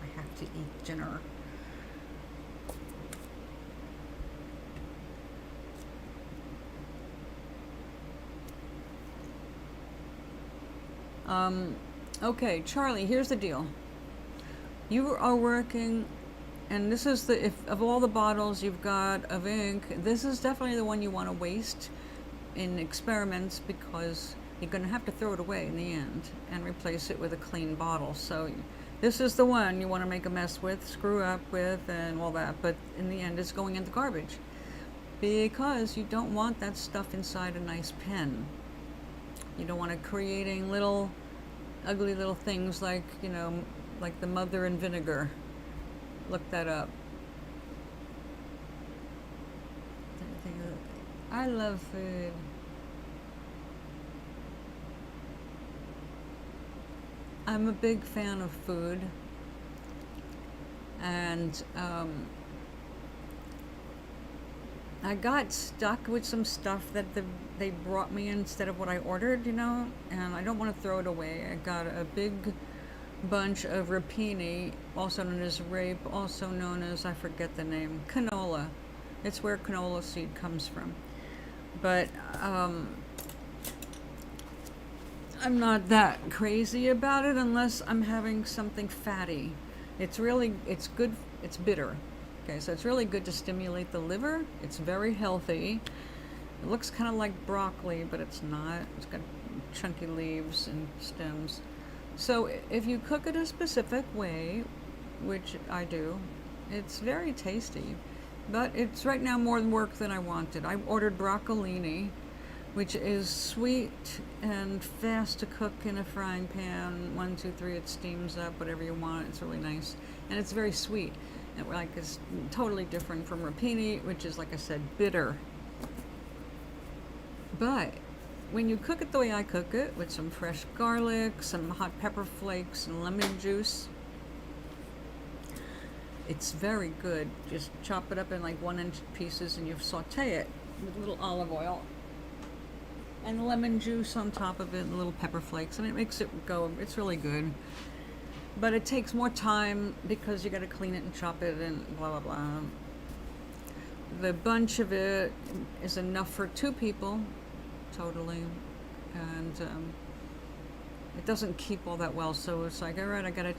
I have to eat dinner. Okay, Charlie, here's the deal. You are working, and this is the, if of all the bottles you've got of ink, this is definitely the one you want to waste in experiments, because you're going to have to throw it away in the end and replace it with a clean bottle. So this is the one you want to make a mess with, screw up with, and all that, but in the end it's going in the garbage, because you don't want that stuff inside a nice pen. You don't want it creating little ugly little things like, you know, like the mother in vinegar. Look that up. I love food. I'm a big fan of food, and I got stuck with some stuff that they brought me instead of what I ordered, you know, and I don't want to throw it away. I got a big bunch of rapini, also known as rape, also known as, I forget the name, canola. It's where canola seed comes from. But I'm not that crazy about it unless I'm having something fatty. It's good, it's bitter. Okay, so it's really good to stimulate the liver. It's very healthy. It looks kind of like broccoli, but it's not. It's got chunky leaves and stems. So if you cook it a specific way, which I do, it's very tasty. But it's right now more work than I wanted. I ordered broccolini, which is sweet and fast to cook in a frying pan. 1, 2, 3, it steams up, whatever you want. It's really nice. And it's very sweet. And like, it's totally different from rapini, which is, like I said, bitter. But when you cook it the way I cook it, with some fresh garlic, some hot pepper flakes, and lemon juice, it's very good. Just chop it up in like 1-inch pieces, and you saute it with a little olive oil and lemon juice on top of it, and little pepper flakes, and it makes it go. It's really good. But it takes more time because you got to clean it and chop it and blah blah blah. The bunch of it is enough for 2 people, totally, and it doesn't keep all that well. So it's like, all right, I gotta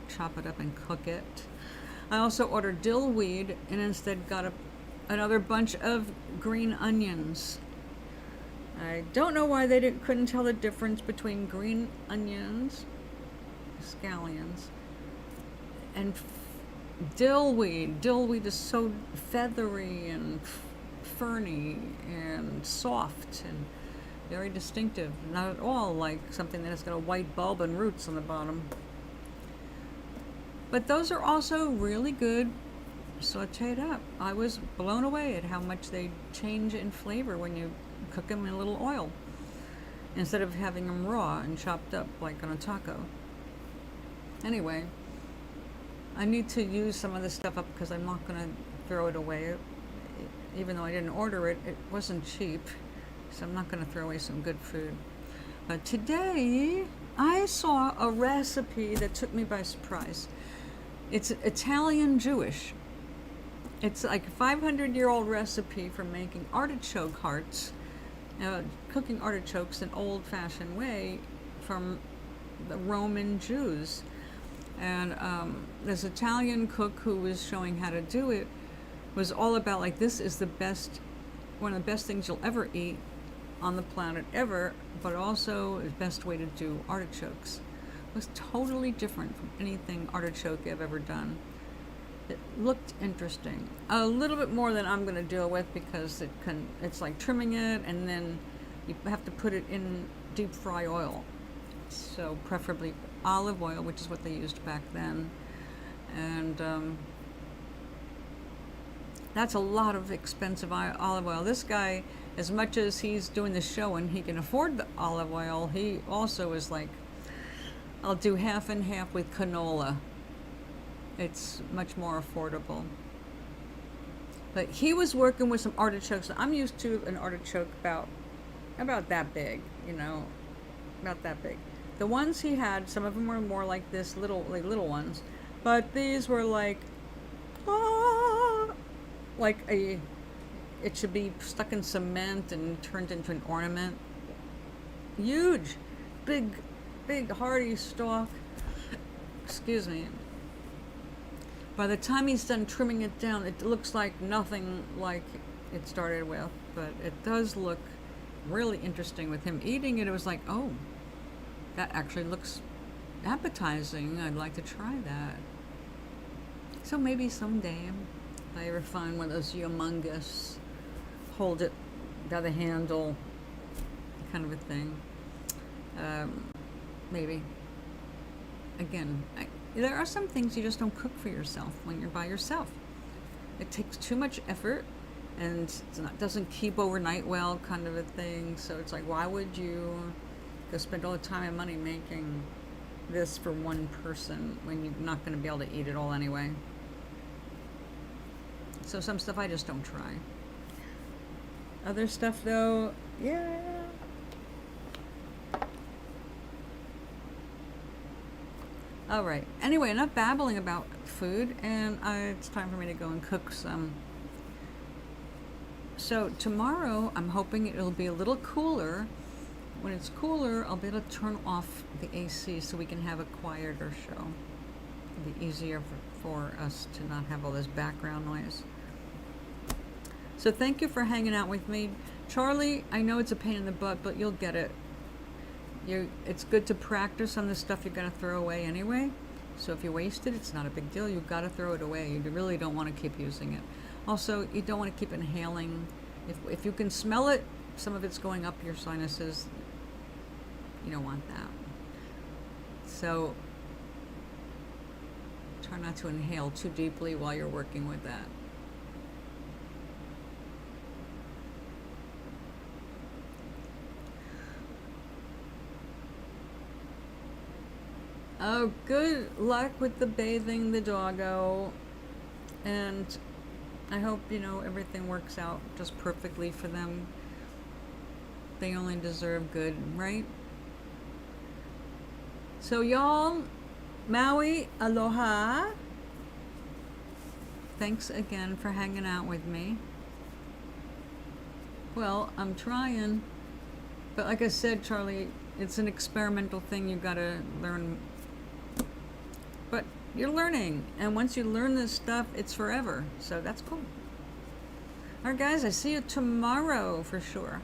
chop it up and cook it. I also ordered dill weed and instead got another bunch of green onions. I don't know why they couldn't tell the difference between green onions, scallions, and dill weed. Dill weed is so feathery and ferny and soft and very distinctive. Not at all like something that has got a white bulb and roots on the bottom. But those are also really good sauteed up. I was blown away at how much they change in flavor when you cook them in a little oil, instead of having them raw and chopped up like on a taco. Anyway, I need to use some of this stuff up because I'm not going to throw it away. Even though I didn't order it, it wasn't cheap, so I'm not going to throw away some good food. But today, I saw a recipe that took me by surprise. It's Italian Jewish. It's like a 500-year-old recipe for making artichoke hearts, cooking artichokes an old-fashioned way from the Roman Jews. And this Italian cook who was showing how to do it was all about, like, this is the best, one of the best things you'll ever eat on the planet ever, but also the best way to do artichokes. It was totally different from anything artichoke I've ever done. It looked interesting. A little bit more than I'm going to deal with because it's like trimming it and then you have to put it in deep fry oil. So preferably olive oil, which is what they used back then. And that's a lot of expensive olive oil. This guy, as much as he's doing the show and he can afford the olive oil, he also is like, I'll do half and half with canola. It's much more affordable. But he was working with some artichokes. I'm used to an artichoke about that big, you know, about that big. The ones he had, some of them were more like this, little ones, but these were like it should be stuck in cement and turned into an ornament. Huge, big, hearty stalk. Excuse me. By the time he's done trimming it down, it looks like nothing like it started with, but it does look really interesting with him eating it. It was like, oh, that actually looks appetizing. I'd like to try that. So maybe someday, if I ever find one of those humongous, hold it by the handle kind of a thing, maybe. Again, there are some things you just don't cook for yourself when you're by yourself. It takes too much effort and doesn't keep overnight well, kind of a thing. So it's like, why would you go spend all the time and money making this for one person when you're not going to be able to eat it all anyway? So some stuff I just don't try. Other stuff though, yeah. All right. Anyway, enough babbling about food, and it's time for me to go and cook some. So tomorrow, I'm hoping it'll be a little cooler. When it's cooler, I'll be able to turn off the AC so we can have a quieter show. It'll be easier for us to not have all this background noise. So thank you for hanging out with me. Charlie, I know it's a pain in the butt, but you'll get it. It's good to practice on the stuff you're going to throw away anyway. So if you waste it, it's not a big deal. You've got to throw it away. You really don't want to keep using it. Also, you don't want to keep inhaling. If you can smell it, some of it's going up your sinuses. You don't want that. So try not to inhale too deeply while you're working with that. Oh, good luck with the bathing the doggo, and I hope, everything works out just perfectly for them. They only deserve good, right? So y'all, Maui, aloha. Thanks again for hanging out with me. Well, I'm trying, but like I said, Charlie, it's an experimental thing. You've got to learn. But you're learning, and once you learn this stuff, it's forever. So that's cool. All right, guys, I see you tomorrow for sure.